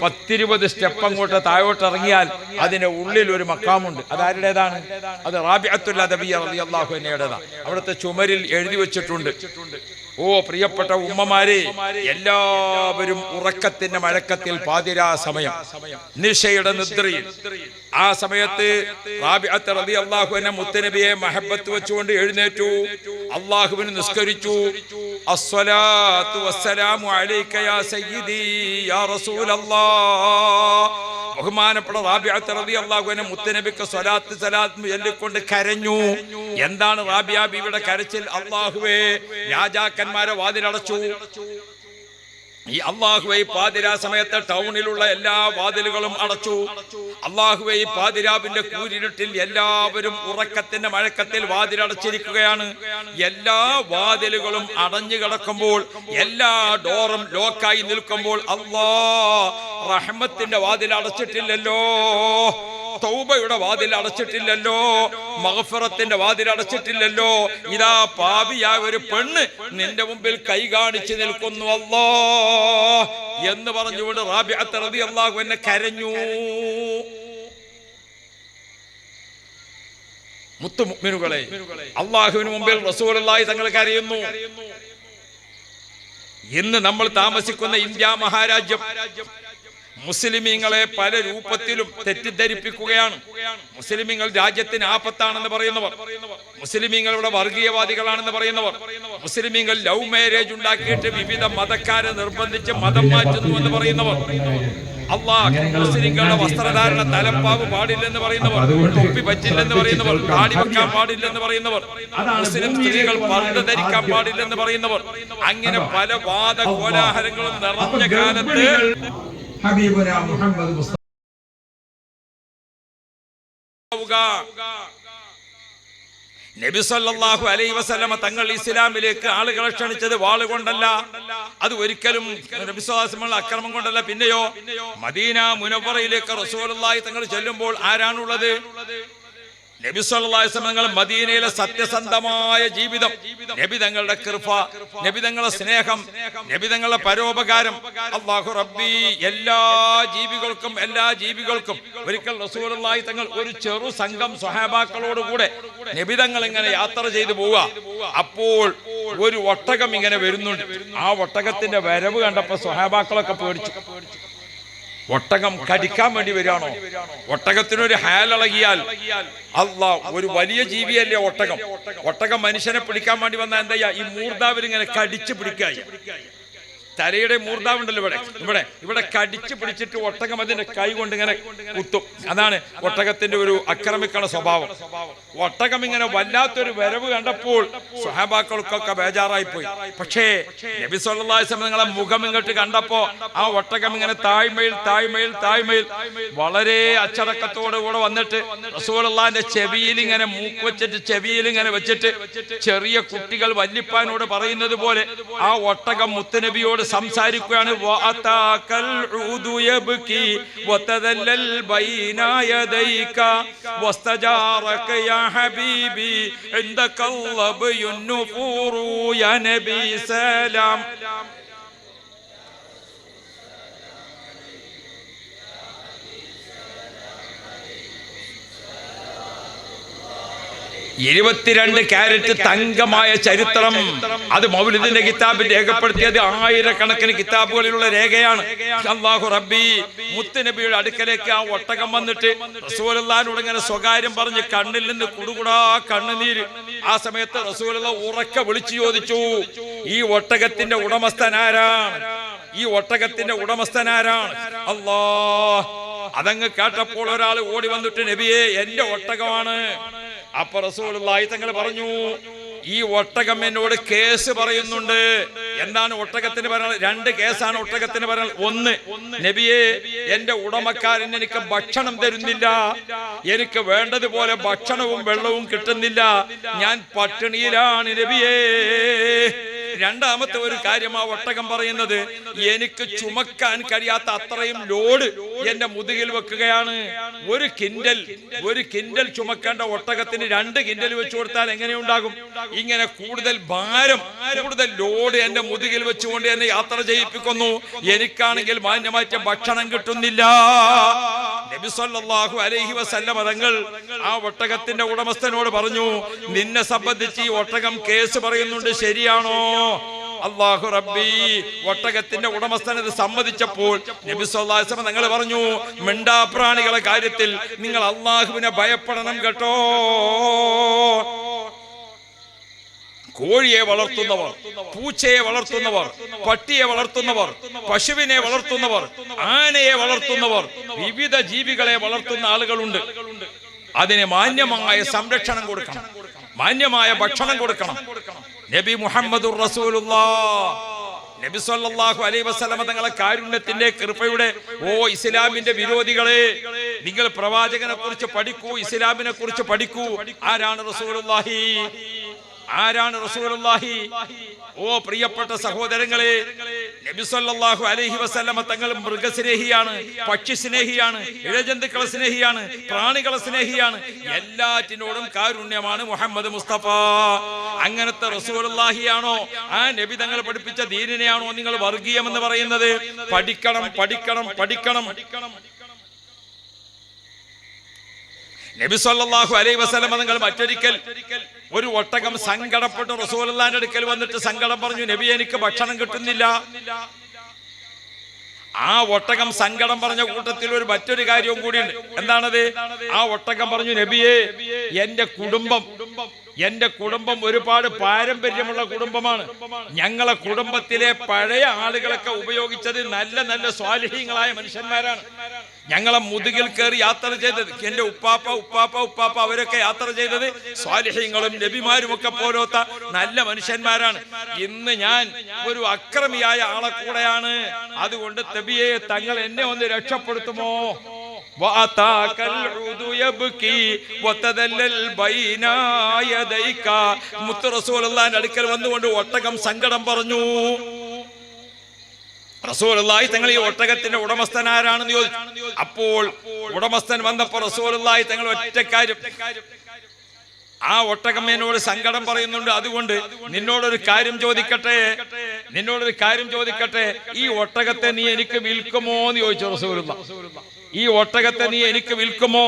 10-20 സ്റ്റെപ്പ് അങ്ങോട്ട് താഴോട്ട് ഇറങ്ങിയാൽ അതിന്റെ ഉള്ളിൽ ഒരു മക്കാമുണ്ട്. അതാരുടേതാണ്? അത് റാബിഅത്തുൽ അദവിയ റളിയല്ലാഹു അൻഹയുടേതാണ്. അവിടുത്തെ ചുമരിൽ എഴുതി വെച്ചിട്ടുണ്ട്, ഓ പ്രിയപ്പെട്ട ഉമ്മമാരെ, എല്ലാവരും ഉറക്കത്തിന്റെ മഴക്കത്തിൽ പാതിരാ സമയം, നിശയുടെ നിദ്രയിൽ, ആ സമയത്ത് റാബിഅത്ത് റളിയല്ലാഹു അൻഹ മുത്തുനബിയെ മഹബത്ത് വെച്ചുകൊണ്ട് എഴുന്നേറ്റു, അല്ലാഹുവിനെ നിസ്കരിച്ചു. അസ്സലാത്തു വസ്സലാമു അലൈക യാ സയ്യിദി യാ റസൂലല്ലാഹ്. ബഹുമാനപ്പെട്ട റാബിഅത്ത് റളിയല്ലാഹു അൻഹ മുത്തുനബിക്ക് സ്വലാത്ത് സലാത്ത് ചൊല്ലിക്കൊണ്ട് കരഞ്ഞു. എന്താണ് റാബിയ ബീവിയുടെ കരച്ചിൽ? അല്ലാഹുവേ, രാജാക്കന്മാരെ വാതിലടച്ചു, ഈ അള്ളാഹുവേ പാതിരാ സമയത്ത് ടൗണിലുള്ള എല്ലാ വാതിലുകളും അടച്ചു. അള്ളാഹുവേ പാതിരാവിന്റെ കൂരിരുട്ടിൽ എല്ലാവരും ഉറക്കത്തിന്റെ മഴക്കത്തിൽ വാതിലടച്ചിരിക്കുകയാണ്. എല്ലാ വാതിലുകളും അടഞ്ഞു കിടക്കുമ്പോൾ, എല്ലാ ഡോറും ലോക്കായി നിൽക്കുമ്പോൾ, റഹ്മത്തിന്റെ വാതിൽ അടച്ചിട്ടില്ലല്ലോ, തൗബയുടെ വാതിൽ അടച്ചിട്ടില്ലല്ലോ, മഗ്ഫിറത്തിന്റെ വാതിൽ അടച്ചിട്ടില്ലല്ലോ. ഇതാ പാപിയായ ഒരു പെണ്ണ് നിന്റെ മുമ്പിൽ കൈ കാണിച്ചു നിൽക്കുന്നു അല്ലാഹ് എന്ന് പറഞ്ഞുകൊണ്ട് റാബിഅത്ത് റളിയല്ലാഹു അൻഹ കരഞ്ഞു. മുത്തു മുഅ്മിനുകളെ, അല്ലാഹുവിന് മുമ്പിൽ റസൂലുള്ളാഹി തങ്ങൾ കരയുന്നു. ഇന്ന് നമ്മൾ താമസിക്കുന്ന ഇന്ത്യ മഹാരാജ്യം മുസ്ലിമീങ്ങളെ പല രൂപത്തിലും തെറ്റിദ്ധരിപ്പിക്കുകയാണ്. മുസ്ലിമീങ്ങൾ രാജ്യത്തിന് ആപത്താണെന്ന് പറയുന്നവർ, മുസ്ലിമീങ്ങളുടെ വർഗീയവാദികളാണെന്ന് പറയുന്നവർ, മുസ്ലിമീങ്ങൾ ലവ് മാരേജ് ഉണ്ടാക്കിയിട്ട് വിവിധ മതക്കാരെ നിർബന്ധിച്ച് മതം മാറ്റുന്നു എന്ന് പറയുന്നവർ, മുസ്ലിങ്ങളുടെ വസ്ത്രധാരണ തലപ്പാവ് പാടില്ലെന്ന് പറയുന്നവർ, തൊപ്പി പറ്റില്ലെന്ന് പറയുന്നവർ, താടി വെക്കാൻ പാടില്ലെന്ന് പറയുന്നവർ, മുസ്ലിം സ്ത്രീകൾ പർദ്ദ ധരിക്കാൻ പാടില്ലെന്ന് പറയുന്നവർ, അങ്ങനെ പല വാദ കോലാഹലങ്ങളും നിറഞ്ഞ കാലത്ത് ഹബീബുനാ മുഹമ്മദ് മുസ്തഫ നബി സല്ലല്ലാഹു അലൈഹി വസല്ലമ തങ്ങൾ ഇസ്ലാമിലേക്ക് ആളുകളെ ക്ഷണിച്ചത് വാളുകൊണ്ടല്ല, അത് ഒരിക്കലും നബി സല്ലല്ലാഹു അലൈഹി വസല്ലം അക്രമം കൊണ്ടല്ല. പിന്നെയോ മദീന മുനവ്വറയിലേക്ക് റസൂലുള്ളാഹി തങ്ങൾ ചെല്ലുമ്പോൾ ആരാണുള്ളത്? നബി സല്ലല്ലാഹു അലൈഹി വസല്ലം തങ്ങൾ മദീനയിലെ സത്യസന്ധമായ ജീവിതം, നബി തങ്ങളുടെ കൃപ, നബി തങ്ങളുടെ സ്നേഹം, നബി തങ്ങളുടെ പരോപകാരം, അല്ലാഹു റബ്ബി എല്ലാ ജീവികൾക്കും ഒരിക്കൽ റസൂലുള്ളാഹി തങ്ങൾ ഒരു ചെറു സംഘം സ്വഹാബാക്കളോട് കൂടെ നബി തങ്ങൾ ഇങ്ങനെ യാത്ര ചെയ്തു പോവുക. അപ്പോൾ ഒരു ഒട്ടകം ഇങ്ങനെ വരുന്നുണ്ട്. ആ ഒട്ടകത്തിന്റെ വരവ് കണ്ടപ്പോ സ്വഹാബാക്കളൊക്കെ പേടിച്ചു. ഒട്ടകം കടിക്കാൻ വേണ്ടി വരികയാണോ? ഒട്ടകത്തിനൊരു ഹാലിളകിയാൽ ഒരു വലിയ ജീവിയല്ലേ ഒട്ടകം. ഒട്ടകം മനുഷ്യനെ പിടിക്കാൻ വേണ്ടി വന്നാൽ എന്താ ചെയ്യാ? ഈ മൂർധാവിൽ ഇങ്ങനെ കടിച്ചു പിടിക്കായി. തലയുടെ മൂർധാവുണ്ടല്ലോ ഇവിടെ കടിച്ചു പിടിച്ചിട്ട് ഒട്ടകം അതിന്റെ കൈ കൊണ്ട് ഇങ്ങനെ കുത്തും. അതാണ് ഒട്ടകത്തിന്റെ ഒരു ആക്രമിക്കണ സ്വഭാവം. ഒട്ടകം ഇങ്ങനെ വല്ലാത്തൊരു വരവ് കണ്ടപ്പോൾ സ്വഹാബാക്കൾക്കൊക്കെ ബേജാറായി പോയി. പക്ഷേ നബി സല്ലല്ലാഹു അലൈഹി വസല്ലം നിങ്ങളെ മുഖം ഇങ്ങോട്ട് കണ്ടപ്പോ ആ ഒട്ടകം ഇങ്ങനെ താഴ്മയിൽ വളരെ അച്ചടക്കത്തോടു കൂടെ വന്നിട്ട് റസൂലുള്ളാഹിന്റെ ചെവിയിൽ ഇങ്ങനെ മൂക്ക് വെച്ചിട്ട് ചെവിയിൽ ഇങ്ങനെ വെച്ചിട്ട് ചെറിയ കുട്ടികൾ വല്ലിപ്പാനോട് പറയുന്നത് പോലെ ആ ഒട്ടകം മുത്തുനബിയോട് സംസാരിക്കുകയാണ്. ഇരുപത്തിരണ്ട് ക്യാരറ്റ് തങ്കമായ ചരിത്രം അത് മൗലിദിന്റെ കിതാബിൽ രേഖപ്പെടുത്തിയത് ആയിരക്കണക്കിന് കിതാബുകളിലുള്ള രേഖയാണ്. അല്ലാഹു റബ്ബി മുത്തുനബിയുടെ അടുക്കലേക്ക് ആ ഒട്ടകം വന്നിട്ട് റസൂലുള്ളാഹിനോട് ഇങ്ങനെ സ്വകാര്യം പറഞ്ഞ് കണ്ണിൽ നിന്ന് കുടുകുടാ കണ്ണുനീര്. ആ സമയത്ത് റസൂലുള്ളാഹി ഉറക്കെ വിളിച്ചു ചോദിച്ചു, ഈ ഒട്ടകത്തിന്റെ ഉടമസ്ഥനാരാണ്? അല്ലാഹ് അതങ്ങ് കേട്ടപ്പോൾ ഒരാൾ ഓടി വന്നിട്ട് നബിയെ എന്റെ ഒട്ടകമാണ്. അപ്പൊ റസൂലുള്ളാഹി തങ്ങൾ പറഞ്ഞു, ഈ ഒട്ടകം എന്നോട് കേസ് പറയുന്നുണ്ട്. എന്താണ് ഒട്ടകത്തിന് പറയാൻ? രണ്ട് കേസാണ് ഒട്ടകത്തിന് പറയാൻ. ഒന്ന്, നബിയെ എന്റെ ഉടമക്കാരൻ എനിക്ക് ഭക്ഷണം തരുന്നില്ല, എനിക്ക് വേണ്ടതുപോലെ ഭക്ഷണവും വെള്ളവും കിട്ടുന്നില്ല, ഞാൻ പട്ടിണിയിലാണ് നബിയേ. രണ്ടാമത്തെ ഒരു കാര്യം ആ ഒട്ടകം പറയുന്നത്, എനിക്ക് ചുമക്കാൻ കഴിയാത്ത അത്രയും ലോഡ് എന്റെ മുതുകിൽ വെക്കുകയാണ്. ഒരു കിൻഡൽ ചുമക്കേണ്ട ഒട്ടകത്തിന് 2 കിൻഡൽ വെച്ചു കൊടുത്താൽ എങ്ങനെയുണ്ടാകും? ഇങ്ങനെ കൂടുതൽ ഭാരം, കൂടുതൽ ലോഡ് എന്റെ മുതുകിൽ വെച്ചുകൊണ്ട് എന്നെ യാത്ര ചെയ്യിപ്പിക്കുന്നു. എനിക്കാണെങ്കിൽ മാന്യമായിട്ട് ഭക്ഷണം കിട്ടുന്നില്ല. നബി സല്ലല്ലാഹു അലൈഹി വസല്ലം തങ്ങൾ ആ ഒട്ടകത്തിന്റെ ഉടമസ്ഥനോട് പറഞ്ഞു, നിന്നെ സംബന്ധിച്ച് ഈ ഒട്ടകം കേസ് പറയുന്നുണ്ട്, ശരിയാണോ? അല്ലാഹു റബ്ബി ഒട്ടകത്തിന്റെ ഉടമസ്ഥൻ ഇത് സമ്മതിച്ചപ്പോൾ നബി സല്ലല്ലാഹു അലൈഹി വസല്ലം തങ്ങൾ പറഞ്ഞു, മിണ്ടാപ്രാണികളെ കാര്യത്തിൽ നിങ്ങൾ അല്ലാഹുവിനെ ഭയപ്പെടണം കേട്ടോ. കോഴിയെ വളർത്തുന്നവർ, പൂച്ചയെ വളർത്തുന്നവർ, പട്ടിയെ വളർത്തുന്നവർ, പശുവിനെ വളർത്തുന്നവർ, ആനയെ വളർത്തുന്നവർ, വിവിധ ജീവികളെ വളർത്തുന്ന ആളുകളുണ്ട്. അതിന് മാന്യമായ സംരക്ഷണം കൊടുക്കണം, മാന്യമായ ഭക്ഷണം കൊടുക്കണം. നബി മുഹമ്മദുർ റസൂലുള്ളാഹ് നബി സല്ലല്ലാഹു അലൈഹി വസല്ലമ തങ്ങളെ കാരുണ്യത്തിന്റെ കൃപയുടെ ഓ ഇസ്ലാമിന്റെ വിരോധികളെ, നിങ്ങൾ പ്രവാചകനെ കുറിച്ച് പഠിക്കൂ, ഇസ്ലാമിനെ കുറിച്ച് പഠിക്കൂ. ആരാണ് റസൂലുള്ളാഹി? ആരാണ് റസൂലുള്ളാഹി? ഓ പ്രിയപ്പെട്ട സഹോദരങ്ങളെ, നബി സല്ലല്ലാഹു അലൈഹി വസല്ലമ തങ്ങൾ മൃഗസ്നേഹിയാണ്, പക്ഷി സ്നേഹിയാണ്, ഇഴജന്തുക്കളെ സ്നേഹിയാണ്, പ്രാണികളെ സ്നേഹിയാണ്, എല്ലാറ്റിനോടും കാരുണ്യമാണ് മുഹമ്മദ് മുസ്തഫ. അങ്ങനത്തെ റസൂലുള്ളാഹിയാണോ, ആ നബി തങ്ങൾ പഠിപ്പിച്ച ദീനിനെയാണോ നിങ്ങൾ വർഗീയമെന്ന് പറയുന്നത്? പഠിക്കണം, പഠിക്കണം, പഠിക്കണം. നബി സല്ലല്ലാഹു അലൈഹി വസല്ലമ തങ്ങൾ മറ്റൊരിക്കൽ ഒരു ഒട്ടകം സങ്കടപ്പെട്ട് റസൂലുള്ളാഹിന്റെ അടുക്കൽ വന്നിട്ട് സങ്കടം പറഞ്ഞു, നബി എനിക്ക് ഭക്ഷണം കിട്ടുന്നില്ല. ആ ഒട്ടകം സങ്കടം പറഞ്ഞ കൂട്ടത്തിൽ മറ്റൊരു കാര്യവും കൂടിയുണ്ട്. എന്താണത്? ആ ഒട്ടകം പറഞ്ഞു, നബിയേ, എന്റെ കുടുംബം ഒരുപാട് പാരമ്പര്യമുള്ള കുടുംബമാണ്. ഞങ്ങളെ കുടുംബത്തിലെ പഴയ ആളുകളൊക്കെ ഉപയോഗിച്ചത് നല്ല നല്ല സ്വാലിഹീങ്ങളായ മനുഷ്യന്മാരാണ്. ഞങ്ങളെ മുതുകിൽ കയറി യാത്ര ചെയ്തത് എന്റെ ഉപ്പാപ്പ അവരൊക്കെ യാത്ര ചെയ്തത് സ്വാലിഹീങ്ങളും നബിമാരും ഒക്കെ പോലത്തെ നല്ല മനുഷ്യന്മാരാണ്. ഇന്ന് ഞാൻ ഒരു അക്രമിയായ ആളെ കൂടെയാണ്. അതുകൊണ്ട് നബിയെ, തങ്ങൾ എന്നെ ഒന്ന് രക്ഷപ്പെടുത്തുമോ? മുത്ത് റസൂലുള്ളാഹിന്റെ അടുക്കൽ വന്നുകൊണ്ട് ഒട്ടകം സങ്കടം പറഞ്ഞു. റസൂലുള്ളാഹി തങ്ങൾ ഈ ഒട്ടകത്തിന്റെ ഉടമസ്ഥൻ ആരാണെന്ന് ചോദിച്ചു. അപ്പോൾ ഉടമസ്ഥൻ വന്നപ്പോൾ റസൂലുള്ളാഹി തങ്ങൾ ഒറ്റ കാര്യം, ആ ഒട്ടകം എന്നോട് സങ്കടം പറയുന്നുണ്ട്, അതുകൊണ്ട് നിന്നോടൊരു കാര്യം ചോദിക്കട്ടെ, ഈ ഒട്ടകത്തെ നീ എനിക്ക് വിൽക്കുമോ എന്ന് ചോദിച്ചു റസൂലുള്ളാഹി. ഈ ഒട്ടകത്തെ നീ എനിക്ക് വിൽക്കുമോ?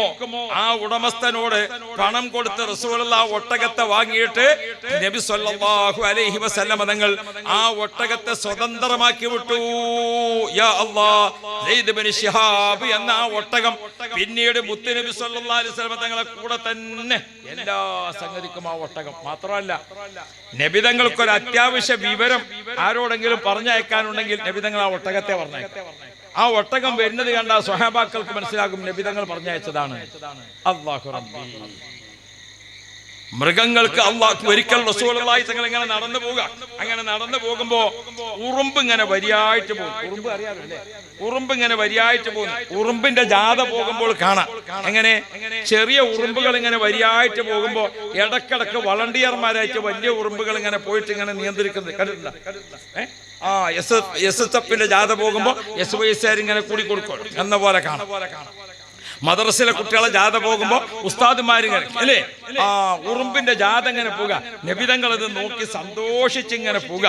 ആ ഉടമസ്ഥനോട് പണം കൊടുത്ത് റസൂലുള്ളാഹി ആ ഒട്ടകത്തെ വാങ്ങിയിട്ട് നബി സല്ലല്ലാഹു അലൈഹി വസല്ലമ തങ്ങൾ ആ ഒട്ടകത്തെ സ്വതന്ത്രമാക്കി വിട്ടു. യാ അല്ലാഹ്, സയ്യിദ് ഇബ്നു ശിഹാബ് എന്ന ആ ഒട്ടകം പിന്നീട് മുത്ത് നബി സല്ലല്ലാഹു അലൈഹി വസല്ലമ തങ്ങളെ കൂടെ തന്നെ എല്ലാ സംഗതിക്കും ആ ഒട്ടകം. മാത്രമല്ല, നബി തങ്ങൾക്കൊരു അത്യാവശ്യ വിവരം ആരോടെങ്കിലും പറഞ്ഞയക്കാനുണ്ടെങ്കിൽ നബി തങ്ങൾ ആ ഒട്ടകത്തെ പറഞ്ഞയക്കും. ആ ഒട്ടകം വരുന്നത് കണ്ട സ്വഹാബാക്കൾക്ക് മനസ്സിലാകും നബി തങ്ങൾ പറഞ്ഞയച്ചതാണ്. അല്ലാഹു റബ്ബി. മൃഗങ്ങൾക്ക് അല്ലാഹു ഒരിക്കൽ റസൂലുള്ളാഹി തങ്ങൾ ഇങ്ങനെ നടന്നു പോവുക. അങ്ങനെ നടന്നു പോകുമ്പോ ഉറുമ്പ് ഇങ്ങനെ വരിയായിട്ട് പോകും. ഉറുമ്പ് അറിയാമല്ലോ അല്ലേ? ഉറുമ്പ് ഇങ്ങനെ വരിയായിട്ട് പോകുന്നു. ഉറുമ്പിന്റെ ജാഥ പോകുമ്പോൾ കാണാം എങ്ങനെ ചെറിയ ഉറുമ്പുകൾ ഇങ്ങനെ വരിയായിട്ട് പോകുമ്പോ ഇടക്കിടക്ക് വളണ്ടിയർമാരായിട്ട് വലിയ ഉറുമ്പുകൾ ഇങ്ങനെ പോയിട്ട് ഇങ്ങനെ നിയന്ത്രിക്കുന്നത് കണ്ടിട്ടുണ്ടോ? എസ്എസ്എഫിന്റെ ജാഥ പോകുമ്പോ SYSകാർ ഇങ്ങനെ കൂടി കൊടുക്കും എന്ന പോലെ കാണാം. മദ്രസയിലെ കുട്ടികളെ ജാഥ പോകുമ്പോ ഉസ്താദുമാരിങ്ങനെ അല്ലേ, ഉറുമ്പിന്റെ ജാഥ ഇങ്ങനെ പോവുക. നബിതങ്ങൾ ഇത് നോക്കി സന്തോഷിച്ചിങ്ങനെ പോവുക.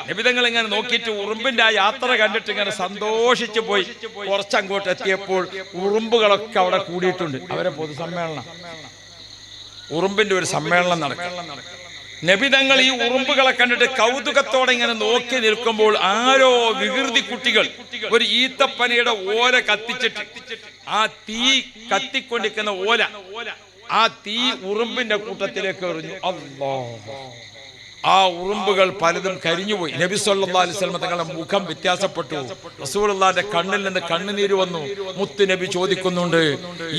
നബിതങ്ങൾ ഇങ്ങനെ നോക്കിയിട്ട് ഉറുമ്പിന്റെ ആ യാത്ര കണ്ടിട്ട് ഇങ്ങനെ സന്തോഷിച്ചു പോയി. കുറച്ചങ്ങോട്ട് എത്തിയപ്പോൾ ഉറുമ്പുകളൊക്കെ അവിടെ കൂടിയിട്ടുണ്ട്. അവരെ പൊതുസമ്മേളനം, ഉറുമ്പിന്റെ ഒരു സമ്മേളനം നടക്കും. നബിതങ്ങൾ ഈ ഉറുമ്പുകളെ കണ്ടിട്ട് കൗതുകത്തോടെ ഇങ്ങനെ നോക്കി നിൽക്കുമ്പോൾ ആരോ വികൃതി കുട്ടികൾ ഒരു ഈത്തപ്പനയുടെ ഓല കത്തിച്ചിട്ട് ആ തീ കത്തിക്കൊണ്ടിരിക്കുന്ന ഓല ആ തീ ഉറുമ്പിന്റെ കൂട്ടത്തിലേക്ക് എറിഞ്ഞു. അല്ലാഹ്, ആ ഉറുമ്പുകൾ പലതും കരിഞ്ഞുപോയി. നബി സല്ലല്ലാഹു അലൈഹി വസല്ലം തങ്ങളുടെ മുഖം വ്യത്യാസപ്പെട്ടു. റസൂലുള്ളാഹിന്റെ കണ്ണിൽ നിന്ന് കണ്ണുനീര് വന്നു. മുത്ത് നബി ചോദിക്കുന്നുണ്ട്,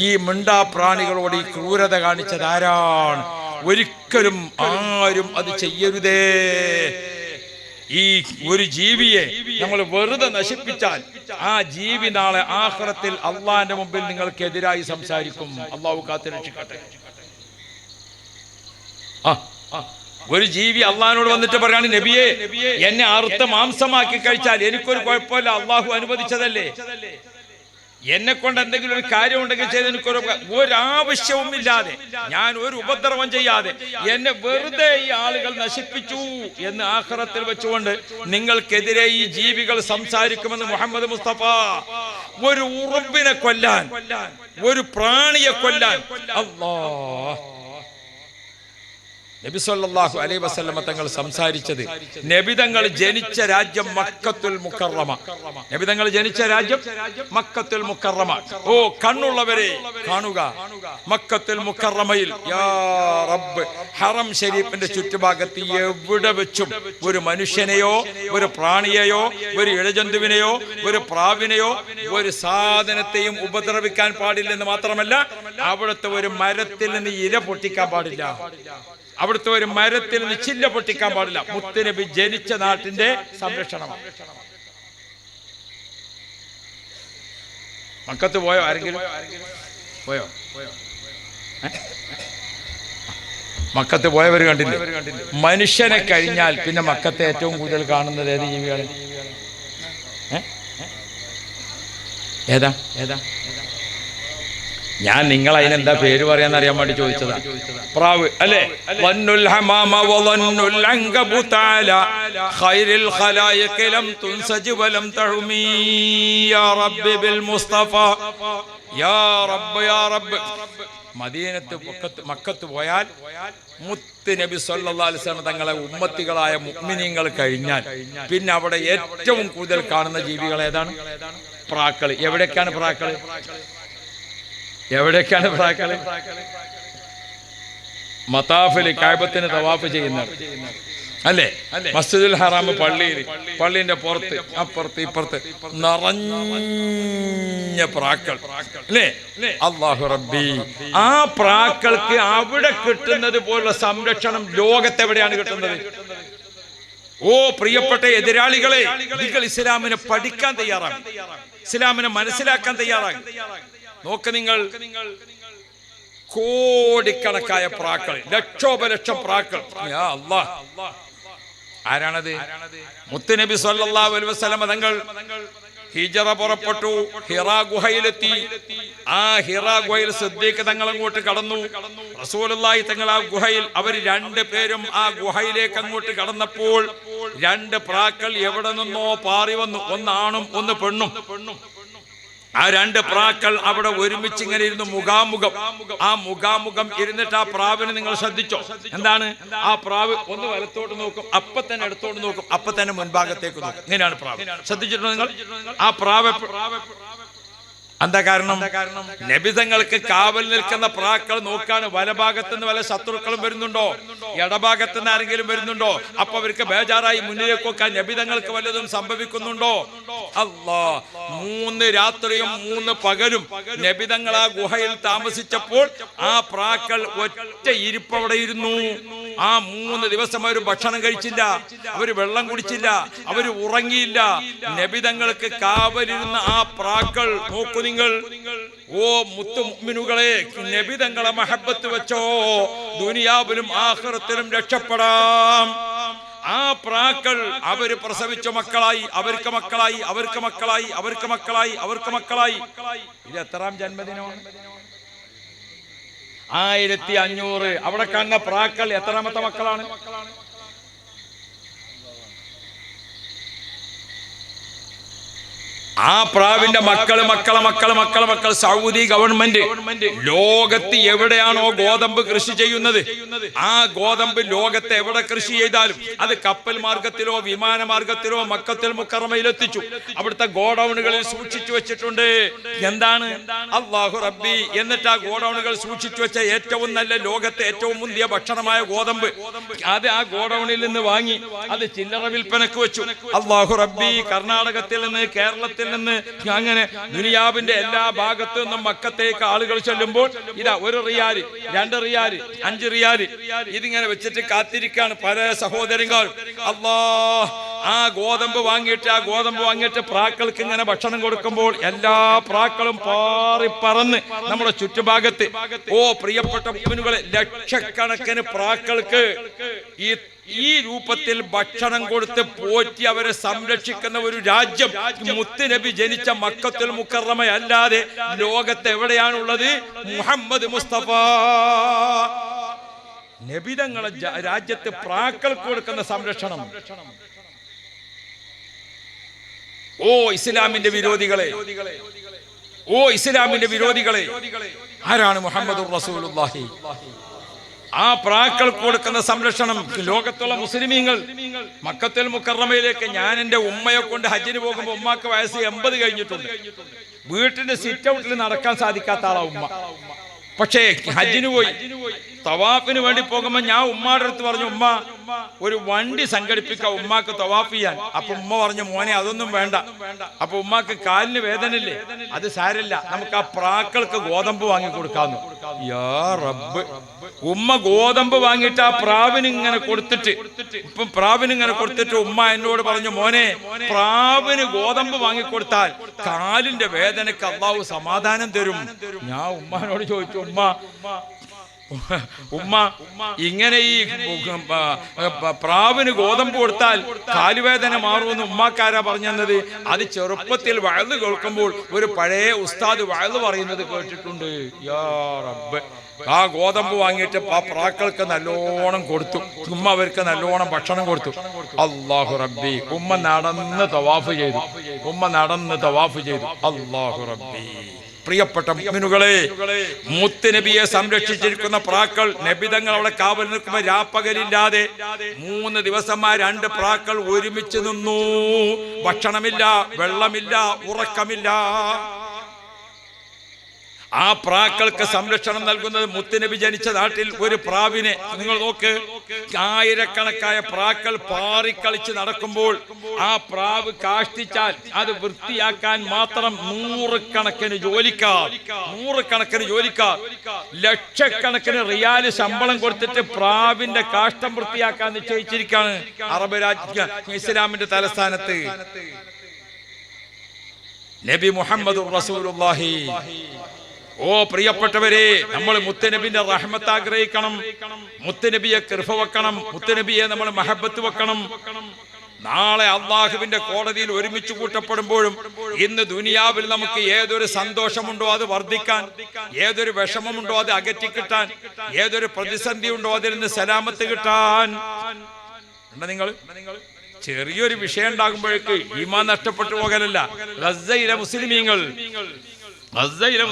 ഈ മിണ്ടാ പ്രാണികളോട് ഈ ക്രൂരത കാണിച്ചത് ആരാണ്? ഒരിക്കലും ആരും അത് ചെയ്യരുതേ. ഈ ഒരു ജീവിയെ നമ്മൾ വെറുതെ നശിപ്പിച്ചാൽ ആ ജീവി നാളെ ആഖിറത്തിൽ അള്ളാഹിന്റെ മുമ്പിൽ നിങ്ങൾക്കെതിരായി സംസാരിക്കും. അള്ളാഹു കാത്തുരക്ഷിക്കട്ടെ. ഒരു ജീവി അള്ളാഹിനോട് വന്നിട്ട് പറയാണ്, നബിയെ, എന്നെ അറുത്ത മാംസമാക്കി കഴിച്ചാൽ എനിക്കൊരു കുഴപ്പമില്ല, അള്ളാഹു അനുവദിച്ചതല്ലേ. എന്നെ കൊണ്ട് എന്തെങ്കിലും ഒരു കാര്യം ഉണ്ടെങ്കിൽ ചെയ്ത് ഒരാവശ്യവും ഇല്ലാതെ, ഞാൻ ഒരു ഉപദ്രവം ചെയ്യാതെ എന്നെ വെറുതെ ഈ ആളുകൾ നശിപ്പിച്ചു എന്ന് ആഖിറത്തിൽ വെച്ചുകൊണ്ട് നിങ്ങൾക്കെതിരെ ഈ ജീവികൾ സംസാരിക്കുമെന്ന് മുഹമ്മദ് മുസ്തഫ. ഒരു ഉറുമ്പിനെ കൊല്ലാൻ, ഒരു പ്രാണിയെ കൊല്ലാൻ അല്ലാഹ്. നബി സല്ലല്ലാഹു അലൈഹി വസല്ലമ തങ്ങൾ സംസാരിച്ചത് നബിതങ്ങൾ ജനിച്ച രാജ്യം മക്കത്തുൽ മുക്കറമ. നബിതങ്ങൾ ജനിച്ച രാജ്യം മക്കത്തുൽ മുക്കറമ. ഓ കണ്ണുള്ളവരെ കാണുക, മക്കത്തുൽ മുക്കറമയിൽ യാ റബ്ബ് ഹറം ഷരീഫിന്റെ ചുറ്റുഭാഗത്ത് എവിടെ വെച്ചും ഒരു മനുഷ്യനെയോ ഒരു പ്രാണിയെയോ ഒരു ഇഴജന്തുവിനെയോ ഒരു പ്രാവിനെയോ ഒരു സാധനത്തെയും ഉപദ്രവിക്കാൻ പാടില്ലെന്ന് മാത്രമല്ല, അവിടുത്തെ ഒരു മരത്തിൽ നിന്ന് ഇര പൊട്ടിക്കാൻ പാടില്ല. അവിടുത്തെ ഒരു മരത്തിൽ നിന്ന് ചില്ല പൊട്ടിക്കാൻ പാടില്ല. മുത്തുനബി ജനിച്ച നാട്ടിന്റെ സംരക്ഷണമാണ്. മക്കത്ത് പോയോ? ആരെങ്കിലും പോയോ? മക്കത്ത് പോയവർ കണ്ടില്ലേ? മനുഷ്യനെ കഴിഞ്ഞാൽ പിന്നെ മക്കത്തെ ഏറ്റവും കൂടുതൽ കാണുന്നത് ഏത് ജീവികളെ? ഏതാ? ഞാൻ നിങ്ങൾ അതിനെന്താ പേര് പറയാന്ന് അറിയാൻ വേണ്ടി ചോദിച്ചതാ. പ്രാവ് അല്ലേ? വന്നുൽ ഹമാമ വവന്നുൽ അൻകബൂത അലാ ഖൈറിൽ ഖലായിഖി ലം തുൻസജ് വലം തഹുമി യാ റബ്ബി ബിൽ മുസ്തഫ യാ റബ്ബ് യാ റബ്ബ്. മദീനത്ത് മക്കത്ത് പോയാൽ മുത്ത് നബി സല്ലല്ലാഹു അലൈഹി വസല്ലം തങ്ങളെ ഉമ്മത്തികളായ മുഅ്മിനീങ്ങൾ കഴിഞ്ഞാൽ പിന്നെ അവിടെ ഏറ്റവും കൂടുതൽ കാണുന്ന ജീവികൾ ഏതാണ്? പ്രാക്കൾ. എവിടേക്കാണ് പ്രാക്കൾ? മതാഫിൽ കഅബത്തിന് തവാഫ് ചെയ്യുന്നത് അല്ലേ? മസ്ജിദുൽ ഹറാം പള്ളിന്റെ പുറത്ത് അപ്പുറത്ത് ഇപ്പുറത്ത് നിറഞ്ഞ പ്രാക്കൾ അല്ലേ? അല്ലാഹു റബ്ബി. ആ പ്രാക്കൾക്ക് അവിടെ കിട്ടുന്നത് പോലുള്ള സംരക്ഷണം ലോകത്തെവിടെയാണ് കിട്ടുന്നത്? ഓ പ്രിയപ്പെട്ട എതിരാളികളെ, നിങ്ങൾ ഇസ്ലാമിനെ പഠിക്കാൻ തയ്യാറാണ്, ഇസ്ലാമിനെ മനസ്സിലാക്കാൻ തയ്യാറാണ്. നോക്ക് നിങ്ങൾ, കോടിക്കണക്കായ പ്രാക്കൾ, ലക്ഷോപലക്ഷം പ്രാക്കൾ. യാ അല്ലാഹ്, ആരാണത്? മുത്തുനബി സല്ലല്ലാഹു അലൈഹി വസല്ലം തങ്ങൾ ഹിജറ പുറപ്പെട്ടു, ഹിറാ ഗുഹയിലെത്തി. ആ ഹിറാ ഗുഹയിൽ സിദ്ദീഖ് തങ്ങൾ അങ്ങോട്ട് കടന്നു. റസൂലുള്ളാഹി തങ്ങൾ ആ ഗുഹയിൽ, അവർ രണ്ടുപേരും ആ ഗുഹയിലേക്ക് അങ്ങോട്ട് കടന്നപ്പോൾ രണ്ട് പ്രാക്കൾ എവിടെ നിന്നോ പാറി വന്നു. ഒന്നാണും ഒന്ന് പെണ്ണും. ആ രണ്ട് പ്രാക്കൾ അവിടെ ഒരുമിച്ച് ഇങ്ങനെ ഇരുന്ന് മുഖാമുഖം. ആ മുഖാമുഖം ഇരുന്നിട്ട് ആ പ്രാവിനെ നിങ്ങൾ ശ്രദ്ധിച്ചോ? എന്താണ് ആ പ്രാവ്? ഒന്ന് വലത്തോട്ട് നോക്കും, അപ്പൊ തന്നെ എടുത്തോട്ട് നോക്കും, അപ്പൊ തന്നെ മുൻഭാഗത്തേക്ക് നോക്കും. ഇങ്ങനെയാണ് പ്രാവ്. ശ്രദ്ധിച്ചിട്ടുണ്ടോ നിങ്ങൾ? ആ പ്രാവ് എന്താ കാരണം? നബിതങ്ങൾക്ക് കാവൽ നിൽക്കുന്ന പ്രാക്കൾ നോക്കാണ് വലഭാഗത്തുനിന്ന് വല്ല ശത്രുക്കളും വരുന്നുണ്ടോ, ഇടഭാഗത്തുനിന്ന് ആരെങ്കിലും വരുന്നുണ്ടോ, അപ്പൊ അവർക്ക് ബേജാറായി മുന്നിലേക്ക് നോക്കാൻ നബിതങ്ങൾക്ക് വല്ലതും സംഭവിക്കുന്നുണ്ടോ. അല്ലാ, 3 രാത്രിയും 3 പകലും നബിതങ്ങൾ ആ ഗുഹയിൽ താമസിച്ചപ്പോൾ ആ പ്രാക്കൾ ഒറ്റ ഇരിപ്പ് അവിടെ ഇരുന്നു. ആ 3 ദിവസം അവർ ഭക്ഷണം കഴിച്ചില്ല, അവര് വെള്ളം കുടിച്ചില്ല, അവര് ഉറങ്ങിയില്ല. നബിതങ്ങൾക്ക് കാവലിരുന്ന ആ പ്രാക്കൾ നോക്കൂ നിങ്ങൾ. ഓ മുത്തു മുഅ്മിനുകളെ, നബിതങ്ങളെ മഹബത്ത് വെച്ചോ, ദുനിയാവിലും ആഖിറത്തിലും രക്ഷപ്പെടാം. ആ പ്രാക്കൾ അവര് പ്രസവിച്ച മക്കളായി, അവർക്ക് മക്കളായി, അവർക്ക് മക്കളായി, അവർക്ക് മക്കളായി, അവർക്ക് മക്കളായി. ഇത് എത്രാം ജന്മദിനമാണ്? 1500. അവിടെ കാണുന്ന പ്രാക്കൾ എത്രാമത്തെ മക്കളാണ്? ആ പ്രാവിന്റെ മക്കള് സൗദി ഗവൺമെന്റ് ലോകത്ത് എവിടെയാണോ ഗോതമ്പ് കൃഷി ചെയ്യുന്നത്, ആ ഗോതമ്പ് ലോകത്ത് എവിടെ കൃഷി ചെയ്താലും അത് കപ്പൽ മാർഗത്തിലോ വിമാന മാർഗത്തിലോ മക്കത്തുൽ മുക്കറമയിൽ എത്തിച്ചു. അവിടുത്തെ ഗോഡൌണുകളിൽ സൂക്ഷിച്ചു വെച്ചിട്ടുണ്ട്. എന്താണ്? അല്ലാഹു റബ്ബി. എന്നിട്ട് ആ ഗോഡൌണുകൾ സൂക്ഷിച്ചു വെച്ച ഏറ്റവും നല്ല, ലോകത്തെ ഏറ്റവും മുന്തിയ ഭക്ഷണമായ ഗോതമ്പ് അത് ആ ഗോഡൌണിൽ നിന്ന് വാങ്ങി അത് ചില്ലറ വിൽപ്പനക്ക് വെച്ചു. അല്ലാഹു റബ്ബി. കർണാടകത്തിൽ നിന്ന്, കേരളത്തിൽ നിന്ന്, അങ്ങനെ ദുനിയാവിന്റെ എല്ലാ ഭാഗത്തു നിന്നും മക്കത്തേക്ക് ആളുകൾ ചെല്ലുമ്പോൾ ഇതാ 1 റിയാല്, 2 റിയാല്, 5 റിയാല് ഇതിങ്ങനെ വെച്ചിട്ട് കാത്തിരിക്കാണ് പല സഹോദരങ്ങൾ. അല്ലാഹ്, ആ ഗോതമ്പ് വാങ്ങിയിട്ട് പ്രാക്കൾക്ക് ഇങ്ങനെ ഭക്ഷണം കൊടുക്കുമ്പോൾ എല്ലാ പ്രാക്കളും പാറി പറന്ന് നമ്മുടെ ചുറ്റുഭാഗത്ത്. ഓ പ്രിയപ്പെട്ട മുഅ്മിനുകളെ, ലക്ഷക്കണക്കിന് പ്രാക്കൾക്ക് ഈ രൂപത്തിൽ ഭക്ഷണം കൊടുത്ത് പോറ്റി അവരെ സംരക്ഷിക്കുന്ന ഒരു രാജ്യം മുത്തുനബി ജനിച്ച മക്കത്തുൽ മുക്കറമ അല്ലാതെ ലോകത്ത് എവിടെയാണുള്ളത്? മുഹമ്മദ് മുസ്തഫ നബിതങ്ങളെ രാജ്യത്ത് പ്രാക്കൾക്ക് കൊടുക്കുന്ന സംരക്ഷണം. ഓ ഇസ്ലാമിന്റെ വിരോധികളെ, ഓ ഇസ്ലാമിന്റെ വിരോധികളെ, ആരാണ് മുഹമ്മദുർ റസൂലുള്ളാഹി? ആ പ്രാക്കൾ കൊടുക്കുന്ന സംരക്ഷണം ലോകത്തുള്ള മുസ്ലിമീങ്ങൾ മക്കത്തുൽ മുക്കറമയിലേക്ക്. ഞാൻ എൻ്റെ ഉമ്മയെ കൊണ്ട് ഹജ്ജിന് പോകുമ്പോൾ ഉമ്മാക്ക് വയസ്സ് 80 കഴിഞ്ഞിട്ടുണ്ട്. വീട്ടിന്റെ സിറ്റ് ഔട്ടിൽ നടക്കാൻ സാധിക്കാത്ത ആളാ ഉമ്മ. പക്ഷേ ഹജ്ജിന് പോയി തവാഫിന് വേണ്ടി പോകുമ്പോ ഞാൻ ഉമ്മാടെ അടുത്ത് പറഞ്ഞു, ഉമ്മ ഒരു വണ്ടി സംഘടിപ്പിക്കാം ഉമ്മാക്ക് തവാഫ് ചെയ്യാൻ. അപ്പൊ ഉമ്മ പറഞ്ഞു, മോനെ അതൊന്നും വേണ്ട. അപ്പൊ ഉമ്മാക്ക് കാലിന് വേദനയില്ലേ, അത് സാരമില്ല, നമുക്ക് ആ പ്രാക്കൾക്ക് ഗോതമ്പ് വാങ്ങി കൊടുക്കാന്ന്. യാ റബ്ബ്, ഉമ്മ ഗോതമ്പ് വാങ്ങിയിട്ട് ആ പ്രാവിനിങ്ങനെ കൊടുത്തിട്ട് ഉമ്മ എന്നോട് പറഞ്ഞു, മോനെ പ്രാവിന് ഗോതമ്പ് വാങ്ങിക്കൊടുത്താൽ കാലിന്റെ വേദനക്ക് അള്ളാഹു സമാധാനം തരും. ഞാൻ ഉമ്മാനോട് ചോദിച്ചു, ഉമ്മ ഇങ്ങനെ ഈ പ്രാവിന് ഗോതമ്പ് കൊടുത്താൽ കാലുവേദന മാറുമെന്ന് ഉമ്മാക്കാരാ പറഞ്ഞത്? അത് ചെറുപ്പത്തിൽ വയല് കേൾക്കുമ്പോൾ ഒരു പഴയ ഉസ്താദ് വയല് പറയുന്നത് കേട്ടിട്ടുണ്ട്. യാ റബ്ബ്, ആ ഗോതമ്പ് വാങ്ങിയിട്ട് ആ പ്രാക്കൾക്ക് നല്ലോണം കൊടുത്തു. ഉമ്മ അവർക്ക് നല്ലോണം ഭക്ഷണം കൊടുത്തു. അല്ലാഹു റബ്ബി, ഉമ്മ നടന്ന് തവാഫ് ചെയ്തു. അല്ലാഹു റബ്ബി. പ്രിയപ്പെട്ട മുഅ്മിനുകളെ, മുത്തുനബിയെ സംരക്ഷിച്ചിരിക്കുന്ന പ്രാക്കൾ, നബിതങ്ങൾ അവിടെ കാവൽ നിൽക്കുമ്പോൾ രാപ്പകലില്ലാതെ 3 ദിവസമായി 2 പ്രാക്കൾ ഒരുമിച്ച് നിന്നു. ഭക്ഷണമില്ല, വെള്ളമില്ല, ഉറക്കമില്ല. ആ പ്രാക്കൾക്ക് സംരക്ഷണം നൽകുന്നത് മുത്തുനബി ജനിച്ച നാട്ടിൽ ഒരു പ്രാവിനെ നിങ്ങൾ നോക്ക്. ആയിരക്കണക്കായ പ്രാക്കൾ പാറിക്കളിച്ച് നടക്കുമ്പോൾ ആ പ്രാവ് കാഷ്ടിച്ചാൽ അത് വൃത്തിയാക്കാൻ മാത്രം നൂറുകണക്കിന് ജോലിക്കാർ ലക്ഷക്കണക്കിന് റിയാല് ശമ്പളം കൊടുത്തിട്ട് പ്രാവിന്റെ കാഷ്ടം വൃത്തിയാക്കാൻ നിശ്ചയിച്ചിരിക്കുകയാണ് അറബ് രാജ്യ ഇസ്ലാമിന്റെ തലസ്ഥാനത്ത്. നബി മുഹമ്മദ് റസൂലുള്ളാഹി. ഓ പ്രിയപ്പെട്ടവരെ, നമ്മൾ മുത്തുനബിന്റെ റഹ്മത്ത് ആഗ്രഹിക്കണം, മുത്തുനബിയെ കൃപ വെക്കണം, മുത്തുനബിയെ നമ്മൾ മഹബത്ത് വെക്കണം. നാളെ അള്ളാഹുവിന്റെ കോടതിയിൽ ഒരുമിച്ച് കൂട്ടപ്പെടുമ്പോഴും ഇന്ന് ദുനിയാവിൽ നമുക്ക് ഏതൊരു സന്തോഷമുണ്ടോ അത് വർദ്ധിക്കാൻ, ഏതൊരു വിഷമമുണ്ടോ അത് അകറ്റിക്കിട്ടാൻ, ഏതൊരു പ്രതിസന്ധി ഉണ്ടോ അതിൽ നിന്ന് സലാമത്ത് കിട്ടാൻ. നിങ്ങൾ ചെറിയൊരു വിഷയം ഉണ്ടാകുമ്പോഴേക്ക് ഈമാൻ നഷ്ടപ്പെട്ടു പോകലല്ല. ഗസയിലെ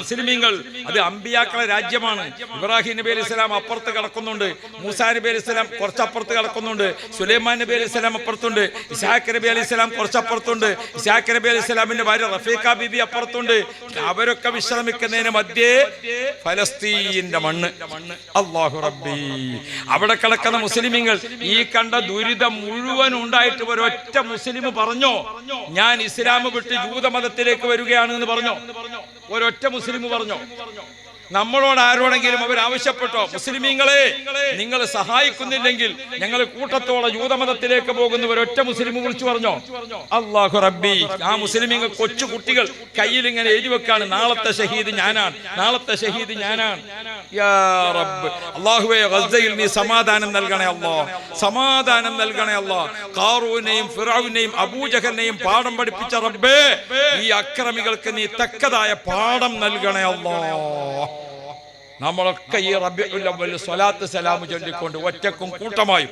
മുസ്ലിമീങ്ങൾ അത് അമ്പിയാക്കളെ രാജ്യമാണ്. ഇബ്രാഹിം നബി അലൈഹി സ്വലാം അപ്പുറത്ത് കിടക്കുന്നുണ്ട്, മൂസാ നബി അലൈഹി സ്വലാം കുറച്ചപ്പുറത്ത് കിടക്കുന്നുണ്ട്, സുലൈമാൻ നബി അലൈഹി സ്വലാം അപ്പുറത്തുണ്ട്, ഇസ്ഹാഖ് നബി അലൈഹി സ്വലാം കുറച്ചപ്പുറത്തുണ്ട്, ഇസ്ഹാഖ് നബി അലൈഹി സ്വലാമിന്റെ ഭാര്യ റഫീഖ ബീബി അപ്പുറത്തുണ്ട്. അവരൊക്കെ വിശ്രമിക്കുന്നതിന് മധ്യേ ഫലസ്തീന്റെ മണ്ണ്. അല്ലാഹു റബ്ബി. അവിടെ കിടക്കുന്ന മുസ്ലിമീങ്ങൾ ഈ കണ്ട ദുരിതം മുഴുവൻ ഉണ്ടായിട്ട് ഒരൊറ്റ മുസ്ലിം പറഞ്ഞോ, ഞാൻ ഇസ്ലാം വിട്ട് ജൂതമതത്തിലേക്ക് വരികയാണ് എന്ന് പറഞ്ഞോ? ഒരൊറ്റ മുസ്ലിം പറഞ്ഞോ? നമ്മളോട് ആരോടെങ്കിലും അവർ ആവശ്യപ്പെട്ടോ, മുസ്ലിമീങ്ങളെ നിങ്ങൾ സഹായിക്കുന്നില്ലെങ്കിൽ ഞങ്ങൾ കൂട്ടത്തോടെ ജൂതമതത്തിലേക്ക് പോകുന്ന ഒരൊറ്റ മുസ്ലിം വിളിച്ചു പറഞ്ഞോ? അല്ലാഹു റബ്ബി. ആ മുസ്ലിമീങ്ങൾ കൊച്ചു കുട്ടികൾ കയ്യിൽ ഇങ്ങനെ എഴുതി വെക്കാണ്, നാളത്തെ ഷഹീദ് ഞാനാണ്, നാളത്തെ ഷഹീദ് ഞാനാണ്. യാ റബ്ബ്, അല്ലാഹുവേ ഗസയിൽ നീ സമാധാനം നൽകണേ അല്ലാഹ്, സമാധാനം നൽകണേ അല്ലാഹ്. ഖാറൂനെയും ഫിറഔനെയും അബൂജഹലിനെയും പാഠം പഠിപ്പിച്ച റബ്ബേ, ഈ അക്രമികൾക്ക് നീ തക്കതായ പാഠം നൽകണേ അല്ലാഹ്. നമ്മളൊക്കെ ഈ റബീഉൽ അവ്വൽ സ്വലാത്ത് സലാം ചൊല്ലിക്കൊണ്ട് ഒറ്റക്കും കൂട്ടമായും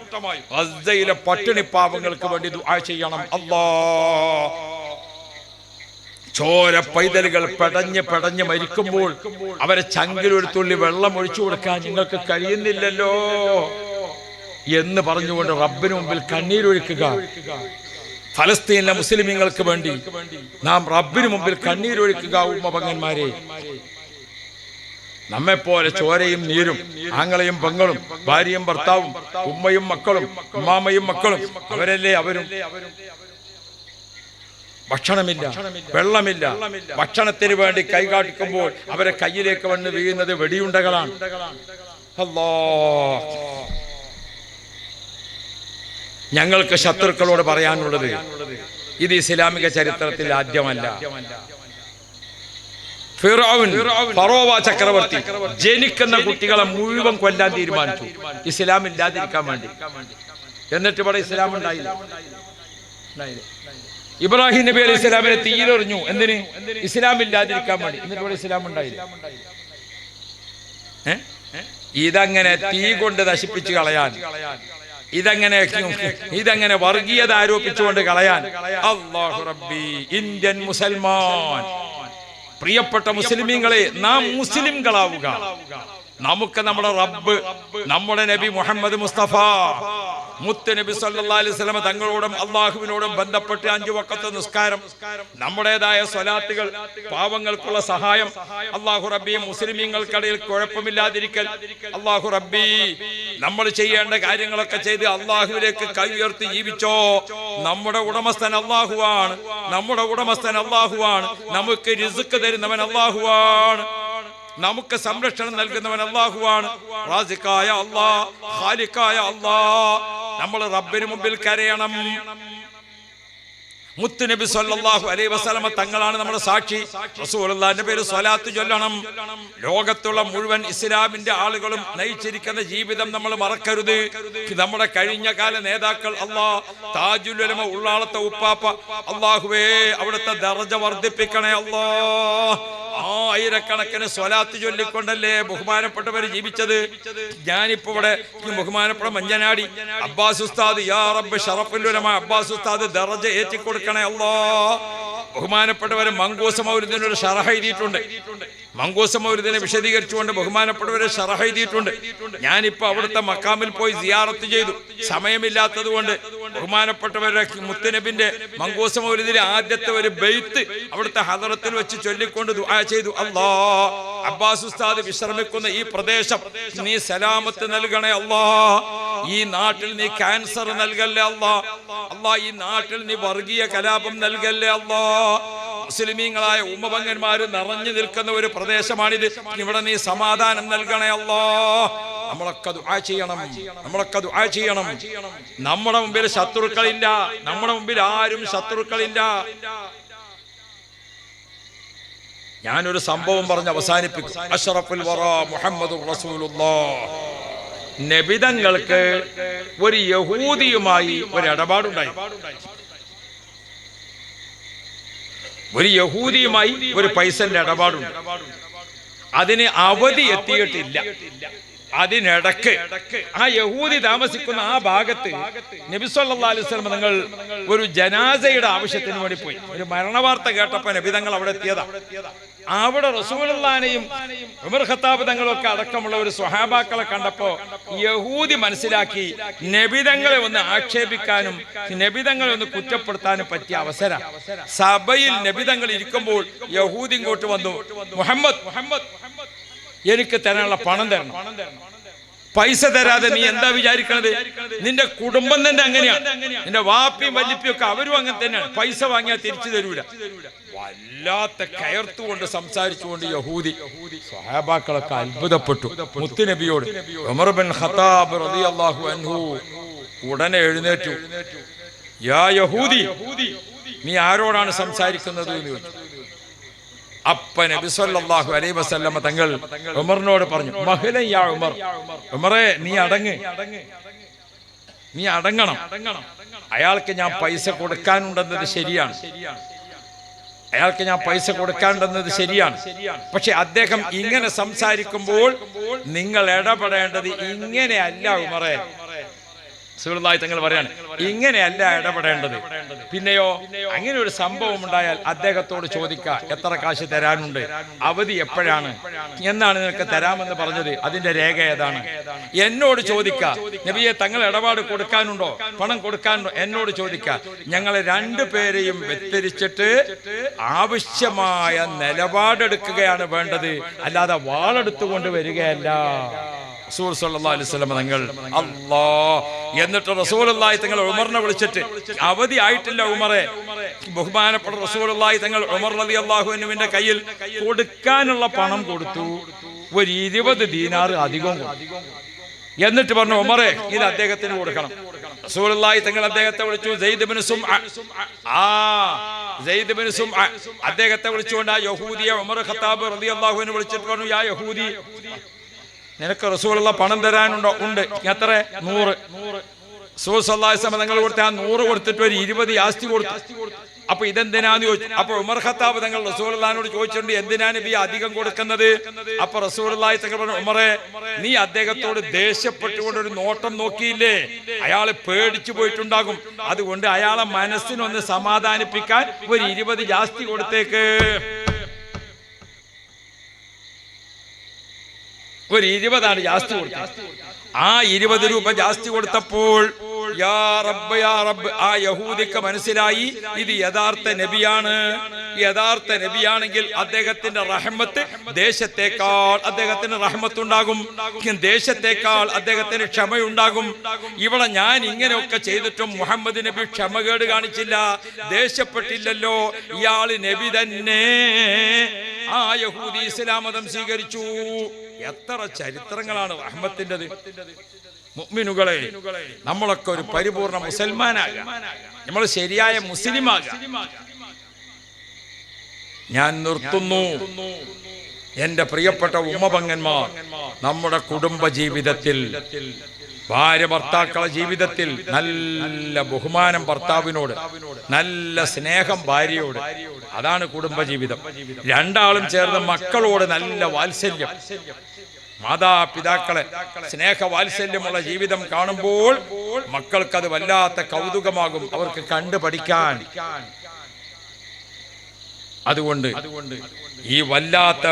ഗസയിലെ പട്ടിണി പാവങ്ങൾക്ക് വേണ്ടി ദുആ ചെയ്യണം. അല്ലാഹ്, ചോര പൈതലുകൾ പെടഞ്ഞ് മരിക്കുമ്പോൾ അവരെ ചങ്കിലൊരു തുള്ളി വെള്ളം ഒഴിച്ചു കൊടുക്കാൻ നിങ്ങൾക്ക് കഴിയുന്നില്ലല്ലോ എന്ന് പറഞ്ഞുകൊണ്ട് റബ്ബിന് മുമ്പിൽ കണ്ണീരൊഴുക്കുക. ഫലസ്തീനിലെ മുസ്ലിമീങ്ങൾക്ക് വേണ്ടി നാം റബ്ബിന് മുമ്പിൽ കണ്ണീരൊഴുക്കുക. ഉമ്മപങ്ങന്മാരെ, നമ്മെപ്പോലെ ചോരയും നീരും, ആങ്ങളെയും പെങ്ങളും, ഭാര്യയും ഭർത്താവും, ഉമ്മയും മക്കളും, ഉമ്മാമയും മക്കളും, അവരല്ലേ അവരും. ഭക്ഷണമില്ല, വെള്ളമില്ല. ഭക്ഷണത്തിന് വേണ്ടി കൈകാട്ടിക്കുമ്പോൾ അവരെ കയ്യിലേക്ക് വന്ന് വീഴുന്നത് വെടിയുണ്ടകളാണ്. അല്ലാഹ്, ഞങ്ങൾക്ക് ശത്രുക്കളോട് പറയാനുള്ളത്, ഇത് ഇസ്ലാമിക ചരിത്രത്തിൽ ആദ്യമല്ല. ഫറോവ ചക്രവർത്തി ജനിക്കുന്ന കുട്ടികളെ മുഴുവൻ കൊല്ലാൻ തീരുമാനിച്ചു, ഇസ്ലാം ഇല്ലാതിരിക്കാൻ വേണ്ടി. എന്നിട്ട് ഇവിടെ ഇസ്ലാം ഉണ്ടായില്ല. ഇബ്രാഹിം നബി അലൈഹി സ്വലാമിനെ തീയിലെറിഞ്ഞു. എന്തിന്? ഇസ്ലാം ഇല്ലാതിരിക്കാൻ വേണ്ടി. എന്നിട്ട് ഇവിടെ ഇസ്ലാം ഉണ്ടായില്ല. ഇതങ്ങനെ തീ കൊണ്ട് നശിപ്പിച്ച് കളയാൻ, ഇതങ്ങനെ വർഗീയത ആരോപിച്ചുകൊണ്ട് കളയാൻ. അല്ലാഹു റബ്ബി. ഇന്ത്യൻ മുസൽമാൻ, പ്രിയപ്പെട്ട മുസ്ലിമീങ്ങളെ, നാം മുസ്ലിംകളാവുക. നമുക്ക് നമ്മുടെ റബ്ബ്, നമ്മുടെ നബി മുഹമ്മദ് മുസ്തഫ മുത്ത് നബി സല്ലല്ലാഹു അലൈഹി വസല്ലം തങ്ങളോടും അള്ളാഹുവിനോടും ബന്ധപ്പെട്ട് 5 വഖത്ത് നിസ്കാരം, നമ്മുടേതായ സ്വലാത്തുകൾ, പാവങ്ങൾക്കുള്ള സഹായം, അല്ലാഹു റബ്ബി മുസ്ലിമീങ്ങൾക്കിടയിൽ കുഴപ്പമില്ലാതിരിക്കൽ, അല്ലാഹു റബ്ബി നമ്മൾ ചെയ്യേണ്ട കാര്യങ്ങളൊക്കെ ചെയ്ത് അള്ളാഹുവിലേക്ക് കൈ ഉയർത്തി ജീവിച്ചോ. നമ്മുടെ ഉടമസ്ഥൻ അള്ളാഹുവാണ്, നമ്മുടെ ഉടമസ്ഥൻ അള്ളാഹുവാണ്. നമുക്ക് റിസ്ക് തരുന്നവൻ അള്ളാഹുവാണ്, നമുക്ക് സംരക്ഷണം നൽകുന്നവൻ അള്ളാഹുവാണ്. റാസിഖായ അല്ലാഹ്, ഖാലിഖായ അല്ലാഹ്. നമ്മൾ റബ്ബിന് മുമ്പിൽ കരയണം. മുത്ത് നബി സല്ലല്ലാഹു അലൈഹി വസല്ലമ തങ്ങളാണ് നമ്മുടെ സാക്ഷി. റസൂലുള്ളാഹിന്റെ പേര് സ്വലാത്ത് ചൊല്ലണം. ലോകത്തുള്ള മുഴുവൻ ഇസ്ലാമിന്റെ ആളുകളും നയിച്ചിരിക്കുന്ന ജീവിതം നമ്മൾ മറക്കരുത്. നമ്മുടെ കഴിഞ്ഞ കാല നേതാക്കൾ, താജുൽ ഉലമ ഉള്ളാളത്തെ ഉപ്പാപ്പ, അല്ലാഹുവേ അവിടുത്തെ ദർജ വർദ്ധിപ്പിക്കണേ അല്ലാഹ്. ആയിരക്കണക്കിന് സ്വലാത്ത് ചൊല്ലിക്കൊണ്ടല്ലേ ബഹുമാനപ്പെട്ടവർ ജീവിച്ചത്. ഞാനിപ്പോ ഇവിടെ ബഹുമാനപ്പെട്ട മഞ്ചനാടി അബ്ബാസ് ഉസ്താദ്, യാ റബ്ബ് ശറഫുൽ ഉലമ അബ്ബാസ് ഉസ്താദ് ദർജ ഏറ്റിക്കൊടുക്കണേ അല്ലാഹ്. ബഹുമാനപ്പെട്ടവരെ മങ്കൂസ് മൗലിദിന് ഒരു ശറഹ എഴുതിയിട്ടുണ്ട്. മങ്കൂസ് മൗലിദിനെ വിശദീകരിച്ചുകൊണ്ട് ബഹുമാനപ്പെട്ടവരെ ശറഹ എഴുതിയിട്ടുണ്ട്. ഞാനിപ്പോ അവിടുത്തെ മക്കാമിൽ പോയി സിയാറത്ത് ചെയ്തു. സമയമില്ലാത്തത് കൊണ്ട് ബഹുമാനപ്പെട്ടവരുടെ മുത്തുനബിന്റെ മങ്കൂസ് മൗലിദിലെ ആദ്യത്തെ ഒരു ബെയ്ത്ത് അവിടുത്തെ ഹദറത്തിൽ വെച്ച് ചൊല്ലിക്കൊണ്ട് ദുആ ചെയ്തു. അല്ലാഹ്, അബ്ബാസ് ഉസ്താദ് വിശ്രമിക്കുന്ന ഈ പ്രദേശം നീ സലാമത്ത് നൽകണേ അല്ലാഹ്. ഈ നാട്ടിൽ നീ ക്യാൻസർ നൽകല്ലേ അല്ലാഹ്. അല്ലാഹ്, ഈ നാട്ടിൽ നീ വർഗീയ കലാപം നൽകല്ലേ അല്ലാഹ്. മുസ്ലിമീങ്ങളായ ഉമ്മപങ്കന്മാര് നിറഞ്ഞു നിൽക്കുന്ന ഒരു പ്രദേശമാണിത്. ഇവിടെ നീ സമാധാനം നൽകണേ അല്ലാഹ്. നമ്മളൊക്കെ ദുആ ചെയ്യണം, നമ്മളൊക്കെ ദുആ ചെയ്യണം. നമ്മുടെ മുമ്പിൽ ശത്രുക്കളില്ല, നമ്മുടെ മുമ്പിൽ ആരും ശത്രുക്കളില്ല. ഞാനൊരു സംഭവം പറഞ്ഞ് അവസാനിപ്പിക്കും. അഷ്റഫുൽ വറ മുഹമ്മദുർ റസൂലുള്ളാഹ്. നബിതങ്ങൾക്ക് ഒരു യഹൂദിയുമായി ഒരു ഇടപാടുണ്ടായി. ഒരു യഹൂദിയുമായി ഒരു പൈസന്റെ ഇടപാടുണ്ട്. അതിന് അവധി എത്തിയിട്ടില്ല. അതിനിടക്ക് ആ യഹൂദി താമസിക്കുന്ന ആ ഭാഗത്ത് നബി സല്ലല്ലാഹു അലൈഹി വസല്ലം തങ്ങൾ ഒരു ജനാസയുടെ ആവശ്യത്തിന് വേണ്ടി പോയി. ഒരു മരണവാർത്ത കേട്ടപ്പോൾ നബി തങ്ങൾ അവിടെ എത്തിയതാ. അവിടെ റസൂലുള്ളാഹിനെയും ഉമർ ഖത്താബ് തങ്ങളൊക്കെ അടക്കമുള്ള ഒരു സ്വഹാബാക്കളെ കണ്ടപ്പോ യഹൂദി മനസ്സിലാക്കി നബിതങ്ങളെ ഒന്ന് ആക്ഷേപിക്കാനും നബിതങ്ങളെ ഒന്ന് കുറ്റപ്പെടുത്താനും പറ്റിയ അവസരം. സഭയിൽ നബിതങ്ങൾ ഇരിക്കുമ്പോൾ യഹൂദി ഇങ്ങോട്ട് വന്നു, മുഹമ്മദ് എനിക്ക് തരാനുള്ള പണം തരണം. പൈസ തരാതെ നീ എന്താ വിചാരിക്കണത്? നിന്റെ കുടുംബം തന്നെ അങ്ങനെയാണ്, നിന്റെ വാപ്പിയും വല്ലിപ്പിയും ഒക്കെ അവരും അങ്ങനെ തന്നെയാണ്. പൈസ വാങ്ങിയാൽ തിരിച്ചു തരൂല. വല്ലാത്ത കയർത്തുകൊണ്ട് സംസാരിച്ചുകൊണ്ട് യഹൂദി. സ്വഹാബാക്കളൊക്കെ അത്ഭുതപ്പെട്ടു മുത്തുനബിയോട്. ഉമർ ബിൻ ഖത്താബ് റളിയല്ലാഹു അൻഹു ഉടനെ എഴുന്നേറ്റു. യാ യഹൂദി, നീ ആരോടാണ് സംസാരിക്കുന്നത് എന്ന് ചോദിച്ചു. അപ്പ നബി സല്ലല്ലാഹു അലൈഹി വസല്ലമ തങ്ങൾ ഉമറിനോട് പറഞ്ഞു, മഹ്ലൻ യാ ഉമർ, ഉമറേ നീ അടങ്ങ്, നീ അടങ്ങണം. അയാൾക്ക് ഞാൻ പൈസ കൊടുക്കാനുണ്ടെന്നത് ശരിയാണ്, അയാൾക്ക് ഞാൻ പൈസ കൊടുക്കാനുണ്ടെന്നത് ശരിയാണ്. പക്ഷെ അദ്ദേഹം ഇങ്ങനെ സംസാരിക്കുമ്പോൾ നിങ്ങൾ ഇടപെടേണ്ടത് ഇങ്ങനെയല്ല ഉമറേ. റസൂലുള്ളാഹി തങ്ങൾ പറയാണ്, ഇങ്ങനെയല്ല ഇടപെടേണ്ടത്. പിന്നെയോ, അങ്ങനെ ഒരു സംഭവം ഉണ്ടായാൽ അദ്ദേഹത്തോട് ചോദിക്കുക, എത്ര കാശ് തരാനുണ്ട്, അവധി എപ്പോഴാണ്, എന്നാണ് നിനക്ക് തരാമെന്ന് പറഞ്ഞത്, അതിന്റെ രേഖ ഏതാണ്? എന്നോട് ചോദിക്കുക, നബിയെ തങ്ങൾ ഇടപാട് കൊടുക്കാനുണ്ടോ, പണം കൊടുക്കാനുണ്ടോ, എന്നോട് ചോദിക്കുക. ഞങ്ങൾ രണ്ടുപേരെയും വ്യതിരിച്ചിട്ട് ആവശ്യമായ നിലപാടെടുക്കുകയാണ് വേണ്ടത്, അല്ലാതെ വാളെടുത്തുകൊണ്ട് വരികയല്ല. റസൂൽ സല്ലല്ലാഹു അലൈഹി വസല്ലം തങ്ങൾ എന്നിട്ട് റസൂലുള്ളാഹി തങ്ങൾ ഉമറിനെ വിളിച്ചിട്ട്, അവധി ആയിട്ടില്ല ഉമറെ, ബഹുമാനപ്പെട്ട റസൂലുള്ളാഹി തങ്ങൾ ഉമർ റളിയല്ലാഹു അൻഹുവിന്റെ കയ്യിൽ കൊടുക്കാനുള്ള പണം കൊടുത്തു. ഒരു 20 ദീനാർ അധികം കൊടുത്തു. എന്നിട്ട് പറഞ്ഞു, ഉമറെ ഇത് അദ്ദേഹത്തിന് കൊടുക്കണം. റസൂലുള്ളാഹി തങ്ങൾ അദ്ദേഹത്തെ വിളിച്ചു, സെയ്ദ് ഇബ്നു സുംഅ. സെയ്ദ് ഇബ്നു സുംഅ അദ്ദേഹത്തെ വിളിച്ചുകൊണ്ട് ആ യഹൂദിയെ ഉമർ ഖത്താബ് റളിയല്ലാഹു അൻഹു വിളിച്ചിട്ട് പറഞ്ഞു, യാ യഹൂദി, നിനക്ക് റസൂലുള്ള പണം തരാനുണ്ടോ? ഉണ്ട്. എത്ര? 100. റസൂൽ സല്ലല്ലാഹു അലൈഹി വസല്ലം തങ്ങൾ കൊടുത്ത ആ 100 കൊടുത്തിട്ട് ഒരു 20 ആസ്തി കൊടുത്തു. അപ്പൊ ഇതെന്തിനാന്ന് ചോദിച്ചു. അപ്പൊ ഉമർ ഖത്താബ് തങ്ങൾ റസൂലുള്ളാഹിനോട് ചോദിച്ചിട്ടുണ്ട്, എന്തിനാ നബി അധികം കൊടുക്കുന്നത്? അപ്പൊ റസൂലുള്ളാഹി തങ്ങൾ പറഞ്ഞു, ഉമറെ നീ അദ്ദേഹത്തോട് ദേഷ്യപ്പെട്ടുകൊണ്ട് ഒരു നോട്ടം നോക്കിയില്ലേ, അയാള് പേടിച്ചു പോയിട്ടുണ്ടാകും. അതുകൊണ്ട് അയാളെ മനസ്സിനൊന്ന് സമാധാനിപ്പിക്കാൻ ഒരു 20 ജാസ്തി കൊടുത്തേക്ക്. ഒരു 20 ജാസ്തി കൊടുത്തു. ആ 20 രൂപ ജാസ്തി കൊടുത്തപ്പോൾ യാ റബ്ബ് യാ റബ്ബ്, ആ യഹൂദിക്ക് മനസ്സിലായി ഇത് യഥാർത്ഥ നബിയാണ്. യഥാർത്ഥ നബിയാണെങ്കിൽ അദ്ദേഹത്തിന്റെ റഹ്മത്ത് ദേശത്തേക്കാൾ അദ്ദേഹത്തിന് റഹ്മത്തുണ്ടാകും, ദേശത്തേക്കാൾ അദ്ദേഹത്തിന് ക്ഷമയുണ്ടാകും. ഇവിടെ ഞാൻ ഇങ്ങനെയൊക്കെ ചെയ്തിട്ടും മുഹമ്മദ് നബി ക്ഷമകേട് കാണിച്ചില്ല, ദേഷ്യപ്പെട്ടില്ലല്ലോ, ഇയാള് നബി തന്നെ. ആ യഹൂദി ഇസ്ലാം മതം സ്വീകരിച്ചു. എത്ര ചരിത്രങ്ങളാണ് റഹ്മത്തിൻ്റെത്. മുഅ്മിനുകളെ, നമ്മളൊക്കെ ഒരു പരിപൂർണ മുസൽമാനാകാം, നമ്മൾ ശരിയായ മുസ്ലിമാകാം. ഞാൻ നിർത്തുന്നു. എന്റെ പ്രിയപ്പെട്ട ഉമ്മപങ്ങന്മാർ, നമ്മുടെ കുടുംബ ജീവിതത്തിൽ, ഭാര്യ ഭർത്താക്കളെ ജീവിതത്തിൽ നല്ല ബഹുമാനം ഭർത്താവിനോട്, നല്ല സ്നേഹം ഭാര്യയോട്, അതാണ് കുടുംബജീവിതം. രണ്ടാളും ചേർന്ന് മക്കളോട് നല്ല വാത്സല്യം, മാതാപിതാക്കളെ സ്നേഹവാത്സല്യമുള്ള ജീവിതം കാണുമ്പോൾ മക്കൾക്കത് വല്ലാത്ത കൗതുകമാകും, അവർക്ക് കണ്ടു പഠിക്കാൻ. അതുകൊണ്ട് ഈ വല്ലാത്ത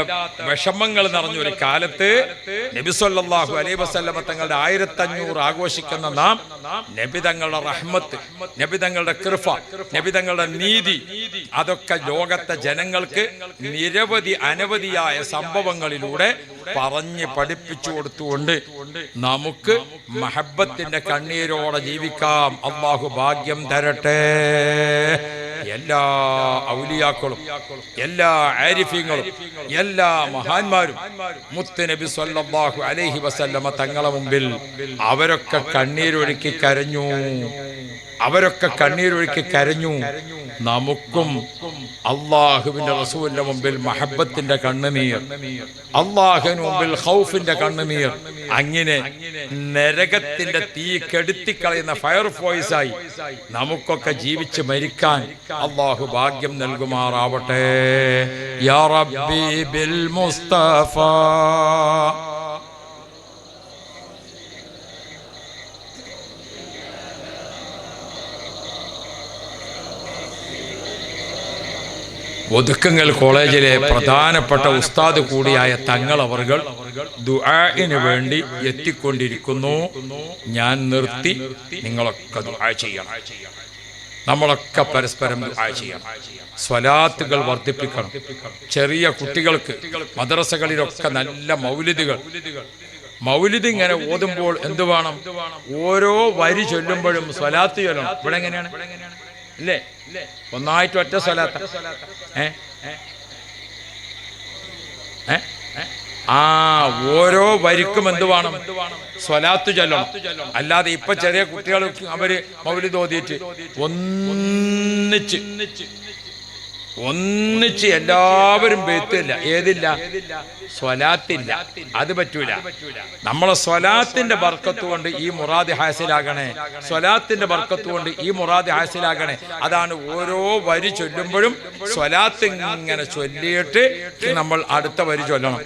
വിഷമങ്ങൾ നിറഞ്ഞൊരു കാലത്ത് നബി സല്ലല്ലാഹു അലൈഹി വസല്ലമ തങ്ങളുടെ 1500 ആഘോഷിക്കുന്ന നാം നബി തങ്ങളുടെ റഹ്മത്ത്, നബി തങ്ങളുടെ കൃപ, നബി തങ്ങളുടെ നീതി, അതൊക്കെ ലോകത്തെ ജനങ്ങൾക്ക് നിരവധി അനവധിയായ സംഭവങ്ങളിലൂടെ പറഞ്ഞ് പഠിപ്പിച്ചു കൊടുത്തുകൊണ്ട് നമുക്ക് മഹബത്തിന്റെ കണ്ണീരോടെ ജീവിക്കാം. അല്ലാഹു ഭാഗ്യം തരട്ടെ. എല്ലാ ഔലിയാക്കളും, എല്ലാ ആരിഫീങ്ങളും, എല്ലാ മഹാന്മാരും മുത്ത് നബി സല്ലല്ലാഹു അലൈഹി വസല്ലമ തങ്ങളെ മുമ്പിൽ അവരൊക്കെ കണ്ണീരൊഴുക്കി കരഞ്ഞു, അവരൊക്കെ കണ്ണീരൊഴുക്കി കരഞ്ഞു. നമുക്കും അള്ളാഹുവിന്റെ റസൂലിന്റെ മുമ്പിൽ മഹബത്തിന്റെ കണ്ണുനീർ, അള്ളാഹുവിന് മുമ്പിൽ ഖൗഫിന്റെ കണ്ണുനീർ, അങ്ങനെ നരകത്തിന്റെ തീ കെടുത്തിക്കളയുന്ന ഫയർഫോഴ്സായി നമുക്കൊക്കെ ജീവിച്ച് മരിക്കാൻ അള്ളാഹു ഭാഗ്യം നൽകുമാറാവട്ടെ. യാ റബ്ബി ബിൽ മുസ്തഫ ഒതുക്കങ്ങൽ കോളേജിലെ പ്രധാനപ്പെട്ട ഉസ്താദ് കൂടിയായ തങ്ങൾ അവർകൾ ദുആഇന് വേണ്ടി എത്തിക്കൊണ്ടിരിക്കുന്നു. ഞാൻ നിർത്തി. നിങ്ങളൊക്കെ ദുആ ചെയ്യണം, നമ്മളൊക്കെ പരസ്പരം ദുആ ചെയ്യണം. സ്വലാത്തുകൾ വർദ്ധിപ്പിക്കണം. ചെറിയ കുട്ടികൾക്ക് മദ്രസകളിലൊക്കെ നല്ല മൗലിദ് ഇങ്ങനെ ഓതുമ്പോൾ എന്ത് വേണം? ഓരോ വരി ചൊല്ലുമ്പോഴും സ്വലാത്ത് ചൊല്ലണം. ഇവിടെ എങ്ങനെയാണ് അല്ലേ? ഒന്നായിട്ട് ഒറ്റ സ്വലാത്ത. ഓരോ വരിക്കും എന്ത് വേണം? സ്വലാത്ത് ചൊല്ലണം. അല്ലാതെ ഇപ്പൊ ചെറിയ കുട്ടികൾ അവര് മൗലിദ് ഓതിയിട്ട് ഒന്നിച്ച് എല്ലാവരും ബെയ്ത്തില്ല. ഏതില്ല? സ്വലാത്തില്ല. അത് പറ്റൂല. നമ്മളെ സ്വലാത്തിന്റെ ബർക്കത്ത് കൊണ്ട് ഈ മുറാദ് ഹാസിലാകണേ, സ്വലാത്തിന്റെ ബർക്കത്ത് കൊണ്ട് ഈ മുറാദ് ഹാസിലാകണേ. അതാണ് ഓരോ വരി ചൊല്ലുമ്പോഴും സ്വലാത്ത് ഇങ്ങനെ ചൊല്ലിയിട്ട് നമ്മൾ അടുത്ത വരി ചൊല്ലണം.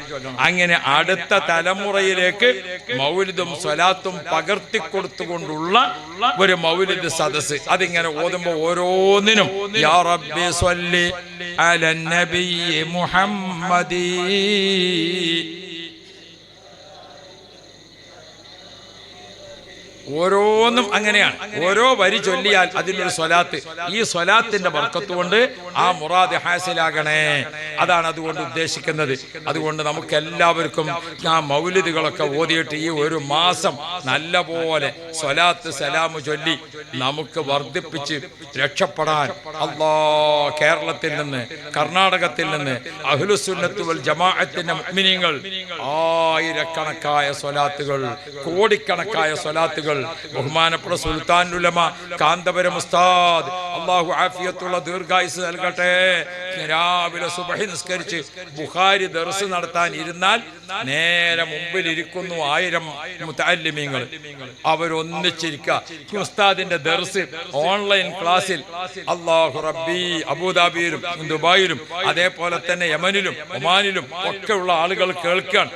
അങ്ങനെ അടുത്ത തലമുറയിലേക്ക് മൗലിദും സ്വലാത്തും പകർത്തിക്കൊടുത്തുകൊണ്ടുള്ള ഒരു മൗലിദ് സദസ്. അതിങ്ങനെ ഓതുമ്പോൾ ഓരോന്നിനും യാ റബ്ബി സ്വല്ലി അലൻ നബി മുഹമ്മദി, ഓരോന്നും അങ്ങനെയാണ്. ഓരോ വരി ചൊല്ലിയാൽ അതിലൊരു സ്വലാത്ത്. ഈ സ്വലാത്തിന്റെ ബർക്കത്ത് കൊണ്ട് ആ മുറാദ് ഹാസിലാകണേ. അതാണ് അതുകൊണ്ട് ഉദ്ദേശിക്കുന്നത്. അതുകൊണ്ട് നമുക്ക് എല്ലാവർക്കും ആ മൗലിദുകളൊക്കെ ഓതിയിട്ട് ഈ ഒരു മാസം നല്ല പോലെ സ്വലാത്ത് സലാമു ചൊല്ലി നമുക്ക് വർദ്ധിപ്പിച്ച് രക്ഷപ്പെടാൻ കേരളത്തിൽ നിന്ന്, കർണാടകത്തിൽ നിന്ന് അഹ്ലുസുന്നത്ത് വൽ ജമാഅത്തിന്റെ മുഅ്മിനീങ്ങൾ ആയിരക്കണക്കായ സ്വലാത്തുകൾ, കോടിക്കണക്കായ സ്വലാത്തുകൾ ബഹുമാനപ്പെട്ട സുൽത്താനുൽ ഉലമ കാന്തപുരം ഉസ്താദ് അല്ലാഹു ആഫിയത്തുള്ള ദീർഘായുസ് നൽകട്ടെ. രാവിലെ സുബ്ഹി നിസ്കരിച്ച് ബുഖാരി ദർസ് നടത്താൻ ഇരുന്നാൽ നേരെ മുമ്പിൽ ഇരിക്കുന്നു 1000 മുതഅല്ലിമീങ്ങൾ. അവരൊന്നിച്ചിരിക്കുക. ഉസ്താദിന്റെ ദർസ് ഓൺലൈൻ ക്ലാസ്സിൽ അല്ലാഹു റബ്ബി അബുദാബിയിലും ദുബായിലും അതേപോലെ തന്നെ യമനിലും ഒമാനിലും ഒക്കെ ഉള്ള ആളുകൾ കേൾക്കാൻ.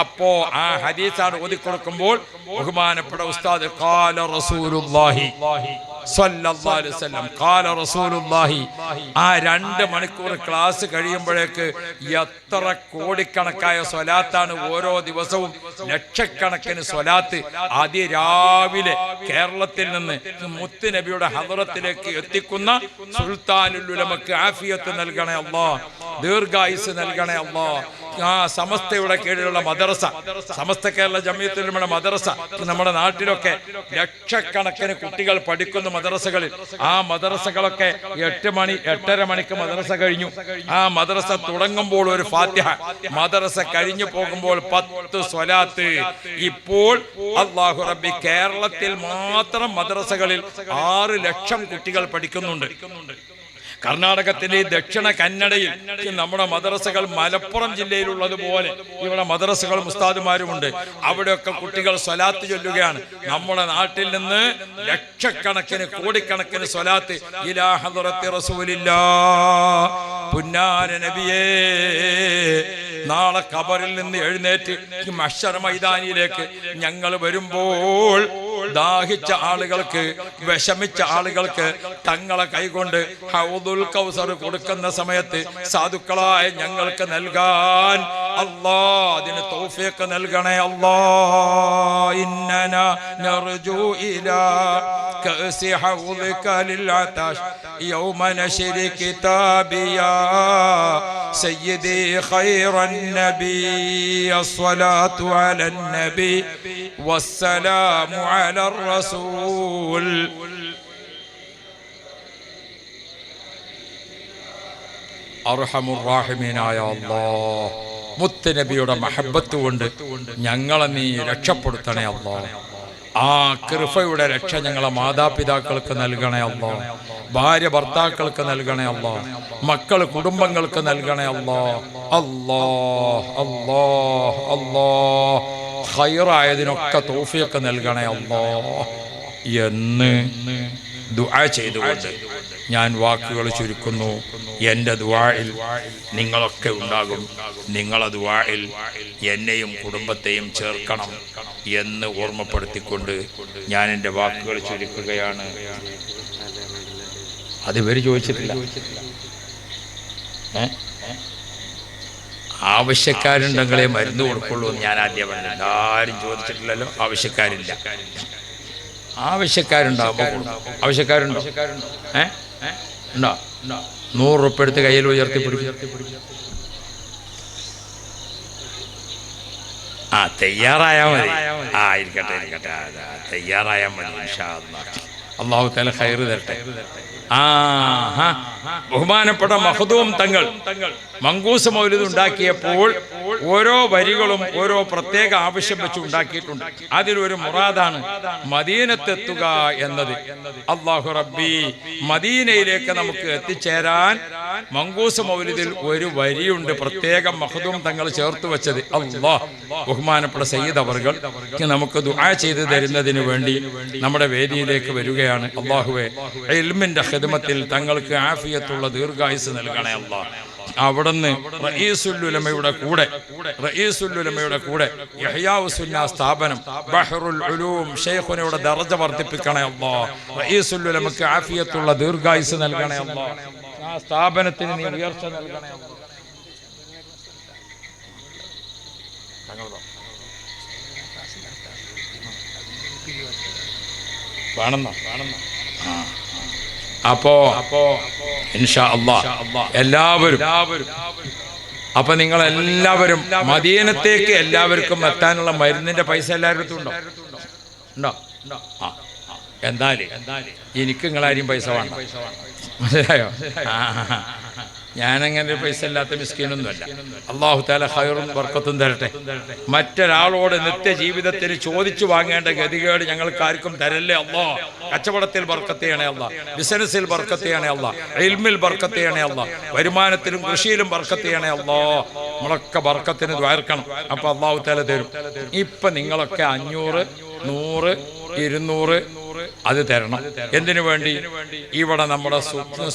അപ്പോ ആ ഹദീസാണ് ഓതിക്കൊടുക്കുമ്പോൾ ബഹുമാനപ്പെട്ട ഉസ്താദ് ഖാല റസൂലുള്ളാഹി സ്വല്ലല്ലാഹു അലൈഹി വസല്ലം ഖാല റസൂലുള്ളാഹി. ആ 2 മണിക്കൂർ ക്ലാസ് കഴിയുമ്പോഴേക്ക് എത്ര കോടിക്കണക്കായ സ്വലാത്താണ് ഓരോ ദിവസവും, ലക്ഷക്കണക്കിന് സ്വലാത്ത് അതിരാവിലെ കേരളത്തിൽ നിന്ന് മുത്ത് നബിയുടെ ഹദറത്തിലേക്ക് എത്തിക്കുന്ന സുൽത്താനുൽ ഉലമക്ക് ആഫിയത്ത് നൽകണേ അല്ലാഹ്, ദീർഘായുസ് നൽകണേ അല്ലാഹ്. ആ സമസ്തയുടെ കീഴിലുള്ള മദ്രസ, സമസ്ത കേരള ജമിയത്തുൽ ഉലമയുടെ മദ്രസ നമ്മുടെ നാട്ടിലൊക്കെ ലക്ഷക്കണക്കിന് കുട്ടികൾ പഠിക്കുന്ന മദ്രസകളിൽ, ആ മദ്രസകളൊക്കെ 8 മണി 8:30 മണിക്ക് മദ്രസ കഴിഞ്ഞു. ആ മദ്രസ തുടങ്ങുമ്പോൾ ഒരു ഫാത്തിഹ, മദ്രസ കഴിഞ്ഞു പോകുമ്പോൾ 10 സ്വലാത്ത്. ഇപ്പോൾ അല്ലാഹു റബ്ബി കേരളത്തിൽ മാത്രം മദ്രസകളിൽ 6 ലക്ഷം കുട്ടികൾ പഠിക്കുന്നുണ്ട്. കർണാടകത്തിലെ ദക്ഷിണ കന്നഡയിൽ നമ്മുടെ മദ്രസകൾ മലപ്പുറം ജില്ലയിലുള്ളതുപോലെ ഇവിടെ മദ്രസകളും ഉസ്താദുമാരുമുണ്ട്. അവിടെയൊക്കെ കുട്ടികൾ സ്വലാത്ത് ചൊല്ലുകയാണ്. നമ്മുടെ നാട്ടിൽ നിന്ന് ലക്ഷക്കണക്കിന് കോടിക്കണക്കിന് സ്വലാത്ത് ഇലാ ഹദ്റത്തി റസൂലില്ലാഹ്. പുന്നാര നബിയേ, നാളെ ഖബറിൽ നിന്ന് എഴുന്നേറ്റ് മഹ്ശർ മൈതാനിയിലേക്ക് ഞങ്ങൾ വരുമ്പോൾ ദാഹിച്ച ആളുകൾക്ക്, വിഷമിച്ച ആളുകൾക്ക് തങ്ങളെ കൈകൊണ്ട് ഹൗദുൽ കൗസർ കൊടുക്കുന്ന സമയത്ത് സാധുക്കളായ ഞങ്ങൾക്ക് നൽകാൻ അല്ലാഹ് അതിന് തൗഫീഖ് നൽകണേ അല്ലാഹ്. ഇന്നനാ നർജു ഇലാ കഅസി ഹൗദിക ലിൽ അതാഷ് യൗമ നശ്രി കിതാബിയാ സയ്യിദി ഖൈറൻ നബി അസ്സലാത്തു അലൻ നബി വസ്സലാമു അലർ റസൂൽ. അർഹമുർ-റാഹിമീനായ അല്ലാഹ്, മുത്ത് നബിയുടെ മഹബത്ത് കൊണ്ട് ഞങ്ങളെ നീ രക്ഷപ്പെടുത്തണേ അല്ലാഹ്. ആ കൃപയുടെ രക്ഷ ഞങ്ങളെ മാതാപിതാക്കൾക്ക് നൽകണേ അല്ലാഹ്, ഭാര്യ ഭർത്താക്കൾക്ക് നൽകണേ അല്ലാഹ്, മക്കൾ കുടുംബങ്ങൾക്ക് നൽകണേ അല്ലാഹ്. അല്ലാഹ് അല്ലാഹ് അല്ലാഹ് ഖൈറായതിനൊക്കെ തൗഫീഖ് നൽകണേ അല്ലാഹ് എന്ന് ദുആ ചെയ്തുകൊണ്ട് ഞാൻ വാക്കുകൾ ചുരുക്കുന്നു. എൻ്റെ ദുആയിൽ നിങ്ങളൊക്കെ ഉണ്ടാകും. നിങ്ങളെ ദുആയിൽ എന്നെയും കുടുംബത്തെയും ചേർക്കണം എന്ന് ഓർമ്മപ്പെടുത്തിക്കൊണ്ട് ഞാൻ എൻ്റെ വാക്കുകൾ ചുരുക്കുകയാണ്. അത് ഇവർ ചോദിച്ചിട്ടില്ല. ആവശ്യക്കാരുണ്ടെങ്കിലേ മരുന്ന് കൊടുക്കുള്ളൂ എന്ന് ഞാൻ ആദ്യം പറഞ്ഞില്ല. ആരും ചോദിച്ചിട്ടില്ലല്ലോ. ആവശ്യക്കാരില്ല. ആവശ്യക്കാരുണ്ടാകുമ്പോൾ ആവശ്യക്കാരുണ്ടോ? ഉണ്ടോ? 100 റുപ്യ എടുത്ത് കയ്യിൽ ഉയർത്തി പിടിക്കും. തയ്യാറായാൽ മതി. ഇരിക്കട്ടെ ഇരിക്കട്ടെ, തയ്യാറായാൽ മതി. ഇൻഷാ അല്ലാഹ് അല്ലാഹു തആല ഖൈർ തരട്ടെ. ബഹുമാനപ്പെട്ട മഖ്ദൂം തങ്ങൾ മങ്കൂസ് മൗലിദ് ഉണ്ടാക്കിയപ്പോൾ ഓരോ വരികളും ഓരോ പ്രത്യേക ആവശ്യം വെച്ച് ഉണ്ടാക്കിയിട്ടുണ്ട്. അതിലൊരു മുറാദാണ് മദീനത്തെത്തുക എന്നത്. അല്ലാഹു റബ്ബി, മദീനയിലേക്ക് നമുക്ക് എത്തിച്ചേരാൻ മങ്കൂസ് മൗലിദിൽ ഒരു വരിയുണ്ട് പ്രത്യേകം മഖ്ദൂം തങ്ങൾ ചേർത്ത് വെച്ചത്. അല്ലാഹ്, ബഹുമാനപ്പെട്ട സയ്യിദ് അവർകൾ നമുക്ക് ദുആ ചെയ്തു തരുന്നതിന് വേണ്ടി നമ്മുടെ വേദിയിലേക്ക് വരികയാണ്. അല്ലാഹുവേ, ഇൽമിന്റെ ഖിദ്മത്തിൽ തങ്ങൾക്ക് ആഫിയത്തുള്ള ദീർഘായുസ് നൽകണേ അല്ലാഹ്. അവിടുന്ന് റഈസുൽ ഉലമയുടെ കൂടെ ഇഹ്യാഉസ് സുന്ന സ്ഥാപനം ബഹ്റുൽ ഉലൂം ശൈഖുനയുടെ ദർജ വർദ്ധിപ്പിക്കണേ അല്ലാഹ്. റഈസുൽ ഉലമക്ക് ആഫിയത്തുള്ള ദീർഘായുസ് നൽകണേ അല്ലാഹ്. ആ സ്ഥാപനത്തിന് നീ ഉയർച്ച നൽകണേ അല്ലാഹ്. അപ്പോ ഇൻഷാ അല്ലാഹ് എല്ലാവരും അപ്പൊ നിങ്ങൾ എല്ലാവരും മദീനത്തേക്ക് എല്ലാവർക്കും എത്താനുള്ള മരുന്നിന്റെ പൈസ എല്ലാവരും ഉണ്ടോ? എന്തായാലും എനിക്ക് നിങ്ങളാരും പൈസ വേണ്ട, മനസ്സിലായോ? ഞാനങ്ങനെ പൈസ ഇല്ലാത്ത മിസ്കീനൊന്നുമല്ല. അല്ലാഹു തആല ഖൈറും ബർക്കത്തും തരട്ടെ. മറ്റൊരാളോട് നിത്യജീവിതത്തിൽ ചോദിച്ചു വാങ്ങേണ്ട ഗതികേട് ഞങ്ങൾക്ക് ആർക്കും തരല്ലേ അല്ലാഹ്. കച്ചവടത്തിൽ ബർക്കത്ത് ചെയ്യണേ അല്ലാഹ്, ബിസിനസ്സിൽ ബർക്കത്ത് ചെയ്യണേ അല്ലാഹ്, ഇൽമിൽ ബർക്കത്ത് ചെയ്യണേ അല്ലാഹ്, വരുമാനത്തിലും കൃഷിയിലും ബർക്കത്ത് ചെയ്യണേ അല്ലാഹ്. നമ്മളൊക്കെ ബർക്കത്തിന് ദ്വാർക്കണം. അപ്പൊ അല്ലാഹു തആല തരും. ഇപ്പൊ നിങ്ങളൊക്കെ 500, 100, 200 അത് തരണം. എന്തിനു വേണ്ടി? ഇവിടെ നമ്മുടെ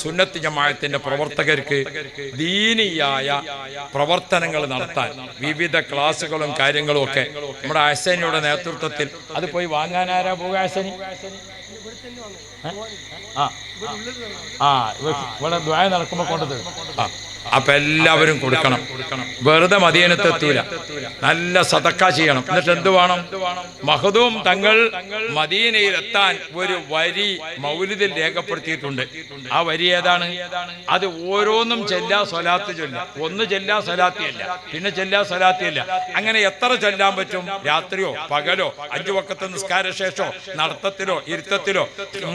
സുന്നത്ത് ജമാഅത്തിന്റെ പ്രവർത്തകർക്ക് ദീനിയായ പ്രവർത്തനങ്ങൾ നടത്താൻ വിവിധ ക്ലാസ്സുകളും കാര്യങ്ങളും ഒക്കെ നമ്മുടെ ഹസനിയുടെ നേതൃത്വത്തിൽ അത് പോയി വാങ്ങാനാരാ പോകുക? ഹസനി ഇവിടെ ദ്വായ നടക്കുമ്പോൾ കൊണ്ടത്. അപ്പൊ എല്ലാവരും കൊടുക്കണം. വെറുതെ മദീനത്തെത്തൂല, നല്ല സദക്ക ചെയ്യണം. എന്നിട്ട് എന്ത് വേണം? മഹദൂം തങ്ങൾ മദീനയിലെത്താൻ ഒരു വരി മൗലിദിൽ രേഖപ്പെടുത്തിയിട്ടുണ്ട്. ആ വരി ഏതാണ്? അത് ഓരോന്നും ചെല്ലാ സ്വലാത്ത് ചൊല്ല. ഒന്ന് ചെല്ലാ സ്വലാത്തിയല്ല, പിന്നെ ചെല്ലാ സ്വലാത്തിയല്ല. അങ്ങനെ എത്ര ചൊല്ലാൻ പറ്റും? രാത്രിയോ പകലോ 5 വഖത്ത് നിസ്കാര ശേഷോ നടത്തത്തിലോ ഇരുത്തത്തിലോ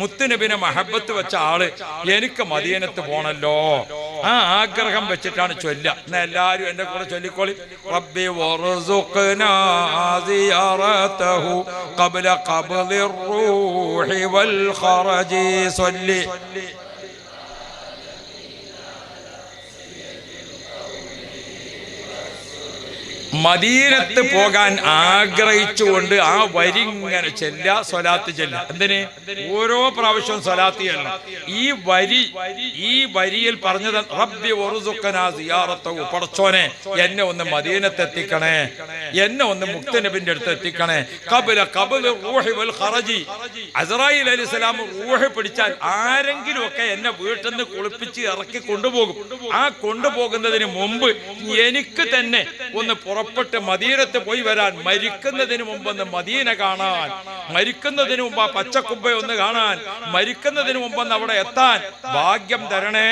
മുത്തുനബിനെ മഹബത്ത് വെച്ച ആള് എനിക്ക് മദീനത്ത് പോണല്ലോ, ആ ആഗ്രഹം വെച്ചിട്ടാണ് ചൊല്ല. എന്നാ എല്ലാരും എന്റെ കൂടെ ചൊല്ലിക്കോളി. റബ്ബി വർസുഖ്നാ സിയാറതഹു ഖബ്ല ഖബ്ദിർ റൂഹി വൽ ഖറജി സ്വല്ലി. മദീനത്ത് പോകാൻ ആഗ്രഹിച്ചുകൊണ്ട് ആ വരി ഇങ്ങനെ ചെല്ല, സ്വലാത്ത് ചെല്ല. എന്തിന്? ഓരോ പ്രാവശ്യവും സ്വലാത്ത് ചെല്ലണം. ഈ വരിയിൽ പറഞ്ഞത് റബ്ബി വറുസുഖനാ സിയാറതഹു, പടച്ചോനെ എന്നെ ഒന്ന് മദീനത്ത് എത്തിക്കണേ, എന്നെ ഒന്ന് മുക്തനബിന്റെ അടുത്ത് എത്തിക്കണേ. ഖബ്ല ഖബ്ദിർ റൂഹി വൽ ഖറജി, അസ്റായീൽ അലൈഹിസ്സലാം റൂഹ് പിടിച്ചാൽ ആരെങ്കിലും ഒക്കെ എന്നെ വീട്ടിൽ നിന്ന് കുളിപ്പിച്ച് ഇറക്കി കൊണ്ടുപോകും. ആ കൊണ്ടുപോകുന്നതിന് മുമ്പ് എനിക്ക് തന്നെ ഒന്ന് പുറപ്പെട്ട് മദീനത്ത് പോയി വരാൻ, മരിക്കുന്നതിന് മുമ്പൊന്ന് മദീന കാണാൻ, മരിക്കുന്നതിന് മുമ്പ് ആ പച്ചക്കുബ്ബ ഒന്ന് കാണാൻ, മരിക്കുന്നതിന് മുമ്പൊന്ന് അവിടെ എത്താൻ ഭാഗ്യം തരണേ.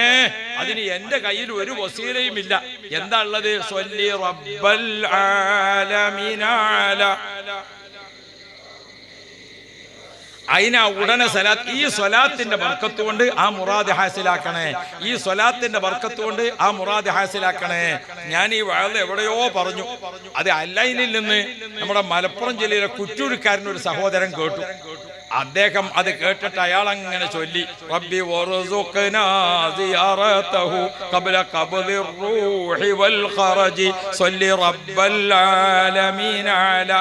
അതിന് എന്റെ കയ്യിൽ ഒരു വസീലയും ഇല്ല. എന്താ ഉള്ളത്? സ്വല്ലി റബ്ബൽ ആലമീന അലാ. അതിനാ ഉടനെ സലാത്ത്. ഈ സ്വലാത്തിന്റെ ബർക്കത്ത് കൊണ്ട് ആ മുറാദ് ഹാസിലാക്കണേ, ഈ സ്വലാത്തിന്റെ ബർക്കത്ത് കൊണ്ട് ആ മുറാദ് ഹാസിലാക്കണേ. ഞാൻ ഈ വഅദ് എവിടെയോ പറഞ്ഞു. അത് അല്ലൈനിൽ നിന്ന് നമ്മുടെ മലപ്പുറം ജില്ലയിലെ കുറ്റൂരിക്കാരനൊരു സഹോദരൻ കേട്ടു. അദ്ദേഹം അത് കേട്ടിട്ട് അയാൾ അങ്ങനെ ചൊല്ലി, റബ്ബി വർസുഖ്നാ സിയാറതഹു ഖബ്ല ഖബ്ദിർ റൂഹി വൽ ഖറജി സ്വല്ലി റബ്ബൽ ആലമീന അലാ.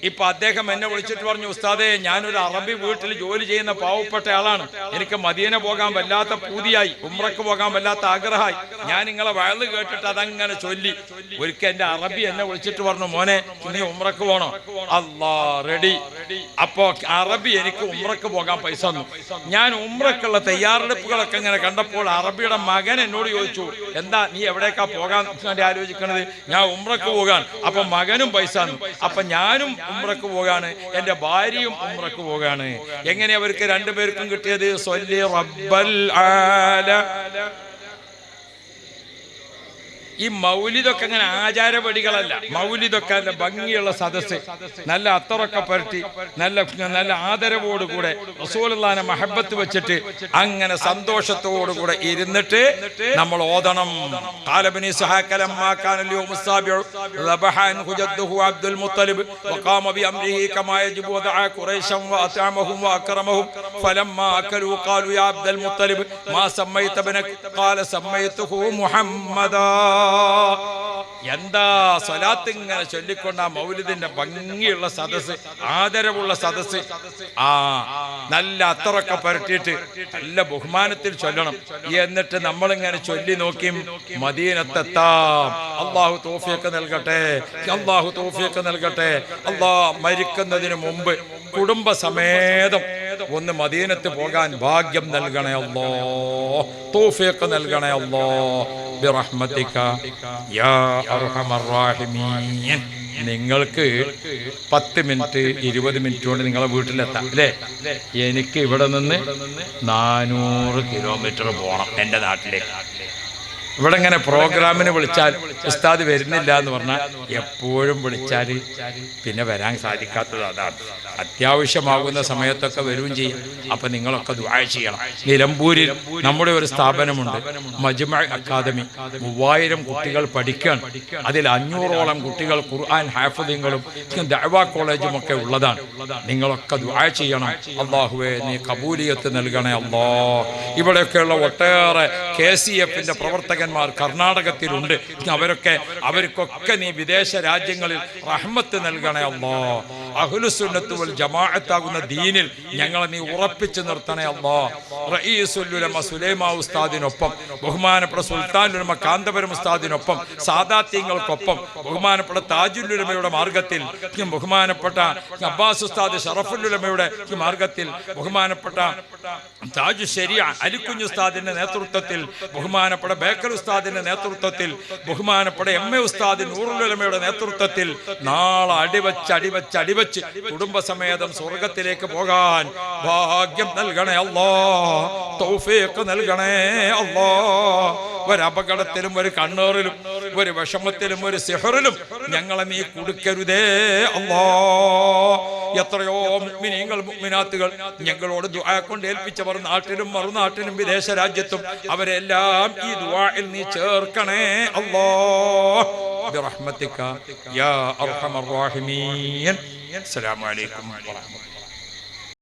ഇപ്പൊ അദ്ദേഹം എന്നെ വിളിച്ചിട്ട് പറഞ്ഞു, ഉസ്താദേ ഞാനൊരു അറബി വീട്ടിൽ ജോലി ചെയ്യുന്ന പാവപ്പെട്ട ആളാണ്, എനിക്ക് മദീന പോകാൻ വല്ലാത്ത പൂതിയായി, ഉംറക്ക് പോകാൻ വല്ലാത്ത ആഗ്രഹമായി, ഞാൻ നിങ്ങളെ വഅദ് കേട്ടിട്ട് അതങ്ങനെ ചൊല്ലി. ഒരിക്കൽ എന്റെ അറബി എന്നെ വിളിച്ചിട്ട് പറഞ്ഞു, മോനെ നീ ഉംറക്ക് പോണോ? അല്ലാ റെഡി. അപ്പോ അറബി എനിക്ക് ഉംറക്ക് പോകാൻ പൈസ തന്നു. ഞാൻ ഉംറക്കുള്ള തയ്യാറെടുപ്പുകളൊക്കെ ഇങ്ങനെ കണ്ടപ്പോൾ അറബിയുടെ മകൻ എന്നോട് ചോദിച്ചു, എന്താ നീ എവിടേക്കാ പോകാൻ ആലോചിക്കണത്? ഞാൻ ഉംറക്ക് പോകാൻ. അപ്പൊ മകനും പൈസ തന്നു. അപ്പൊ ഞാനും ഉംറക്ക് പോകാണ്, എന്റെ ഭാര്യയും ഉംറക്ക് പോകാണ്. എങ്ങനെ അവർക്ക് രണ്ടുപേർക്കും കിട്ടിയത്? സ്വല്ലി റബ്ബൽ ആല. ഈ മൗലിദൊക്കെ അങ്ങനെ ആചാരപടികളല്ല. മൗലിദൊക്കെ നല്ല ഭംഗിയുള്ള സദസ്സ്, നല്ല അത്തറൊക്കെ പരട്ടി നല്ല ആദരവോടുകൂടെ റസൂലുള്ളാഹിനെ മഹബത്ത് വെച്ചിട്ട് അങ്ങനെ സന്തോഷത്തോടുകൂടെ ഇരുന്നിട്ട് നമ്മൾ ഓതണം. ഖാല ബനി ഇസ്ഹാഖ ലമ്മാ കാന യൗമു സാബിഉ റബഹ അൻഹു ജദ്ദുഹു അബ്ദുൽ മുത്തലിബ് വഖാമ ബിഅംരിഹി കമാ യജിബു വദഅ ഖുറൈശൻ വഅതഅമഹും വഅക്രമഹും ഫലമ്മാ അകലു ഖാലു യാ അബ്ദുൽ മുത്തലിബ് മാ സമ്മൈത ബനക ഖാല സമ്മൈതുഹു മുഹമ്മദാ. എന്താ സ്വലാത്ത് ഇങ്ങനെ ചൊല്ലിക്കൊണ്ട മൗലിദിന്റെ ഭംഗിയുള്ള സദസ്സ്, ആദരവുള്ള സദസ്സ്. നല്ല അത്തറൊക്കെ പരട്ടിയിട്ട് നല്ല ബഹുമാനത്തിൽ ചൊല്ലണം. എന്നിട്ട് നമ്മളിങ്ങനെ ചൊല്ലി നോക്കി മദീനത്തെത്താം. അള്ളാഹു തൗഫീഖ് നൽകട്ടെ, അള്ളാഹു തൗഫീഖ് നൽകട്ടെ. മരിക്കുന്നതിന് മുമ്പ് കുടുംബസമേതം ഒന്ന് മദീനത്ത് പോകാൻ ഭാഗ്യം നൽകണേ അല്ലാ, തൗഫീഖ് നൽകണേ അല്ലാ ബിറഹ്മതിക യാ അർഹമർ റഹീമീൻ. നിങ്ങൾക്ക് 10 മിനിറ്റ് 20 മിനിറ്റ് കൊണ്ട് നിങ്ങളെ വീട്ടിലെത്താം അല്ലേ? എനിക്ക് ഇവിടെ നിന്ന് 400 കിലോമീറ്റർ പോകണം എൻ്റെ നാട്ടിലേക്ക്. ഇവിടെ ഇങ്ങനെ പ്രോഗ്രാമിന് വിളിച്ചാൽ ഉസ്താദ് വരുന്നില്ല എന്ന് പറഞ്ഞാൽ എപ്പോഴും വിളിച്ചാൽ പിന്നെ വരാൻ സാധിക്കാത്തത് അതാണ്. അത്യാവശ്യമാകുന്ന സമയത്തൊക്കെ വരികയും ചെയ്യും. അപ്പൊ നിങ്ങളൊക്കെ ദുആ ചെയ്യണം. നിലമ്പൂരിൽ നമ്മുടെ ഒരു സ്ഥാപനമുണ്ട്, മജ്മഅ അക്കാദമി. 3000 കുട്ടികൾ പഠിക്കുകയാണ്. അതിൽ 500ഓളം കുട്ടികൾ ഖുർആൻ ഹാഫിളുകളും ദഅവാ കോളേജും ഒക്കെ ഉള്ളതാണ്. നിങ്ങളൊക്കെ ദുആ ചെയ്യണം. അല്ലാഹുവേ നീ കബൂലിയത്ത് നൽകണേ അല്ലാ. ഇവിടെയൊക്കെയുള്ള ഒട്ടേറെ KCF-ന്റെ പ്രവർത്തകന്മാർ പ്രവർത്തകന്മാർ കർണാടകത്തിലുണ്ട്. അവർക്കൊക്കെ നീ വിദേശ രാജ്യങ്ങളിൽ റഹ്മത്ത് നൽകണേ അല്ലാഹ്. അഹ്ലുസുന്നത്ത് വൽ ജമാഅത്താകുന്ന ദീനിൽ ഞങ്ങളെ നീ ഉറപ്പിച്ചു നിർത്തണേ അല്ലാഹ്. റഈസുൽ ഉലമ സുലൈമാ ഉസ്താദിനൊപ്പം, ബഹുമാനപ്പെട്ട സുൽത്താനുൽ ഉലമ കാന്തപുരം ഉസ്താദിനൊപ്പം, സാദാത്യങ്ങൾക്കൊപ്പം, ബഹുമാനപ്പെട്ട താജുൽ ഉലമയുടെ മാർഗത്തിൽ, ബഹുമാനപ്പെട്ട അബ്ബാസ് ഉസ്താദ് ഷറഫുൽ ഉലമയുടെ മാർഗത്തിൽ, ബഹുമാനപ്പെട്ട താജു ശരിയ അലിക്കുഞ്ഞ് ഉസ്താദിന്റെ നേതൃത്വത്തിൽ, ബഹുമാനപ്പെട്ട ബേക്കൽ ഉസ്താദിന്റെ നേതൃത്വത്തിൽ, ബഹുമാനപ്പെട്ട എം.എ. ഉസ്താദ് നൂറുൽ ഉലമയുടെ നേതൃത്വത്തിൽ നാളെ അടിവച്ച് കുടുംബസമേതം സ്വർഗത്തിലേക്ക് പോകാൻ ഭാഗ്യം നൽകണേ അല്ലാഹ്. തൗഫീഖ് നൽകണേ അല്ലാഹ്. ഒരു അപകടത്തിലും ഒരു കണ്ണേറിലും ഒരു വിഷമത്തിലും ഒരു സിഹറിലും ഞങ്ങളെ നീ കൊടുക്കരുതേ അല്ലാഹ്. എത്രയോ മുഅ്മിനീങ്ങൾ മുഅ്മിനാത്തുകൾ ഞങ്ങളോട് ദുആ കൊണ്ട് ഏൽപ്പിച്ചവർ നാട്ടിലും മറുനാട്ടിലും വിദേശ രാജ്യത്തും അവരെല്ലാം ഈ ദുആയിൽ നീ ചേർക്കണേ അല്ലാഹ്. ബിറഹ്മതിക യാ അർഹമർ റഹീമീൻ. അസ്സലാമു അലൈക്കും വറഹ്മത്തുള്ളാഹി.